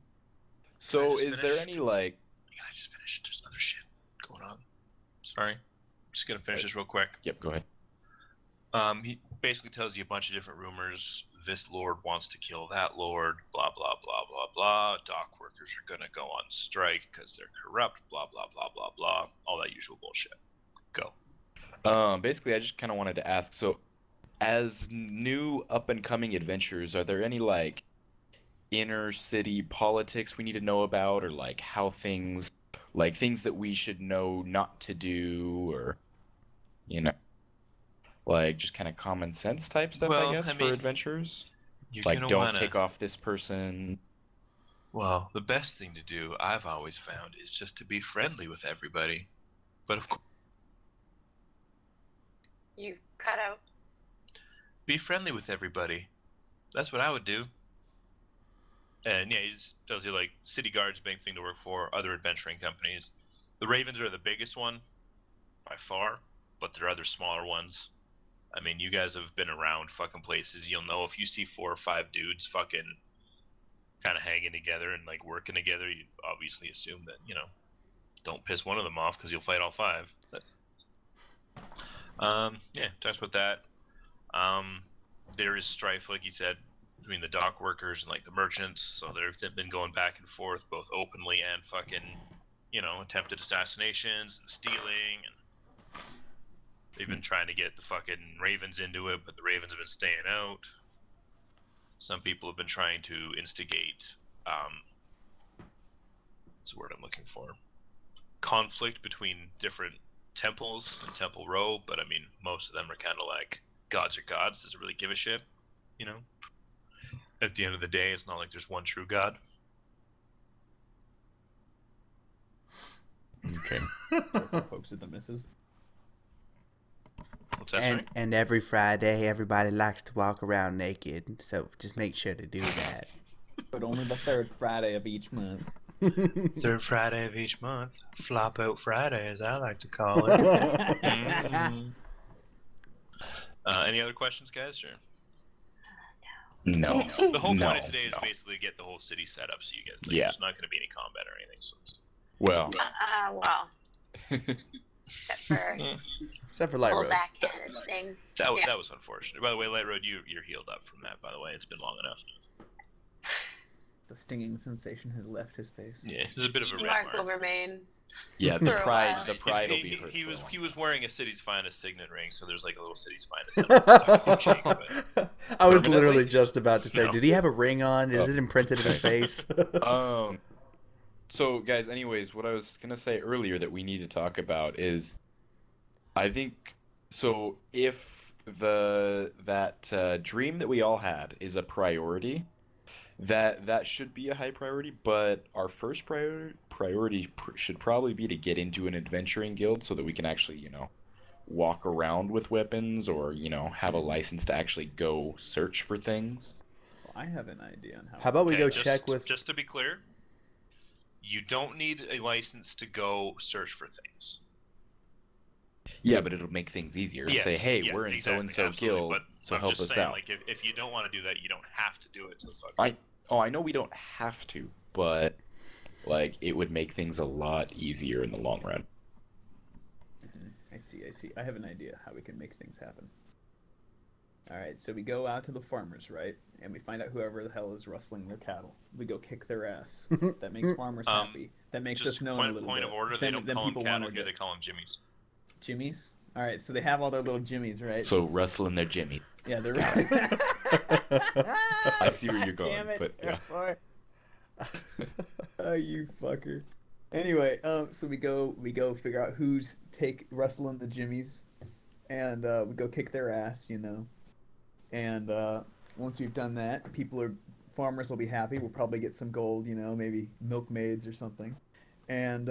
So just is there finish? any like? Can I just finish? There's other shit going on. Sorry, just gonna finish this real quick. Yep, go ahead. He basically tells you a bunch of different rumors. This lord wants to kill that lord. Blah blah blah blah blah. Dock workers are gonna go on strike because they're corrupt. Blah blah blah blah blah. All that usual bullshit. Go. Basically, I just kind of wanted to ask. So, as new up and coming adventurers, are there any like inner city politics we need to know about, or like how things that we should know not to do, or you know, like just kind of common sense type stuff, Well, I guess, I for mean, adventurers? You're Like, gonna don't wanna... take off this person. Well, the best thing to do, I've always found, is just to be friendly with everybody. But of course, You cut out. be friendly with everybody. That's what I would do. And yeah, he tells you like City Guard's a big thing to work for, other adventuring companies. The Ravens are the biggest one by far, but there are other smaller ones. I mean, you guys have been around fucking places. You'll know if you see 4 or 5 dudes fucking kind of hanging together and like working together, you obviously assume that, you know, don't piss one of them off because you'll fight all 5. Yeah, talks about that. There is strife, like you said, between the dock workers and like the merchants. So they've been going back and forth, both openly and fucking, you know, attempted assassinations and stealing, and they've been trying to get the fucking Ravens into it, but the Ravens have been staying out. Some people have been trying to instigate, what's the word I'm looking for? Conflict between different temples and Temple Row, but I mean, most of them are kind of like, gods are gods, doesn't really give a shit, you know? At the end of the day, it's not like there's one true god. Okay. Pokes at the misses. What's that, sorry? And every Friday, everybody likes to walk around naked, so just make sure to do that. But only the 3rd Friday of each month. 3rd Friday of each month. Flop out Friday, as I like to call it. Any other questions, guys? Or? No. The whole No, point of today is no. basically get the whole city set up so you guys, like, Yeah. there's not going to be any combat or anything. So. Well, Well. Except for Light whole Road. backhand thing. That was unfortunate. By the way, Light Road, you're healed up from that. By the way, it's been long enough. The stinging sensation has left his face. Yeah, there's a bit of a red Mark will mark. remain. Yeah, For the a pride while. the pride will be hurt. He was wearing a City's Finest signet ring, so there's like a little City's Finest symbol stuck in his cheek. But I was Permanently? literally just about to say, No. did he have a ring on? Is Oh. it imprinted in his face? So guys, anyways, what I was gonna say earlier that we need to talk about is, I think, so if that dream that we all had is a priority, that should be a high priority, but our first priority should probably be to get into an adventuring guild so that we can actually, walk around with weapons or, have a license to actually go search for things. Well, I have an idea on how. How about we Okay, go just- check with... Just to be clear, you don't need a license to go search for things. Yeah, but it'll make things easier. Yes, Say, hey, yeah, we're in exactly, so-and-so absolutely, guild, but so I'm help just us saying, out. like, if you don't want to do that, you don't have to do it to the fucking... I know we don't have to, but like it would make things a lot easier in the long run. I see. I have an idea how we can make things happen. All right, so we go out to the farmers, right? And we find out whoever the hell is rustling their cattle. We go kick their ass. That makes farmers happy. That makes us Just known a point, little point bit. of order, they don't call them people cattle wanna here, get- they call them jimmies. Jimmies? All right, so they have all their little jimmies, right? So rustling their Jimmy. Yeah, they're. I see where you're going, Damn it, but yeah. Oh, you fucker. Anyway, so we go figure out who's rustling the jimmies, and we go kick their ass, And once we've done that, farmers will be happy. We'll probably get some gold, maybe milkmaids or something, and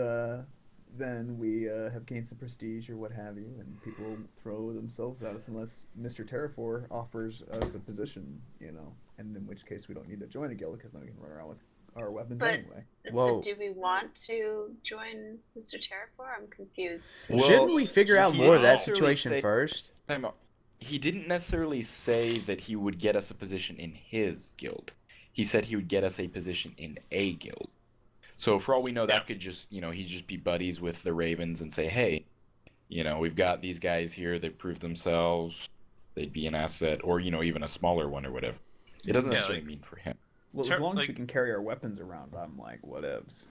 then we have gained some prestige or what have you, and people will throw themselves at us unless Mr. Terrafor offers us a position, and in which case we don't need to join a guild because then we can run around with our weapons But- anyway. Whoa. But do we want to join Mr. Terrafor? I'm confused. Well, Shouldn't we figure out he more of that didn't necessarily situation say- first? Time out. He didn't necessarily say that he would get us a position in his guild. He said he would get us a position in a guild. So for all we know, that could just, he'd just be buddies with the Ravens and say, hey, we've got these guys here. They proved themselves. They'd be an asset, or, even a smaller one or whatever. It doesn't necessarily mean for him. Well, as long as we can carry our weapons around, I'm like, whatevs.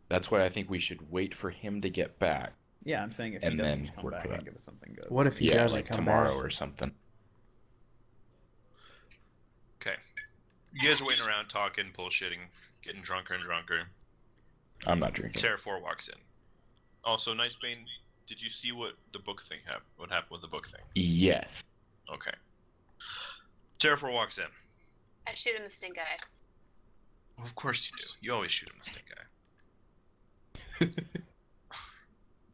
That's why I think we should wait for him to get back. Yeah, I'm saying if he And doesn't then just come work back with and that. give us something good. What if he Yeah, doesn't like come tomorrow back? or something. Okay. You guys are waiting around, talking, bullshitting, getting drunker and drunker. I'm not drinking. Terrafor walks in. Also, Nicebane, did you see what the book thing what happened with the book thing? Yes. Okay. Terrafor walks in. I shoot him the stink eye. Well, of course you do. You always shoot him the stink eye.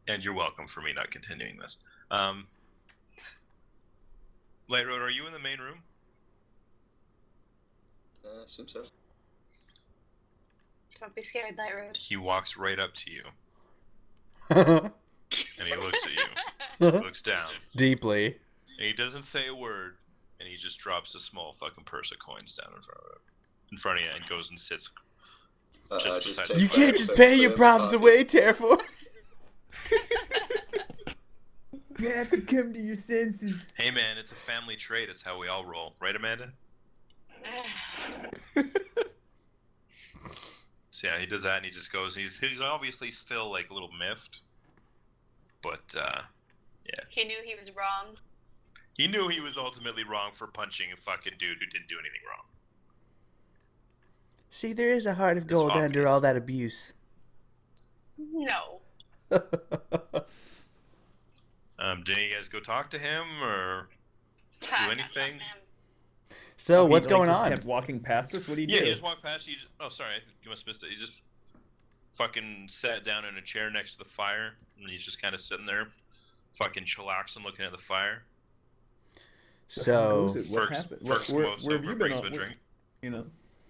And you're welcome for me not continuing this. Light Road, are you in the main room? Assume so. Don't be scared, Light Road. He walks right up to you, and he looks at you, looks down, Deeply. and he doesn't say a word, and he just drops a small fucking purse of coins down in front of you, and goes and sits. Just beside take You my can't just quick pay put your in the problems pocket. away, Terrafor. You have to come to your senses. Hey man, it's a family trait. It's how we all roll, right, Amanda? So yeah, he does that, and he just goes. He's obviously still like a little miffed, but yeah, He knew he was wrong. he knew he was ultimately wrong for punching a fucking dude who didn't do anything wrong. See, there is a heart of It's gold under obvious. all that abuse. No. Did you guys go talk to him or do anything? So, Oh, he, what's going just on? kept walking past us? What do you Yeah, do? he just walked past you. Oh, sorry, you must have missed it. He just fucking sat down in a chair next to the fire, and he's just kind of sitting there, fucking chillaxing, looking at the fire. So how So, goes it? What Ferk's happened? most where have sober, you been? brings him a drink.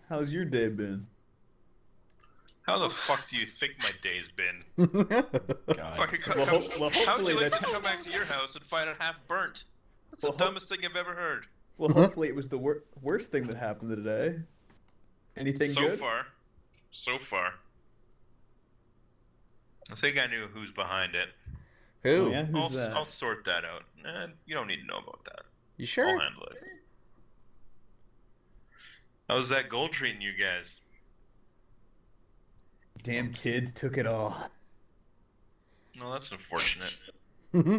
How's your day been? How the fuck do you think my day's been? God. Fucking Well, how well, would hopefully you like to that's- come back to your house and find it half burnt? That's Well, the dumbest thing I've ever heard. Well, hopefully it was the worst thing that happened today. Anything So good? far. I think I knew who's behind it. Who? Oh, yeah? Who's that? I'll sort that out. You don't need to know about that. You I'll sure? handle it. How's that gold treating you guys? Damn kids took it all. No, that's unfortunate.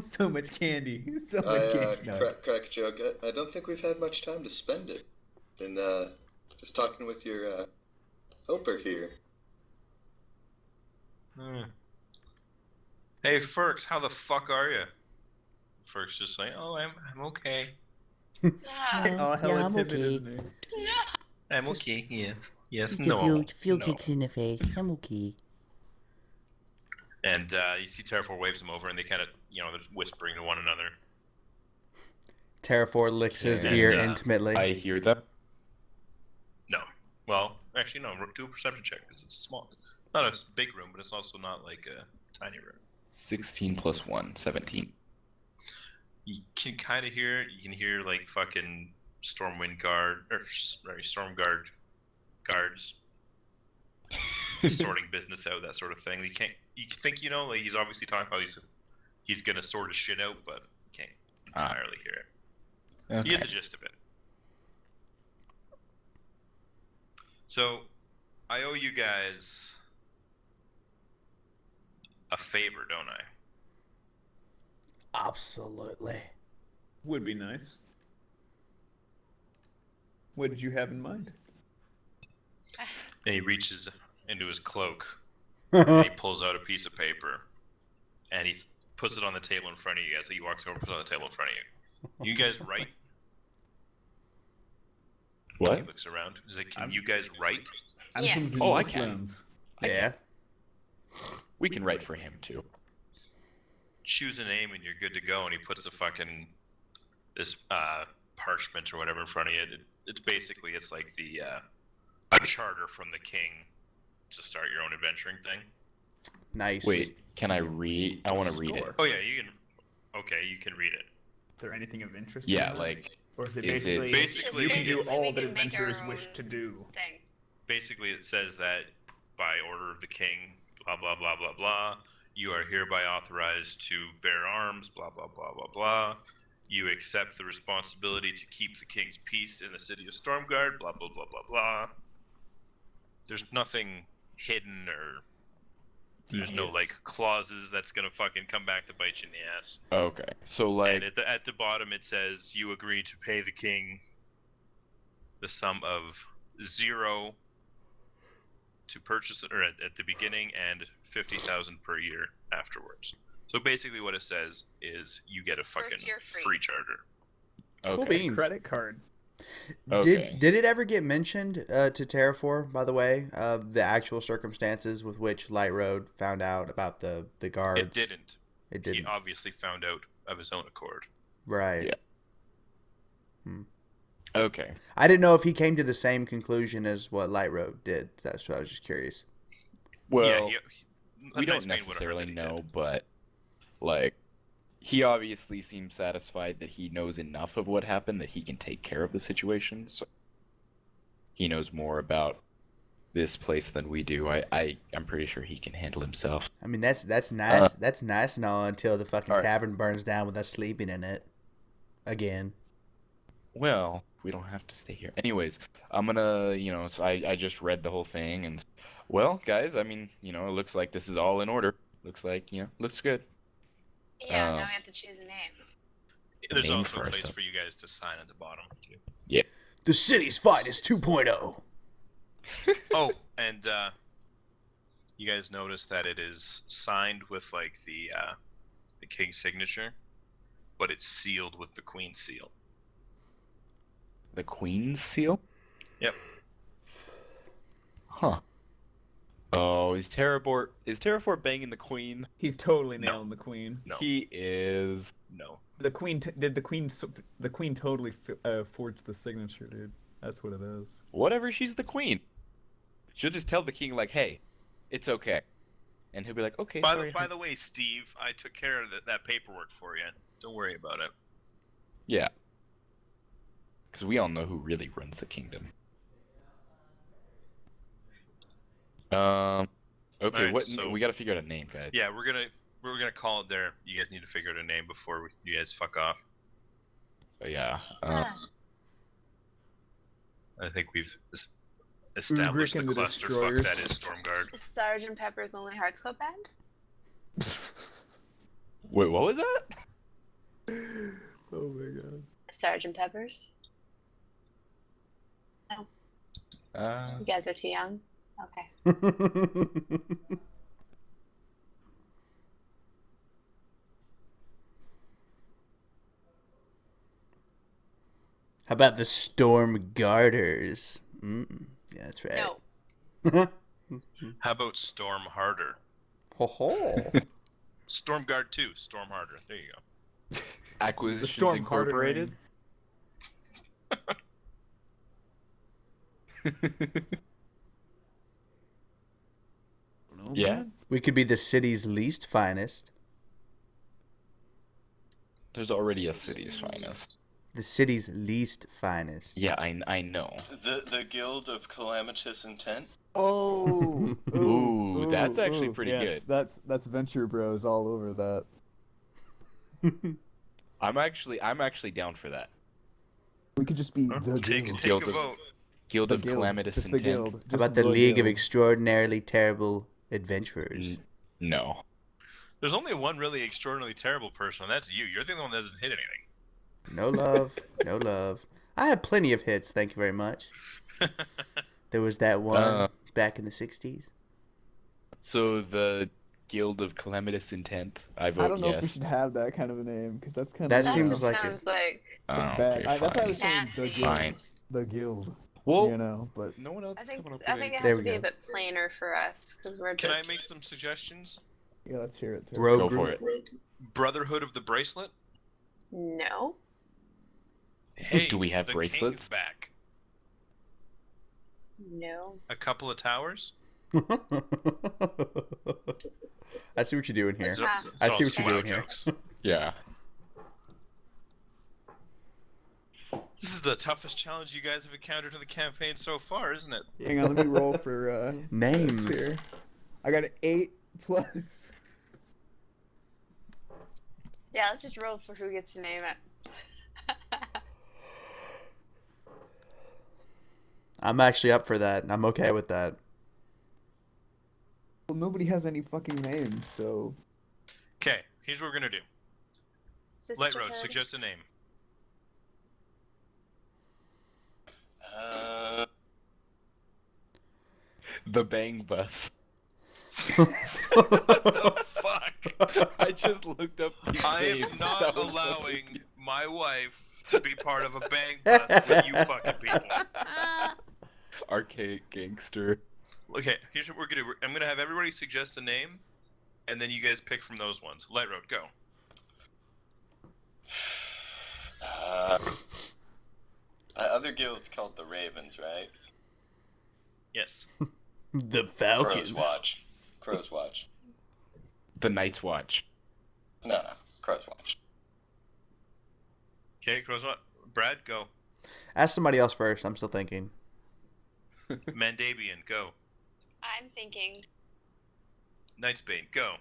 So much candy. So much candy. No. Crack joke. I don't think we've had much time to spend it. Been just talking with your helper here. Hey, Ferks, how the fuck are you? Ferks just like, oh, I'm okay. No. Oh, hella I'm timid, okay. isn't he? No. I'm okay. Yes. Just No. a few No. kicks in the face. I'm okay. And you see Terrafor waves them over, and they kind of, they're whispering to one another. Terrafor licks his And, ear intimately. I hear them. No. Well, actually, no. Do a perception check because it's small. Not a big room, but it's also not like a tiny room. 16 plus 1, 17. You can kind of hear it. You can hear like fucking Stormwind guard or sorry, Storm guard guards sorting business out, that sort of thing. You think like he's obviously talking about he's gonna sort his shit out, but you can't entirely hear it. Okay. You get the gist of it. So, I owe you guys a favor, don't I? Absolutely. Would be nice. What did you have in mind? And he reaches into his cloak and he pulls out a piece of paper and he puts it on the table in front of you guys. So he walks over, puts it on the table in front of you. You guys write? He What? looks around. He's like, can you guys write? I'm Yeah. from the Oh, I Northlands. Yeah. We can write for him too. Choose a name and you're good to go. And he puts this parchment or whatever in front of you. It's like the a charter from the king to start your own adventuring thing. Nice. Wait, can I read? I want to read it. Score. Oh yeah, you can. Okay, you can read it. Is there anything of interest? in Yeah, that? like Or is it is it- basically, Basically, you can do it's- all We that can make adventurers our wish own to do? Thing. Basically, it says that by order of the king, blah blah blah blah blah, you are hereby authorized to bear arms, blah blah blah blah blah. You accept the responsibility to keep the king's peace in the city of Stormguard, blah blah blah blah blah. There's nothing hidden or there's no Devious. like clauses that's gonna fucking come back to bite you in the ass. okay. So like And at the bottom it says you agree to pay the king the sum of 0 to purchase it, or at the beginning, and 50,000 per year afterwards. So basically, what it says is you get a fucking First year free. free charter. okay. Cool beans. Credit card. Okay. Did it ever get mentioned to Terrafor, by the way, the actual circumstances with which Light Road found out about the guards? It didn't. It He didn't. obviously found out of his own accord. Right. Yeah. Okay. I didn't know if he came to the same conclusion as what Light Road did. That's why I was just curious. Well, yeah, we don't nice man would've heard necessarily that he know, did. but like he obviously seems satisfied that he knows enough of what happened that he can take care of the situation. So he knows more about this place than we do. I'm pretty sure he can handle himself. I mean, that's nice. That's nice and all until the fucking Alright. tavern burns down with us sleeping in it again. Well, we don't have to stay here. Anyways, I'm gonna, so I just read the whole thing and, well, guys, I mean, it looks like this is all in order. Looks like, looks good. Yeah, Um, now we have to choose a name. There's name also for a place ourselves. for you guys to sign at the bottom too. The city's finest 2.0. Oh, and you guys notice that it is signed with like the king's signature, but it's sealed with the queen's seal. The Queen's seal? Yep. Huh. Oh, is Terrafor banging the Queen? He's totally No. nailing the queen. No, He is. no. The queen the queen totally forged the signature, dude. That's what it is. Whatever, she's the Queen. She'll just tell the king, like, hey, it's okay. And he'll be like, okay, By sorry. the way, Steve, I took care of that paperwork for you. Don't worry about it. Yeah. Because we all know who really runs the kingdom. Okay, Alright, what? so- We gotta figure out a name, guys. Yeah, we're gonna we're gonna call it there. You guys need to figure out a name before you guys fuck off. Yeah. I think we've established the and the clusterfuck Destroyers. that is Stormguard. Sergeant Pepper's Lonely Hearts Club Band? Wait, what was that? Oh my god. Sergeant Pepper's? You guys are too young? Okay. How about the Storm Garters? Yeah, that's right. No. How about Storm Harder? Ho ho. Stormguard 2, Storm Harder. There you go. Acquisitions Storm Incorporated. Yeah. We could be the city's least finest. There's already a city's finest. The city's least finest. Yeah, I know. The Guild of Calamitous Intent. Oh. Ooh, that's actually pretty yes, good. That's Venture Bros all over that. I'm actually down for that. We could just be the Take guild. a vote. Guild The of guild. Calamitous Just Intent. the guild. How about the Just League of guild. Extraordinarily Terrible Adventurers? No. There's only one really extraordinarily terrible person, and that's you. You're the only one that doesn't hit anything. No love. No love. I have plenty of hits, thank you very much. There was that one back in the 60s. So the Guild of Calamitous Intent. I vote I don't know if we yes. should have that kind of a name because that's kind That of That seems just like sounds like that's Oh, bad. okay, That's why I fine. was saying the Fancy. guild. Fine. The guild. Well, You know, but no one else I is think coming up I with think anything. it There has we to be a go. bit plainer for us because we're Can I just make some suggestions? yeah, let's hear it. Too. Rogue Go Group. for it. Brotherhood of the Bracelet? no. Hey, Do we have the bracelets? King's back. No. A couple of towers? I see what you're doing here. So- Ah. so I see it's what you're wild doing here. jokes. Yeah. This is the toughest challenge you guys have encountered in the campaign so far, isn't it? Hang on, let me roll for Names. this here. I got an 8+. Yeah, let's just roll for who gets to name it. I'm actually up for that. I'm okay with that. Well, nobody has any fucking names, so Okay, here's what we're gonna do. Light Road, Sisterhood. suggest a name. The Bang Bus. The fuck? I just looked up these I names. am not That was allowing my wife to be part of a bang bus with you fucking people. Archaic gangster. Okay, here's what we're gonna do. I'm gonna have everybody suggest a name, and then you guys pick from those ones. Light Road, go. Other guild's called the Ravens, right? Yes. The Crow's Falcons. Watch. Crow's Watch. The Night's Watch. No, Crow's Watch. Okay, Crow's what? Brad, go. Ask somebody else first. I'm still thinking. Mandabian, go. I'm thinking. Knightsbane, go.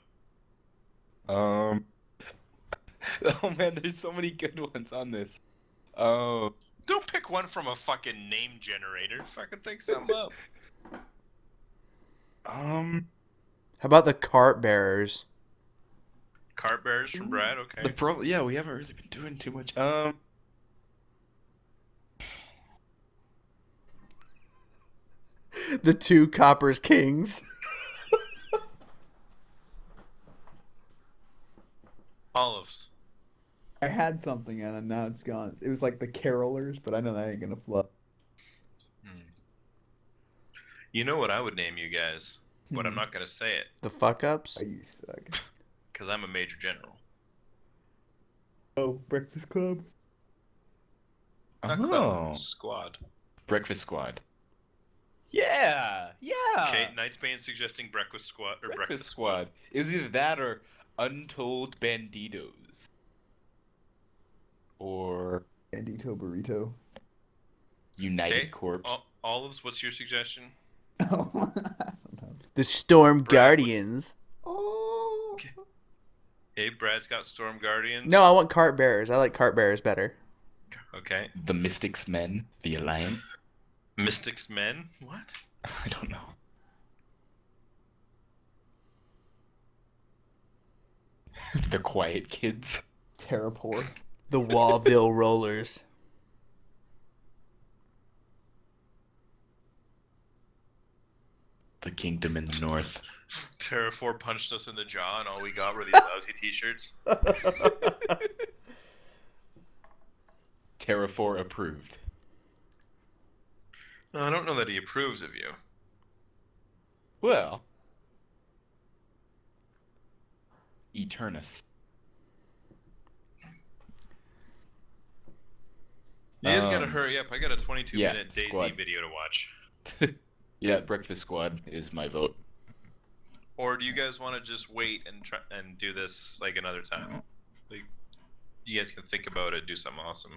Oh man, there's so many good ones on this. Oh. Don't pick one from a fucking name generator. Fucking think something up. How about the Cart Bearers? Cart bearers from Brad, okay. Yeah, we haven't really been doing too much. The Two Coppers Kings. Olives. I had something and now it's gone. It was like the Carolers, but I know that ain't gonna flop. You know what I would name you guys, but I'm not gonna say it, The Fuck Ups. Oh, you suck. because I'm a major general. Oh, Breakfast Club. Not Oh. Club, Squad. Breakfast Squad. Yeah, yeah. Okay, Knightsbane suggesting Breakfast Squad or Breakfast Squad. It was either that or Untold Banditos. Or Bandito Burrito. United Okay, Corpse. Olives, what's your suggestion? Oh, I don't know. The Storm Brad, Guardians. Oh. Okay. Okay, Brad's got Storm Guardians. No, I want cart bearers. I like cart bearers better. Okay. The Mystics Men, the Alliance. Mystics Men? What? I don't know. The Quiet Kids. Terrapore. The Wallville Rollers. The Kingdom in the North. Terrafor punched us in the jaw, and all we got were these lousy T-shirts. Terrafor approved. No, I don't know that he approves of you. Well. Eternus. You guys gotta hurry up. I got a 22-minute yeah, DayZ squad. video to watch. Yeah, Breakfast Squad is my vote. Or do you guys want to just wait and try and do this like another time? Like, you guys can think about it, do something awesome.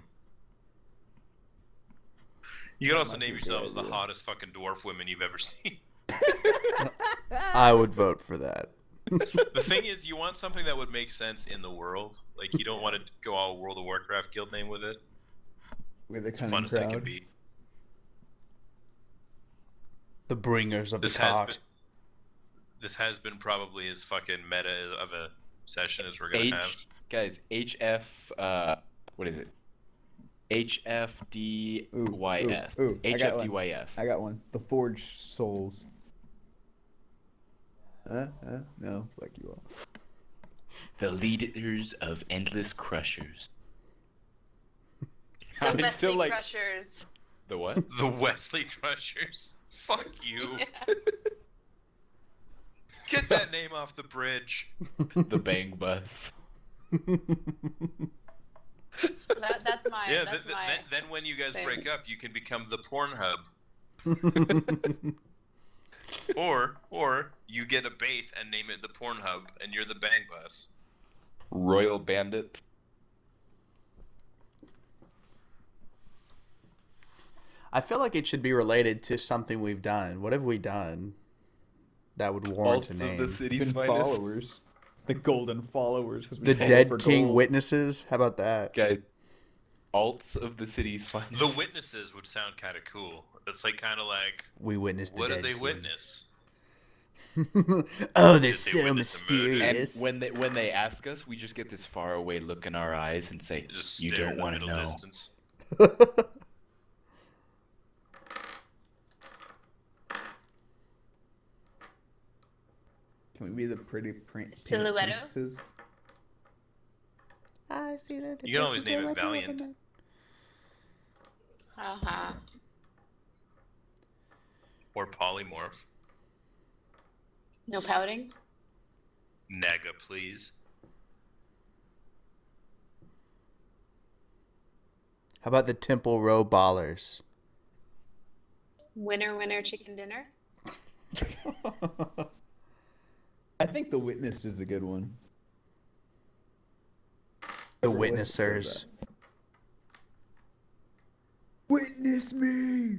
You can That also might name be a yourselves good the idea. hottest fucking dwarf women you've ever seen. I would vote for that. The thing is, you want something that would make sense in the world. Like, you don't want to go all World of Warcraft guild name with it. With a As cunning fun as that can crowd. be. The bringers of This the has cock. been, this has been probably as fucking meta of a session as we're gonna have. Guys, HF, what is it? HFDYS. Ooh, I got one. HFDYS. I got one. The Forged Souls. No, fuck you all. The leaders of Endless Crushers. The I Wesley still like Crushers. the what? The Wesley Crushers. Fuck you. Get that name off the bridge. The Bang Bus. That's mine. Yeah, That's mine. then when you guys thing. break up, you can become the Pornhub. Or you get a base and name it the Pornhub, and you're the Bang Bus. Royal Bandits. I feel like it should be related to something we've done. What have we done that would warrant a Alts name? of the city's Been finest. followers. The golden followers. 'Cause we The follow Dead for King gold. Witnesses? How about that? Guys, alts of the city's finest. The Witnesses would sound kind of cool. It's like kind of like, We witnessed the what Dead did they King. witness? Oh, they're Did they so witness the murder? And mysterious. when they ask us, we just get this faraway look in our eyes and say, Just "You stare don't in the want to middle know." distance. Can we be the pretty Silhouetto? princesses? I see that. You can always name it Valiant. Uh-huh. Or Polymorph. No pouting? Naga, please. How about the Temple Row Ballers? Winner, winner, chicken dinner? I think the witness is a good one. The Everyone says Witnessers. Witness me!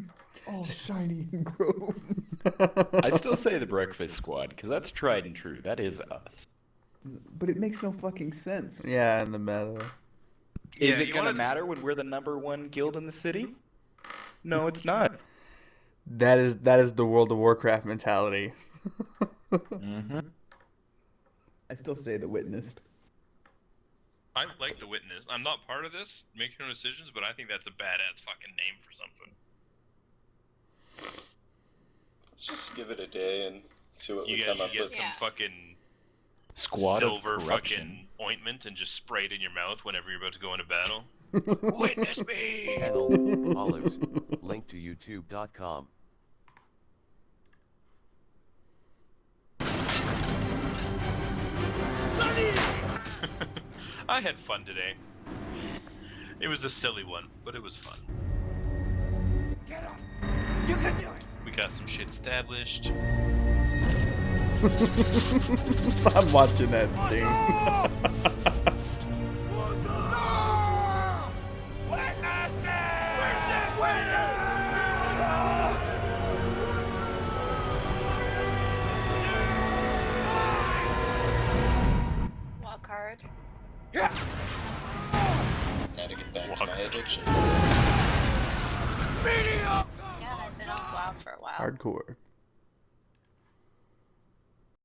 All shiny and grown. I still say the Breakfast Squad because that's tried and true. That is us. But it makes no fucking sense. Yeah, in the meta. Is Yeah, it you gonna wanna- matter when we're the #1 guild in the city? No, it's not. That is the World of Warcraft mentality. Mm-hmm. I still say the witnessed. I like the Witness. I'm not part of this, making no decisions, but I think that's a badass fucking name for something. Let's just give it a day and see what You we guys come should up get with. some Yeah. fucking Squad silver of corruption. fucking ointment and just spray it in your mouth whenever you're about to go into battle. Witness me! Channel Olives. Link to youtube.com. I had fun today. It was a silly one, but it was fun. Get up! You can do it! We got some shit established. I'm watching that scene. Wild card. hard. Now to get back to my addiction. Yeah, I've been off WoW for a while. Hardcore.